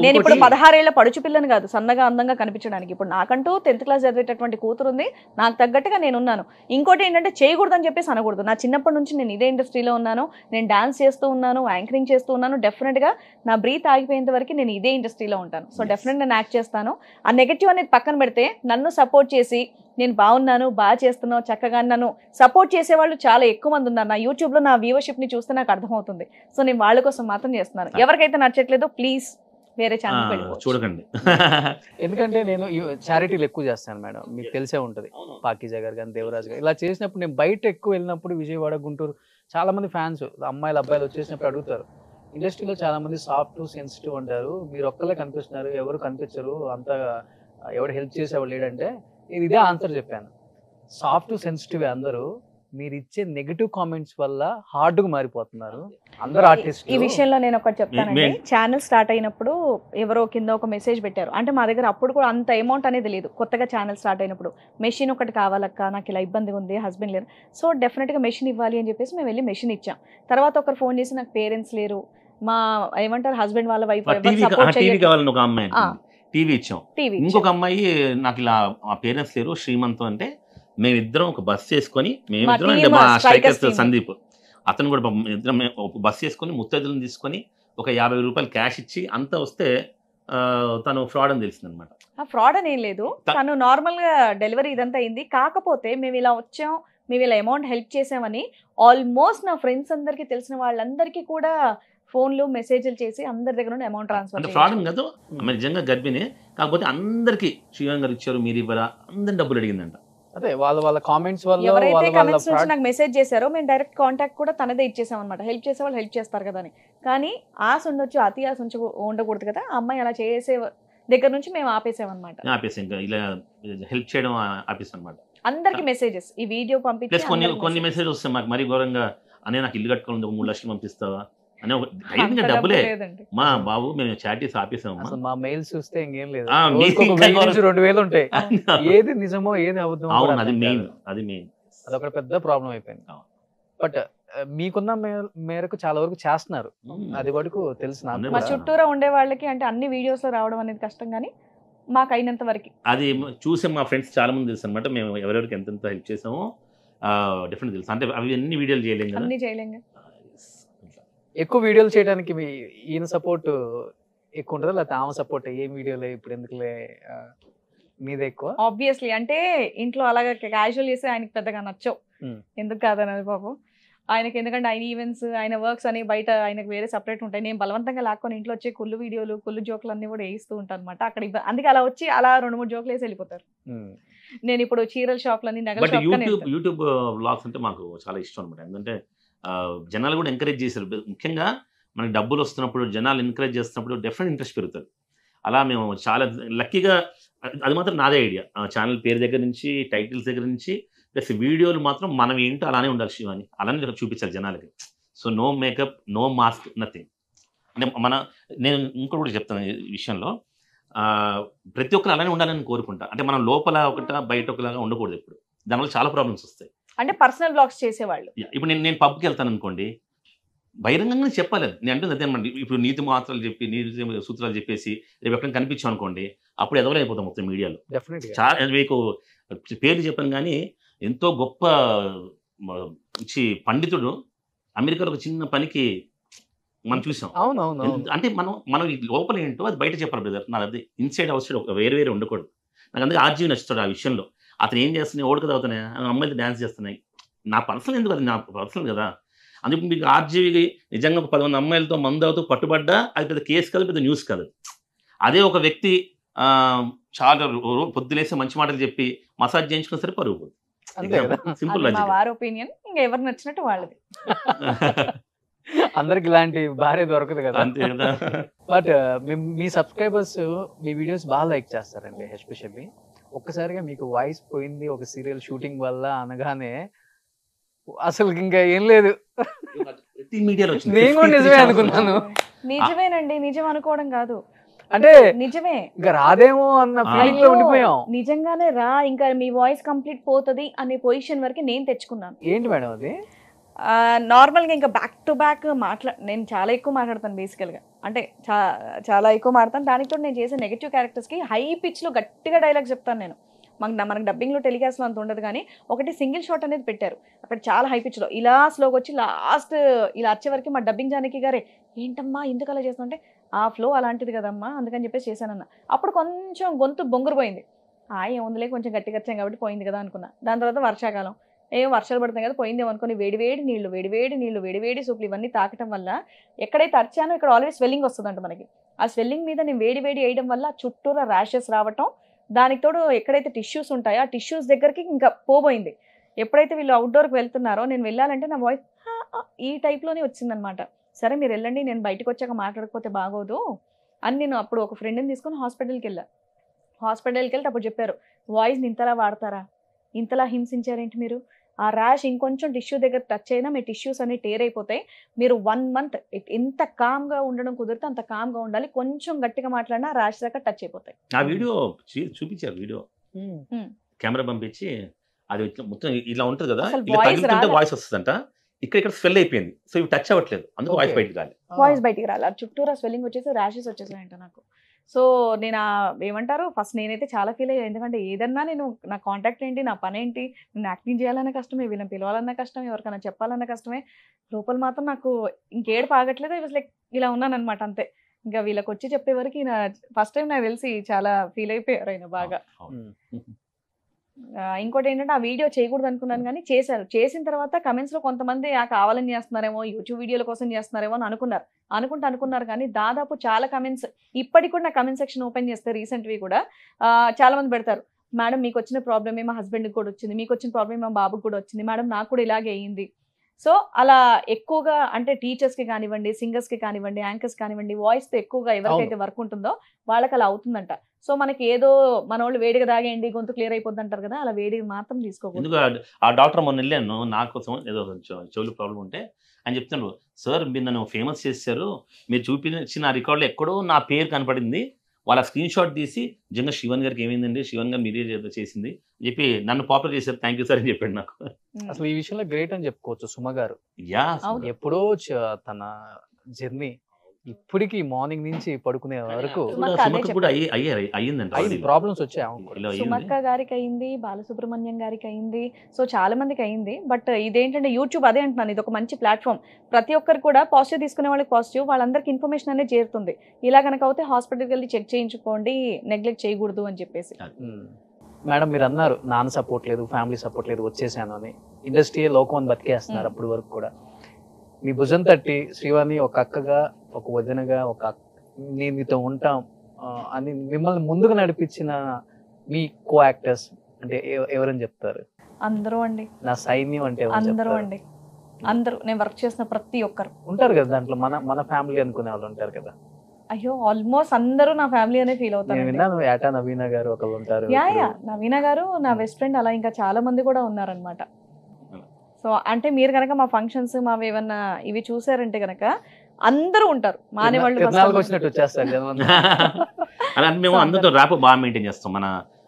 నేను ఇప్పుడు 16 ఏళ్ల పడుచు పిల్లని కాదు, సన్నగా అందంగా కనిపించడానికి. ఇప్పుడు నాకంటూ 10th క్లాస్ చదివేటటువంటి కూతురు ఉంది, నాకు తగ్గట్టుగా నేను ఉన్నాను. ఇంకోటి ఏంటంటే చేయకూడదని చెప్పేసి అనకూడదు. నా చిన్నప్పటి నుంచి నేను ఇదే ఇండస్ట్రీలో ఉన్నాను, నేను డాన్స్ చేస్తూ ఉన్నాను, యాంకరింగ్ చేస్తూ ఉన్నాను. డెఫినెట్ గా నా బ్రీత్ ఆగిపోయేంత వరకు నేను ఇదే ఇండస్ట్రీలో ఉంటాను. సో డెఫినెట్ నేను యాక్ట్ చేస్తాను. ఆ నెగటివ్ అనేది పక్కన పెడితే నన్ను సపోర్ట్ చేసి నేను బాగున్నాను, బాగా చేస్తున్నావు, చక్కగా నన్ను సపోర్ట్ చేసేవాళ్ళు చాలా ఎక్కువ మంది ఉన్నారు. నా యూట్యూబ్లో నా వ్యూవర్షిప్ని చూస్తే నాకు అర్థమవుతుంది. సో నేను వాళ్ళ కోసం మాత్రం చేస్తున్నాను. ఎవరికైతే నచ్చట్లేదో ప్లీజ్ వేరే ఛానల్ వెళ్ళిపోవచ్చు. చూడకండి. ఎందుకంటే నేను చారిటీలు ఎక్కువ చేస్తాను మేడం, మీకు తెలిసే ఉంటుంది. పాకీజా గారు కానీ దేవరాజ్ గారు ఇలా చేసినప్పుడు నేను బయట ఎక్కువ వెళ్ళినప్పుడు విజయవాడ, గుంటూరు చాలా మంది ఫ్యాన్స్ అమ్మాయిలు అబ్బాయిలు వచ్చేసినప్పుడు అడుగుతారు, ఇండస్ట్రీలో చాలా మంది సాఫ్ట్ సెన్సిటివ్ అంటారు, మీరు ఒక్కలే కనిపిస్తున్నారు, ఎవరు కనిపించరు, అంత ఎవరు హెల్ప్ చేసేవాళ్ళు లేడంటే నేను ఇదే ఆన్సర్ చెప్పాను. సాఫ్ట్ సెన్సిటివ్ అందరూ, మీరు ఇచ్చే నెగటివ్ కామెంట్స్ వల్ల హార్డ్ గా మారిపోతున్నారు అందరు ఆర్టిస్ట్. ఈ విషయంలో నేను ఒకటి చెప్తానండి. ఛానల్ స్టార్ట్ అయినప్పుడు ఎవరో కింద ఒక మెసేజ్ పెట్టారు. అంటే మా దగ్గర అప్పుడు కూడా అంత అమౌంట్ అనేది లేదు. కొత్తగా ఛానల్ స్టార్ట్ అయినప్పుడు మెషిన్ ఒకటి కావాలక్క, నాకు ఇలా ఇబ్బందిగా ఉంది, హస్బెండ్ లేరు, సో డెఫినెట్గా మెషిన్ ఇవ్వాలి అని చెప్పేసి మేము వెళ్ళి మెషిన్ ఇచ్చాం. తర్వాత ఒకరు ఫోన్ చేసి నాకు పేరెంట్స్ లేరు, మా ఏమంటారు హస్బెండ్ వాళ్ళ వైఫ్ కావాలని ఒక అమ్మాయి టీవీ ఇచ్చాం. ఇంకొక అమ్మాయి నాకు ఇలా మా పేరెంట్స్ లేరు శ్రీమంత్ అంటే మేమిద్దరం ఒక బస్ చేసుకొని, మేమిద్దరం అంటే మా స్ట్రైకర్స్ సందీప్ అతను కూడా ఇద్దరం బస్ చేసుకొని ముత్తైదులను తీసుకొని ఒక 50 రూపాయలు క్యాష్ ఇచ్చి అంతా వస్తే తను ఫ్రాడ్ అని తెలిసింది అనమాట. ఫ్రాడ్ అని ఏం లేదు, తను నార్మల్ గా డెలివరీ ఇదంతా అయింది. కాకపోతే మేము ఇలా వచ్చాం, మేము ఇలా అమౌంట్ హెల్ప్ చేసామని ఆల్మోస్ట్ నా ఫ్రెండ్స్ అందరికి తెలిసిన వాళ్ళందరికీ కూడా ఫోన్లు మెసేజ్లు చేసి అందరి దగ్గర నుండి అమౌంట్ ట్రాన్స్ఫర్. అంటే ఫ్రాడ్ కాదు, నిజంగా గర్భిణి, కాకపోతే అందరికి శ్రీవాణి గారు ఇచ్చారు, మీరు ఇవ్వరా, అందరి డబ్బులు అడిగిందంట. అదే వాళ్ళ కామెంట్స్ వల్ల ఎవరైతే కామెంట్స్ నుంచి నాకు మెసేజ్ చేశారో మేము డైరెక్ట్ కాంటాక్ట్ కూడా తనదే ఇచ్చేసాం అనమాట. హెల్ప్ చేసే వాళ్ళు హెల్ప్ చేస్తారు కదా అని. కానీ ఆశ ఉండొచ్చు, అతి ఆశ ఉండకూడదు కదా. ఆ అమ్మాయి అలా చేసే దగ్గర నుంచి మేము ఆపేసామన్నమాట. ఆపేసాం, ఇంకా ఇలా హెల్ప్ చేయడం ఆపేసాం అనమాట. అందరికి మెసేజెస్ ఈ వీడియో పంపించి కొన్ని మెసేజ్ వస్తాయి మాకు మరీ ఘోరంగా, అనే నాకు ఇల్లు కట్టుకోవాలి 3 లక్షలు పంపిస్తావా అనే డబ్బులే. మా బాబు మేము చాటీస్ ఆపేసాం. మా మెయిల్స్ చూస్తే ఇంకేం లేదు, 2000 ఉంటాయి. ఏది నిజమో ఏది అబద్ధమో అది మెయిన్, అదొక పెద్ద ప్రాబ్లం అయిపోయింది. బట్ మీకున్న మేరకు చాలా వరకు చేస్తున్నారు, అది వరకు తెలుసు. మా చుట్టూరా ఉండే వాళ్ళకి అంటే అన్ని వీడియోస్ లో రావడం అనేది కష్టం, కానీ మాకు అయినంత వరకు అది చూసే మా ఫ్రెండ్స్ చాలా మంది తెలుసు అనమాట. మేము ఎవరెవరికి ఎంతెంత హెల్ప్ చేసామో డిఫరెంట్ తెలుసు. అంటే అవి అన్ని వీడియోలు చేయలేం కదా, అన్ని చేయలేం. ఎక్కువ వీడియోలు చేయడానికి ఈయన సపోర్ట్ ఎక్కువ ఉంటుందా లేకపోతే ఆమె సపోర్ట్? ఏం వీడియోలే ఇప్పుడు ఎందుకులే మీద ఎక్కువ? ఆబ్వియస్లీ అంటే ఇంట్లో అలాగా క్యాజువల్ చేస్తే ఆయనకి పెద్దగా నచ్చవు, ఎందుకు కాదన్నది పాపం ఆయనకి. ఎందుకంటే ఆయన ఈవెంట్స్, ఆయన వర్క్స్ అని బయట ఆయనకు వేరే సపరేట్ ఉంటాయి. నేను బలవంతంగా లాక్కొని ఇంట్లో వచ్చే కుళ్ళు వీడియోలు, కుళ్ళు జోకులు అన్ని కూడా వేయిస్తూ ఉంటాను అనమాట. అక్కడ అందుకే అలా వచ్చి అలా 2-3 జోకులు వేసి వెళ్ళిపోతారు. నేను ఇప్పుడు చీరల షాప్లని, నగల షాప్. యూట్యూబ్ వ్లాగ్స్ అంటే మాకు చాలా ఇష్టం అనమాట. ఎందుకంటే జనాలు కూడా ఎంకరేజ్ చేశారు. ముఖ్యంగా మనకి డబ్బులు వస్తున్నప్పుడు జనాలు ఎంకరేజ్ చేస్తున్నప్పుడు డెఫినెట్ ఇంట్రెస్ట్ పెరుగుతుంది. అలా మేము చాలా లక్కీగా, అది మాత్రం నాదే ఐడియా. ఛానల్ పేరు దగ్గర నుంచి, టైటిల్స్ దగ్గర నుంచి, ప్లస్ వీడియోలు మాత్రం మనం ఏంటో అలానే ఉండాలి శివాని, అలానే చూపించాలి జనాలకి. So no makeup, no mask, nothing. అంటే నేను ఇంకోటి కూడా చెప్తాను ఈ విషయంలో, ప్రతి ఒక్కరు అలానే ఉండాలని కోరుకుంటా. అంటే మనం లోపల ఒకట బయట ఒకలాగా ఉండకూడదు. ఇప్పుడు దానివల్ల చాలా ప్రాబ్లమ్స్ వస్తాయి. అంటే పర్సనల్ బ్లాగ్స్ చేసేవాళ్ళు ఇప్పుడు నేను పబ్కి వెళ్తాను అనుకోండి, బహిరంగంగా చెప్పాలి. నేను అంటుంది అదేమండి, ఇప్పుడు నీతి మాత్రాలు చెప్పి, నీతి సూత్రాలు చెప్పేసి రేపు ఎక్కడైనా కనిపించాం అనుకోండి, అప్పుడు ఎదవలైపోతాం మొత్తం మీడియాలో. చాలా మీకు పేర్లు చెప్పాను కానీ ఎంతో గొప్ప పండితుడు అమెరికాలో ఒక చిన్న పనికి మనం చూసాం. అంటే మనం లోపల ఏంటో అది బయట చెప్పాలి బ్రదర్. నాకు అది ఇన్సైడ్ అవుట్ సైడ్ వేరే ఉండకూడదు. నాకు అందుకే ఆర్జీవి నచ్చుతాడు ఆ విషయంలో. అతను ఏం చేస్తున్నాయి, ఓడక అవుతున్నాయి, అమ్మాయిలు డ్యాన్స్ చేస్తున్నాయి, నా పర్సనల్ ఎందుకు, అది నా పర్సనల్ కదా. అందుకు మీకు ఆర్జీవి నిజంగా ఒక 10 మంది అమ్మాయిలతో మందు అవుతూ పట్టుబడ్డా అది పెద్ద కేసు కాదు, పెద్ద న్యూస్ కాదు. అదే ఒక వ్యక్తి చాలా పొద్దులేసి మంచి మాటలు చెప్పి మసాజ్ చేయించుకున్న సరే పరుగు. సింపుల్ వారి ఒపీనియన్, ఇంకా ఎవరు నచ్చినట్టు వాళ్ళది. అందరికి ఇలాంటి భార్య దొరకదు కదా, అంతే కదా. But me subscribers me videos బాగా లైక్ చేస్తారండి. ఎస్పెషల్లీ ఒక్కసారిగా మీకు వాయిస్ పోయింది ఒక సీరియల్ షూటింగ్ వల్ల అనగానే అసలు ఇంకా ఏం లేదు, నేను కూడా నిజమే అనుకున్నాను. నిజమేనండి, నిజం అనుకోవడం కాదు, అంటే నిజమే. ఇంకా రాదేమో అన్న ఫీలింగ్ లో ఉండిపోయాం. నిజంగానే ఇంకా మీ వాయిస్ కంప్లీట్ పోతుంది అనే పొజిషన్ వరకు నేను తెచ్చుకున్నాను. ఏంటి మేడం అది? నార్మల్గా ఇంకా బ్యాక్ టు బ్యాక్ నేను చాలా ఎక్కువ మాట్లాడతాను బేసికల్గా, అంటే చాలా ఎక్కువ మాట్లాడతాను. దానితో నేను చేసే నెగటివ్ క్యారెక్టర్స్కి హై పిచ్లో గట్టిగా డైలాగ్ చెప్తాను నేను. మనకు డబ్బింగ్లో టెలికాస్ట్లో అంత ఉండదు, కానీ ఒకటి సింగిల్ షాట్ అనేది పెట్టారు అక్కడ చాలా హై పిచ్లో, ఇలా స్లోగా వచ్చి లాస్ట్ ఇలా వచ్చే వరకు మా డబ్బింగ్ జానకి గారే ఏంటమ్మా ఎందుకు అలా చేస్తుంటే, ఆ ఫ్లో అలాంటిది కదమ్మా అందుకని చెప్పేసి చేశానన్న. అప్పుడు కొంచెం గొంతు బొంగురు పోయింది. ఏముందిలే కొంచెం గట్టిగా వచ్చాం కాబట్టి పోయింది కదా అనుకున్నా. దాని తర్వాత వర్షాకాలం వర్షాలు పడుతున్నాయి కదా పోయిందేమో అనుకుని వేడివేడి వేడివేడి సూపులు ఇవన్నీ తాకటం వల్ల ఎక్కడైతే అరిచానో ఇక్కడ ఆల్రెడీ స్వెల్లింగ్ వస్తుందంట మనకి. ఆ స్వెల్లింగ్ మీద నేను వేడి వేయడం వల్ల చుట్టూరా ర్యాషెస్ రావటం, దానికి తోడు ఎక్కడైతే టిష్యూస్ ఉంటాయో ఆ టిష్యూస్ దగ్గరికి ఇంకా పోబోయింది. ఎప్పుడైతే వీళ్ళు అవుట్డోర్కి వెళ్తున్నారో నేను వెళ్ళాలంటే నా వాయిస్ ఈ టైప్లోనే వచ్చిందనమాట. సరే మీరు వెళ్ళండి, నేను బయటకు వచ్చాక మాట్లాడకపోతే బాగోదు అని నేను అప్పుడు ఒక ఫ్రెండ్ని తీసుకొని హాస్పిటల్కి వెళ్తే అప్పుడు చెప్పారు, వాయిస్ని ఇంతలా వాడతారా, ఇంతలా హింసించారేంటి మీరు, ఆ ర్యాష్ ఇంకొంచెం టిష్యూ దగ్గర టచ్ అయినా మీ టిష్యూస్ అన్ని టేర్ అయిపోతాయి, మీరు 1 month ఎంత కామ్గా ఉండడం కుదిరితే అంత కామ్గా ఉండాలి, కొంచెం గట్టిగా మాట్లాడినా ర్యాష్ దగ్గర టచ్ అయిపోతాయి. ఆ వీడియో చూపించారు, వీడియో కెమెరా పంపించి అది మొత్తం ఇలా ఉంటుంది కదా, వాయిస్ వస్తుందంట, ఇక్కడ స్వెల్ అయిపోయింది, సో ఇవి టచ్ అవ్వట్లేదు, అందుకు వాయిస్ బయటకు రాలి, వాయిస్ బయటికి రాలి, చుట్టూరా స్వెల్లింగ్ వచ్చేసి ర్యాషెస్ వచ్చేసాయంట నాకు. సో నేను ఏమంటారు ఫస్ట్ నేనైతే చాలా ఫీల్ అయ్యాను, ఎందుకంటే ఏదన్నా నేను నా కాంటాక్ట్ ఏంటి, నా పని ఏంటి, నేను యాక్టింగ్ చేయాలన్న కష్టమే, వీళ్ళని పిలవాలన్న కష్టమే, ఎవరికైనా చెప్పాలన్న కష్టమే, లోపల మాత్రం నాకు ఇంకేడు పాగట్లేదు. ఇట్ వాస్ లైక్ ఇలా ఉన్నాను అనమాట అంతే. ఇంకా వీళ్ళకి వచ్చి చెప్పే వరకు ఫస్ట్ టైం నాకు తెలిసి చాలా ఫీల్ అయిపోయారు ఆయన బాగా. ఇంకోటి ఏంటంటే ఆ వీడియో చేయకూడదు అనుకున్నాను కానీ చేశారు. చేసిన తర్వాత కమెంట్స్లో కొంతమంది కావాలని చేస్తున్నారేమో, యూట్యూబ్ వీడియోల కోసం చేస్తున్నారేమో అని అనుకున్నారు కానీ దాదాపు చాలా కమెంట్స్ ఇప్పటికి కూడా నా కమెంట్ సెక్షన్ ఓపెన్ చేస్తే రీసెంట్వి కూడా చాలా మంది పెడతారు, మేడం మీకు వచ్చిన ప్రాబ్లమే మా హస్బెండ్కి కూడా వచ్చింది, మీకు వచ్చిన ప్రాబ్లమ్ మా బాబుకి కూడా వచ్చింది మేడం, నాకు కూడా ఇలాగే అయ్యింది. సో అలా ఎక్కువగా అంటే టీచర్స్కి కానివ్వండి, సింగర్స్కి కానివ్వండి, యాంకర్స్ కానివ్వండి, వాయిస్తో ఎక్కువగా ఎవరికైతే వర్క్ ఉంటుందో వాళ్ళకి అలా అవుతుందంట. సో మనకి ఏదో మన వాళ్ళు వేడిగా తాగేయండి గొంతు క్లియర్ అయిపోద్ది అంటారు కదా, అలా వేడిగా మాత్రం తీసుకోకూడదు. ఆ డాక్టర్ మొన్న వెళ్ళాను, నా కోసం ఏదో చెవులు ప్రాబ్లం ఉంటే అని చెప్తున్నాడు, సార్ మీరు నన్ను ఫేమస్ చేశారు, మీరు చూపించిన రికార్డులో ఎక్కడో నా పేరు కనపడింది, వాళ్ళ స్క్రీన్ షాట్ తీసి నిజంగా శివన్ గారికి ఏమైందండి, శివన్ గారు మీరే చేసింది చెప్పి నన్ను పాపులర్ చేశారు, థ్యాంక్ యూ సార్ అని చెప్పాడు నాకు. అసలు ఈ విషయంలో గ్రేట్ అని చెప్పుకోవచ్చు సుమ గారు. ఎప్పుడో తన జర్నీ ఇప్పటికి మార్నింగ్ నుంచి పడుకునే వరకు ప్రాబ్లమ్స్ వచ్చాయి. సుమక్క గారికి అయింది, బాలసుబ్రహ్మణ్యం గారికి అయింది, సో చాలా మందికి అయింది. బట్ ఇదేంటంటే యూట్యూబ్ అదే అంటున్నాను, ఇది ఒక మంచి ప్లాట్ఫామ్, ప్రతి ఒక్కరు కూడా పాజిటివ్ తీసుకునే వాళ్ళకి పాజిటివ్, వాళ్ళందరికీ ఇన్ఫర్మేషన్ అనేది చేరుతుంది. ఇలా కనుక అయితే హాస్పిటల్కి వెళ్ళి చెక్ చేయించుకోండి, నెగ్లెక్ట్ చేయకూడదు అని చెప్పేసి. మేడం మీరు అన్నారు నాన్న సపోర్ట్ లేదు, ఫ్యామిలీ సపోర్ట్ లేదు, వచ్చేసాను అని, ఇండస్ట్రీ లోకం అని బతికేస్తున్నారు అప్పటి వరకు కూడా. మీ భుజం తట్టి శ్రీవాణి ఒక అక్కగా, ఒక వదినగా, నేను మీతో ఉంటాం అని మిమ్మల్ని ముందుకు నడిపించిన మీ కో యాక్టర్స్ అంటే ఎవరని చెప్తారు? అందరూ అండి, నా సైన్యం అంటే అందరూ అండి, అందరూ నేను వర్క్ చేసిన ప్రతి ఒక్కరు ఉంటారు కదా దాంట్లో, మన ఫ్యామిలీ అనుకునే వాళ్ళు ఉంటారు కదా. అయ్యో ఆల్మోస్ట్ అందరూ నా ఫ్యామిలీ అనే ఫీల్ అవుతారు. ఏటా నవీన గారు ఒకళ్ళు ఉంటారు, నవీన గారు నా బెస్ట్ ఫ్రెండ్, అలా ఇంకా చాలా మంది కూడా ఉన్నారనమాట. సో అంటే మీరు కనుక మా ఫంక్షన్స్ మావి ఏమన్నా ఇవి చూసారంటే కనుక అందరూ ఉంటారు, మానే వాళ్ళు వచ్చినట్టు వచ్చేస్తారు. అలా మేము అందరితో ర్యాప్ బాగా మెయింటైన్ చేస్తాం. మన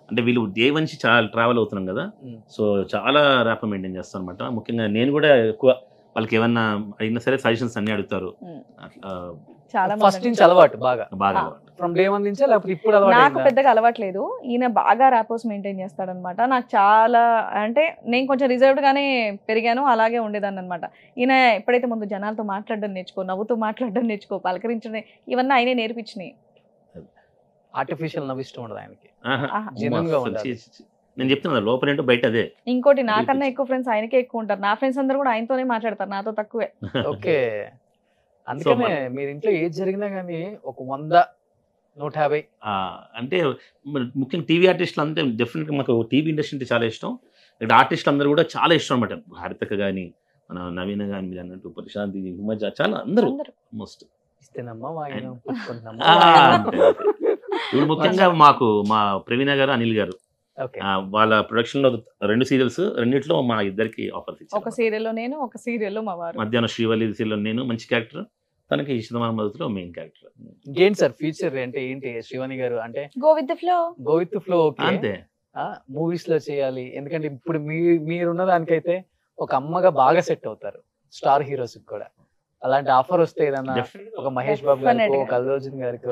అంటే వీళ్ళు డే నుంచి చాలా ట్రావెల్ అవుతున్నాం కదా, సో చాలా ర్యాప్ మెయింటైన్ చేస్తాం అనమాట. ముఖ్యంగా నేను కూడా ఎక్కువ వాళ్ళకి ఏమన్నా అయినా సరే సజెషన్స్ అన్ని అడుగుతారు. ఫస్ట్ నుంచి అలవాటు బాగా ఫ్రమ్ డే వన్ నుంచి, లేకపోతే ఇప్పుడు నాకు పెద్దగా అలవాట్లేదు, ఈయన బాగా ర్యాపర్స్ మెయింటైన్ చేస్తాడనమాట. నాకు చాలా అంటే నేను కొంచెం రిజర్వ్డ్ గానే పెరిగాను, అలాగే ఉండేదాన్ని అనమాట. ఈయన ఎప్పుడైతే ముందు జనాలతో మాట్లాడడం నేర్చుకో, నవ్వుతూ మాట్లాడడం నేర్చుకో, పలకరించడం, ఇవన్నీ ఆయనే నేర్పించినాయి. ఆర్టిఫిషియల్ నవ్వు ఇష్టం ఉండదు ఆయనకి, నేను చెప్తున్నా లోపల ఏంటో బయట అదే. ఇంకోటి నాకన్నా ఎక్కువ ఫ్రెండ్స్ ఆయనకే ఎక్కువ ఉంటారు, నా ఫ్రెండ్స్ అందరూ కూడా ఆయనతోనే మాట్లాడతారు, నాతో తక్కువే. ఓకే, అందుకనే మీరు ఇంట్లో ఏది జరిగినా కానీ ఒక 100, 150 అంటే ముఖ్యంగా టీవీ ఆర్టిస్టులు అంతే. డెఫినెట్గా మాకు టీవీ ఇండస్ట్రీ అంటే చాలా ఇష్టం. ఇక్కడ ఆర్టిస్టులు అందరూ కూడా చాలా ఇష్టం అనమాట. హారితక కానీ, మన నవీన కానీ, మీరు అన్నట్టు ప్రశాంతి, చాలా అందరూ ఆల్మోస్ట్ ముఖ్యంగా మాకు మా ప్రవీణ గారు, అనిల్ గారు వాళ్ళ ప్రొడక్షన్ లో 2 సీరియల్స్, రెండిట్లో మా ఇద్దరికి ఆఫర్స్ ఇచ్చారు. ఒక సీరియల్లో నేను, ఒక సీరియల్లో మా వారు. మధ్యాహ్నం శ్రీవల్లి సీరియల్ నేను మంచి క్యారెక్టర్, తనకి ఇష్టమైన మొదటిలో మెయిన్ క్యారెక్టర్. ఏంటి సార్ ఫ్యూచర్ అంటే ఏంటి శ్రీవాణి గారు? అంటే గో విత్ ద ఫ్లో. అంతే, మూవీస్ లో చేయాలి, ఎందుకంటే ఇప్పుడు మీరున్న దానికైతే ఒక అమ్మగా బాగా సెట్ అవుతారు స్టార్ హీరోస్ కూడా. అలాంటి ఆఫర్ వస్తే ఏదన్నా ఒక మహేష్ బాబు గారికి, ఒక అల్లు అర్జున్ గారికి,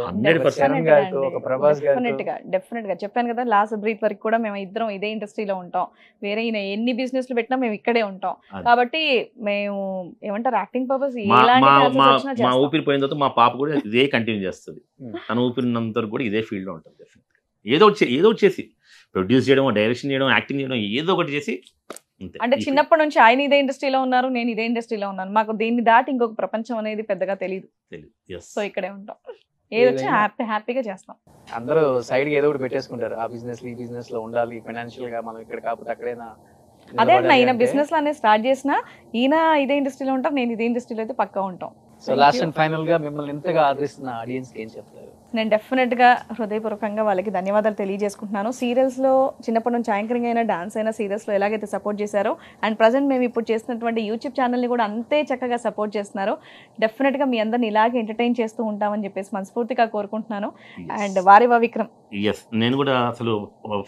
చరణ్ గారికి, ఒక ప్రభాస్ గారికి డెఫినెట్ గా చెప్పాను కదా, లాస్ట్ బ్రీత్ వరకు కూడా మేము ఇద్దరం ఇదే ఇండస్ట్రీలో ఉంటాం, వేరే ఈయన ఎన్ని బిజినెస్ లు పెట్టినా మేము ఇక్కడే ఉంటాం. కాబట్టి మేము ఏమంటారు యాక్టింగ్ పర్పస్ మా ఊపిరి పోయిన తర్వాత మా పాప కూడా ఇదే కంటిన్యూ చేస్తుంది. తన ఊపిరినంత కూడా ఇదే ఫీల్డ్ లో ఉంటుంది. ఏదో చేసి ప్రొడ్యూస్ చేయడం, డైరెక్షన్ చేయడం, యాక్టింగ్ చేయడం, ఏదో ఒకటి చేసి అంతే. అంటే చిన్నప్పటి నుంచి ఆయన ఇదే ఇండస్ట్రీలో ఉన్నారు, నేను ఇదే ఇండస్ట్రీలో ఉన్నాను, మాకు దీన్ని దాటి ఇంకొక ప్రపంచం అనేది పెద్దగా తెలియదు. సో ఇక్కడే ఉంటాం, ఏది వచ్చి హ్యాపీగా చేస్తాం. అందరూ సైడ్ ఏదో ఒకటి పెట్టేసుకుంటారు, ఆ బిజినెస్ ఈ బిజినెస్ లో ఉండాలి, ఫైనాన్షియల్ గా మనం ఇక్కడ కాకపోతే అక్కడైనా. అదే అన్న, ఈయన బిజినెస్ లో అనేది స్టార్ట్ చేసిన, ఈయన ఇదే ఇండస్ట్రీలో ఉంటాం, నేను ఇదే ఇండస్ట్రీలో అయితే పక్కా ఉంటాం. సో లాస్ట్ అండ్ ఫైనల్ గా మిమ్మల్ని ఇంతగా ఆదరిస్తున్న ఆడియన్స్ కి ఏం చెప్తారు? నేను డెఫినెట్ గా హృదయపూర్వకంగా వాళ్ళకి ధన్యవాదాలు తెలియజేసుకుంటున్నాను. సీరియల్స్ లో చిన్నప్పటి నుంచి యాంకరింగ్ అయినా, డాన్స్ అయినా, సీరియల్స్ లో ఎలాగైతే సపోర్ట్ చేశారో, అండ్ ప్రజెంట్ మేము ఇప్పుడు చేస్తున్నటువంటి యూట్యూబ్ ఛానల్ ని కూడా అంతే చక్కగా సపోర్ట్ చేస్తున్నారు. డెఫినెట్ గా మీ అందరిని ఇలాగే ఎంటర్టైన్ చేస్తూ ఉంటామని చెప్పేసి మనస్ఫూర్తిగా కోరుకుంటున్నాను. అండ్ వారేవా విక్రమ్, నేను కూడా అసలు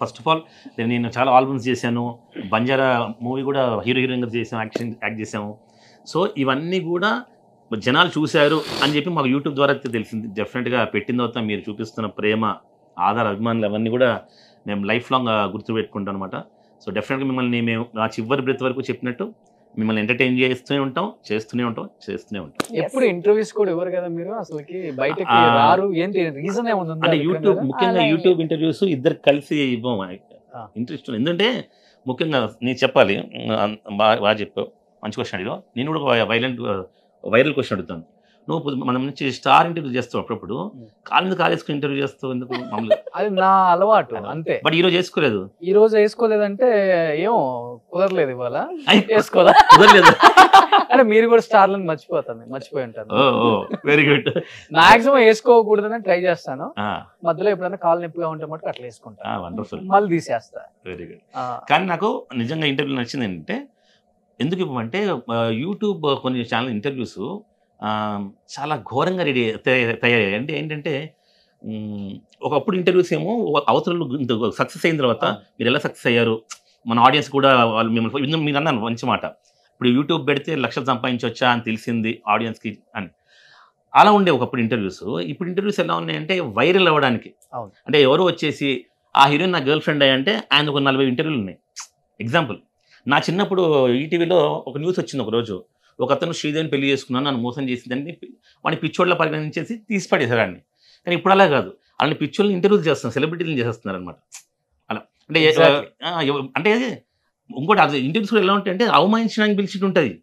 ఫస్ట్ ఆఫ్ ఆల్ నేను చాలా ఆల్బమ్స్ చేశాను, బంజారా మూవీ కూడా హీరోయిన్ గా చేసాము, యాక్ట్ చేసాము. సో ఇవన్నీ కూడా జనాలు చూశారు అని చెప్పి మాకు యూట్యూబ్ ద్వారా తెలిసింది. డెఫినెట్గా పెట్టిన తర్వాత మీరు చూపిస్తున్న ప్రేమ, ఆధార, అభిమానులు అవన్నీ కూడా మేము లైఫ్ లాంగ్ గుర్తుపెట్టుకుంటాం అనమాట. సో డెఫినెట్గా మిమ్మల్ని మేము నా చివరి బ్రెత్ వరకు చెప్పినట్టు మిమ్మల్ని ఎంటర్టైన్ చేస్తూనే ఉంటాం. ఎప్పుడు ఇంటర్వ్యూస్ కూడా ఇవ్వరు కదా మీరు, అసలుకి బయటకి రారు, ఏంటి రీజన్ ఏముంది? అంటే యూట్యూబ్, ముఖ్యంగా యూట్యూబ్ ఇంటర్వ్యూస్ ఇద్దరు కలిసి ఇవ్వం, ఇంట్రెస్ట్. ఎందుకంటే ముఖ్యంగా నేను చెప్పాలి, బాగా చెప్పావు, మంచి క్వశ్చన్ అడిగావు. నేను కూడా వైరల్ క్వశ్చన్ అడుగుతాను. నువ్వు మనం నుంచి స్టార్ ఇంటర్వ్యూ చేస్తావు, అప్పుడప్పుడు కాలు కాలేసుకుని ఇంటర్వ్యూ చేస్తావు ఎందుకు? అది నా అలవాటు అంతే. బట్ ఈ రోజు వేసుకోలేదు. ఈ రోజు వేసుకోలేదంటే ఏమో కుదరలేదు, ఇవాళ కుదరలేదు అంటే మీరు కూడా స్టార్లను మర్చిపోయి ఉంటాను. Very good. మాక్సిమం వేసుకోకూడదని ట్రై చేస్తాను, మధ్యలో ఎప్పుడైనా కాలు నొప్పిగా ఉంటే మటుకు అట్లా వేసుకుంటాను, వండర్ఫుల్, మళ్ళీ తీసేస్తా. Very good. కానీ నాకు నిజంగా ఇంటర్వ్యూ నచ్చింది ఏంటంటే, ఎందుకు ఇవ్వమంటే యూట్యూబ్ కొన్ని ఛానల్ ఇంటర్వ్యూస్ చాలా ఘోరంగా తయారయ్యాయి. అంటే ఏంటంటే ఒకప్పుడు ఇంటర్వ్యూస్ ఏమో అవతల సక్సెస్ అయిన తర్వాత మీరు ఎలా సక్సెస్ అయ్యారు, మన ఆడియన్స్ కూడా వాళ్ళు మిమ్మల్ని, మీరు అన్నాను మంచి మాట, ఇప్పుడు యూట్యూబ్ పెడితే లక్షలు సంపాదించవచ్చా అని తెలిసింది ఆడియన్స్కి అని, అలా ఉండే ఒకప్పుడు ఇంటర్వ్యూస్. ఇప్పుడు ఇంటర్వ్యూస్ ఎలా ఉన్నాయంటే వైరల్ అవ్వడానికి. అంటే ఎవరో వచ్చేసి ఆ హీరోయిన్ నా గర్ల్ ఫ్రెండ్ అయ్యంటే ఆయన ఒక 40 ఇంటర్వ్యూలు ఉన్నాయి. ఎగ్జాంపుల్, నా చిన్నప్పుడు ఈటీవీలో ఒక న్యూస్ వచ్చింది ఒకరోజు, ఒక అతను శ్రీదేవిని పెళ్లి చేసుకున్నాను, నన్ను మోసం చేసిందని వాడిని పిచ్చోళ్ళ పరిగణించేసి తీసి పడేశారు వాడిని. కానీ ఇప్పుడు అలా కాదు, వాళ్ళని పిచ్చోళ్ళని ఇంటర్వ్యూస్ చేస్తున్నారు, సెలబ్రిటీలను చేసేస్తున్నారు అనమాట. అలా అంటే అంటే ఇంకోటి అది ఇంటర్వ్యూస్ కూడా ఎలా ఉంటాయంటే అవమానించడానికి పిలిచి ఉంటుంది,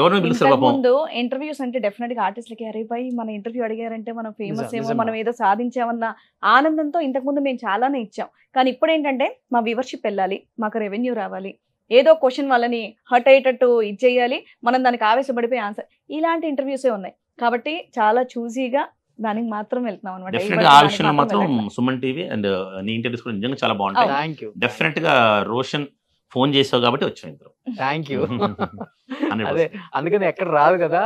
ఎవరిని పిలుస్తారు. ముందు ఇంటర్వ్యూస్ అంటే డెఫినెట్ గా ఆర్టిస్ట్లకి అరే పై మన ఇంటర్వ్యూ అడిగారంటే మనం ఫేమస్ ఏమో, మనం ఏదో సాధించామన్న ఆనందంతో ఇంతకుముందు మేము చాలానే ఇచ్చాం. కానీ ఇప్పుడు ఏంటంటే మా వ్యూవర్షిప్ వెళ్ళాలి, మాకు రెవెన్యూ రావాలి, ఏదో క్వశ్చన్ వాళ్ళని హర్ట్ అయ్యేటట్టు ఇచ్చేయాలి, మనం దానికి ఆవేశపడిపోయి ఆన్సర్, ఇలాంటి ఇంటర్వ్యూసే ఉన్నాయి. కాబట్టి చాలా చూసీగా దానికి మాత్రం వెళ్తున్నాం అనమాట. సుమన్ టీవీ అండ్ నీ ఇంటర్వ్యూస్ కూడా నిజంగా చాలా బాగుంటాయి. డెఫినెట్ గా రోషన్ ఫోన్ చేసావు కాబట్టి వచ్చాను. Thank you. అదే అందుకని ఎక్కడ రాదు కదా.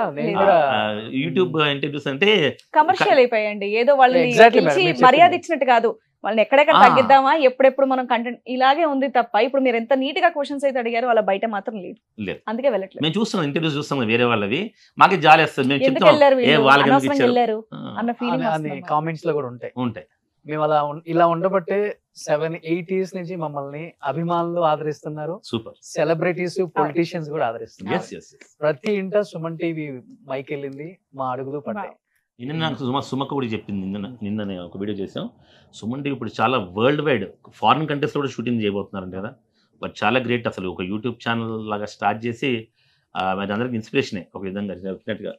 యూట్యూబ్ ఇంటర్వ్యూస్ అంటే కమర్షియల్ అయిపోయాయండి, ఏదో వాళ్ళని మర్యాద ఇచ్చినట్టు కాదు, వాళ్ళని ఎక్కడెక్కడ తగ్గిద్దామా, ఎప్పుడెప్పుడు మనం కంటెంట్ ఇలాగే ఉంది తప్ప, ఇప్పుడు మీరు ఎంత నీట్ గా క్వశ్చన్స్ అయితే అడిగారు వాళ్ళ బయట మాత్రం లేదు, అందుకే వెళ్ళట్లేదు. మేము చూస్తున్నాం ఇంటర్వ్యూస్ చూస్తాం వేరే వాళ్ళవి, మాకే జాలి వస్తుంది, అన్న ఫీలింగ్ కామెంట్స్ లో కూడా ఉంటాయి. మేము ఇలా ఉండబట్టే 7-8 years నుంచి మమ్మల్ని అభిమానులు ఆదరిస్తున్నారు, సూపర్ సెలబ్రిటీస్, పొలిటీషియన్స్ కూడా ఆదరిస్తున్నారు. ప్రతి ఇంట సుమన్ టీవీ మైక్ వెళ్ళింది, మా అడుగులు పడ్డాయి. నిన్న నాకు సుమక్క కూడా చెప్పింది, నిన్న ఒక వీడియో చేసాం, సుమన్ టీవీ ఇప్పుడు చాలా వరల్డ్ వైడ్ ఫారిన్ కంట్రీస్ లో కూడా షూటింగ్ చేయబోతున్నారంట కదా. బట్ చాలా గ్రేట్, అసలు ఒక యూట్యూబ్ ఛానల్ లాగా స్టార్ట్ చేసి అది అందరికి ఇన్స్పిరేషనే ఒక విధంగా డెఫినెట్గా.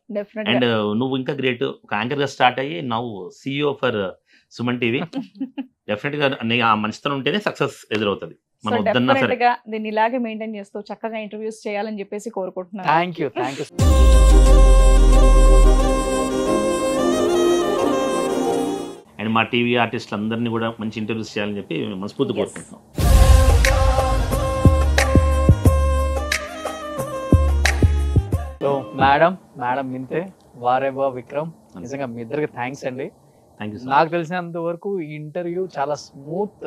అండ్ నువ్వు ఇంకా గ్రేట్, ఒక యాంకర్ గా స్టార్ట్ అయ్యి నవ్వు CEO for Suman TV. Definite గా ఆ మంచితనం ఉంటేనే సక్సెస్ ఎదురవుతుంది. దీన్ని ఇలాగే మెయింటైన్ చేస్తూ చక్కగా ఇంటర్వ్యూస్ చేయాలని చెప్పేసి కోరుకుంటున్నాను. Thank you. అండ్ మా టీవీ ఆర్టిస్టులు అందరినీ కూడా మంచి ఇంటర్వ్యూస్ చేయాలని చెప్పి మనస్ఫూర్తి కోరుకుంటున్నాం. సో మేడం వింతే, వారేవా విక్రమ్, నిజంగా మీ ఇద్దరికి థ్యాంక్స్ అండి. నాకు తెలిసినంత వరకు ఈ ఇంటర్వ్యూ చాలా స్మూత్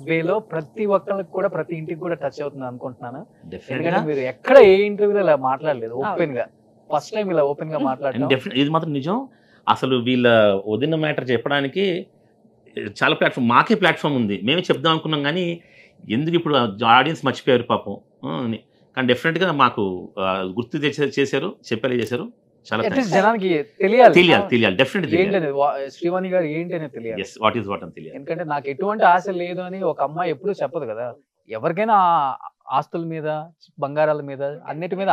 వేలో ప్రతి ఒక్కరికి కూడా, ప్రతి ఇంటికి కూడా టచ్ అవుతుంది అనుకుంటున్నాను. ఎందుకంటే మీరు ఎక్కడ ఏ ఇంటర్వ్యూలో ఇలా మాట్లాడలేదు, ఓపెన్ గా ఫస్ట్ టైం ఇలా ఓపెన్ గా మాట్లాడడం. ఇది మాత్రం నిజం. అసలు వీళ్ళ వదిన మ్యాటర్ చెప్పడానికి చాలా ప్లాట్ఫామ్, మాకే ప్లాట్ఫామ్ ఉంది, మేమే చెప్దాం అనుకున్నాం. కానీ ఎందుకు ఇప్పుడు ఆడియన్స్ మర్చిపోయారు పాపం. కానీ డెఫినెట్గా మాకు గుర్తు చేశారు, చెప్పేలా చేశారు. చాలా అట్లీస్ట్ జనానికి తెలియాలి తెలియాలి డెఫినెట్లీ ఏంటనేది శ్రీవాణి గారు ఏంటనేది తెలియాలి. వాట్ ఈస్ వాట్ అని తెలియాలి. ఎందుకంటే నాకు ఎటువంటి ఆశ లేదు అని ఒక అమ్మాయి ఎప్పుడూ చెప్పదు కదా. ఎవరికైనా ఆస్తుల మీద బంగారాల మీద అన్నిటి మీద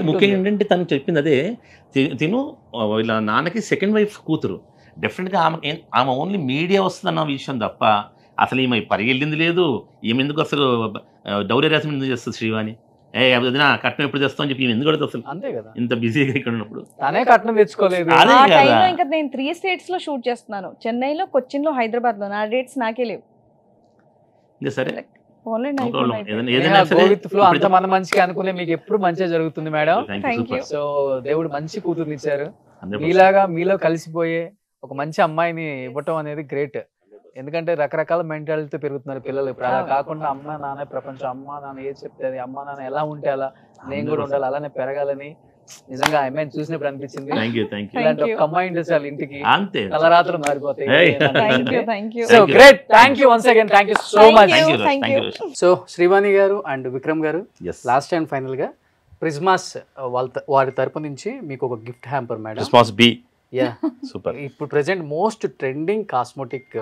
ముఖ్యంగా ఏంటంటే తను చెప్పింది అదే, తిను వీళ్ళ నాన్నకి సెకండ్ వైఫ్ కూతురు. డెఫినెట్గా ఆమె ఓన్లీ మీడియా వస్తుందన్న విషయం తప్ప అసలు ఈమె పరిగెళ్ళింది లేదు. ఈమె ఎందుకు అసలు డౌరీ రాసం ఎందుకు చేస్తుంది శ్రీవాణి? వదినా కట్నం ఎప్పుడు చేస్తాం అని చెప్పి ఎందుకు కూడా అసలు అంతే కదా, ఇంత బిజీగా ఇక్కడ ఉన్నప్పుడు తనే కట్నం తెచ్చుకోలేదు. అదే ఆ కదా. టైంలో ఇంకా నేను 3 states లో షూట్ చేస్తున్నాను, చెన్నైలో, కొచ్చిన్లో, హైదరాబాద్ లో. నా డేట్స్ నాకే లేవు. ఇంకా సరే పోన్లేండి, no problem. అయిపోయింది. ఏదైనా సరే గోవిత్ ఫ్లో అంత మన మంచిగా అనుకునే మీకు ఎప్పుడు మంచిగా జరుగుతుంది మేడం. Thank you. సో దేవుడు మంచి కూతుర్ని ఇచ్చారు. 100%. మీలాగా మీలో కలిసిపోయే ఒక మంచి అమ్మాయిని ఇవ్వటం అనేది గ్రేట్. ఎందుకంటే రకరకాల మెంటాలిటీ పెరుగుతున్నారు పిల్లలు. ఇప్పుడు అలా కాకుండా అమ్మ నాన్న ప్రపంచం, అమ్మ నాన్న ఏది చెప్తే అది, అమ్మ నాన్న ఎలా ఉంటే అలా నేను కూడా ఉండాలి, అలానే పెరగాలని నిజంగా అమ్మాయిని చూసినప్పుడు అనిపించింది. ఇలాంటి ఒక అమ్మాయి ఉంటే చాలు ఇంటికి అంతే తలరాత్రులు మారిపోతాయి. Thank you. So great, thank you once again, thank you so much. Thank you. So Srivani గారు అండ్ విక్రమ్ గారు, లాస్ట్ అండ్ ఫైనల్ గా ప్రిజ్మాస్ వారి తరపు నుంచి మీకు ఒక గిఫ్ట్ హ్యాంపర్ మేడం. రెస్పాన్స్ బి యా సూపర్. ఇప్పుడు present most trending cosmetic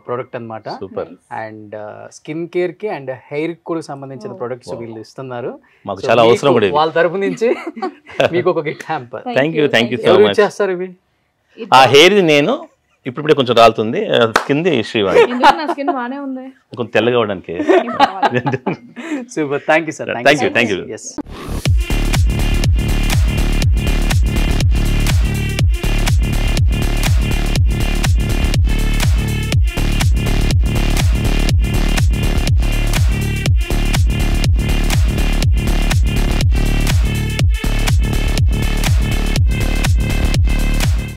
product అన్నమాట. సూపర్. అండ్ స్కిన్ కేర్ కి అండ్ హెయిర్ కూడా సంబంధించిన ప్రొడక్ట్స్ వీళ్ళు ఇస్తున్నారు. మాకు చాలా అవసరం కూడా వాళ్ళ తరపు నుంచి మీకు ఒక gift hamper. Thank you so ఎవరు మచ్. చేస్తారు ఇవి? ఆ హెయిర్ నేను ఇప్పుడే కొంచెం రాలుతుంది, కింది శ్రీవాణి నా స్కిన్ బానే ఉంది, కొంచెం తెల్లగా అవడానికి. Super, thank you sir. Thank you. Yes.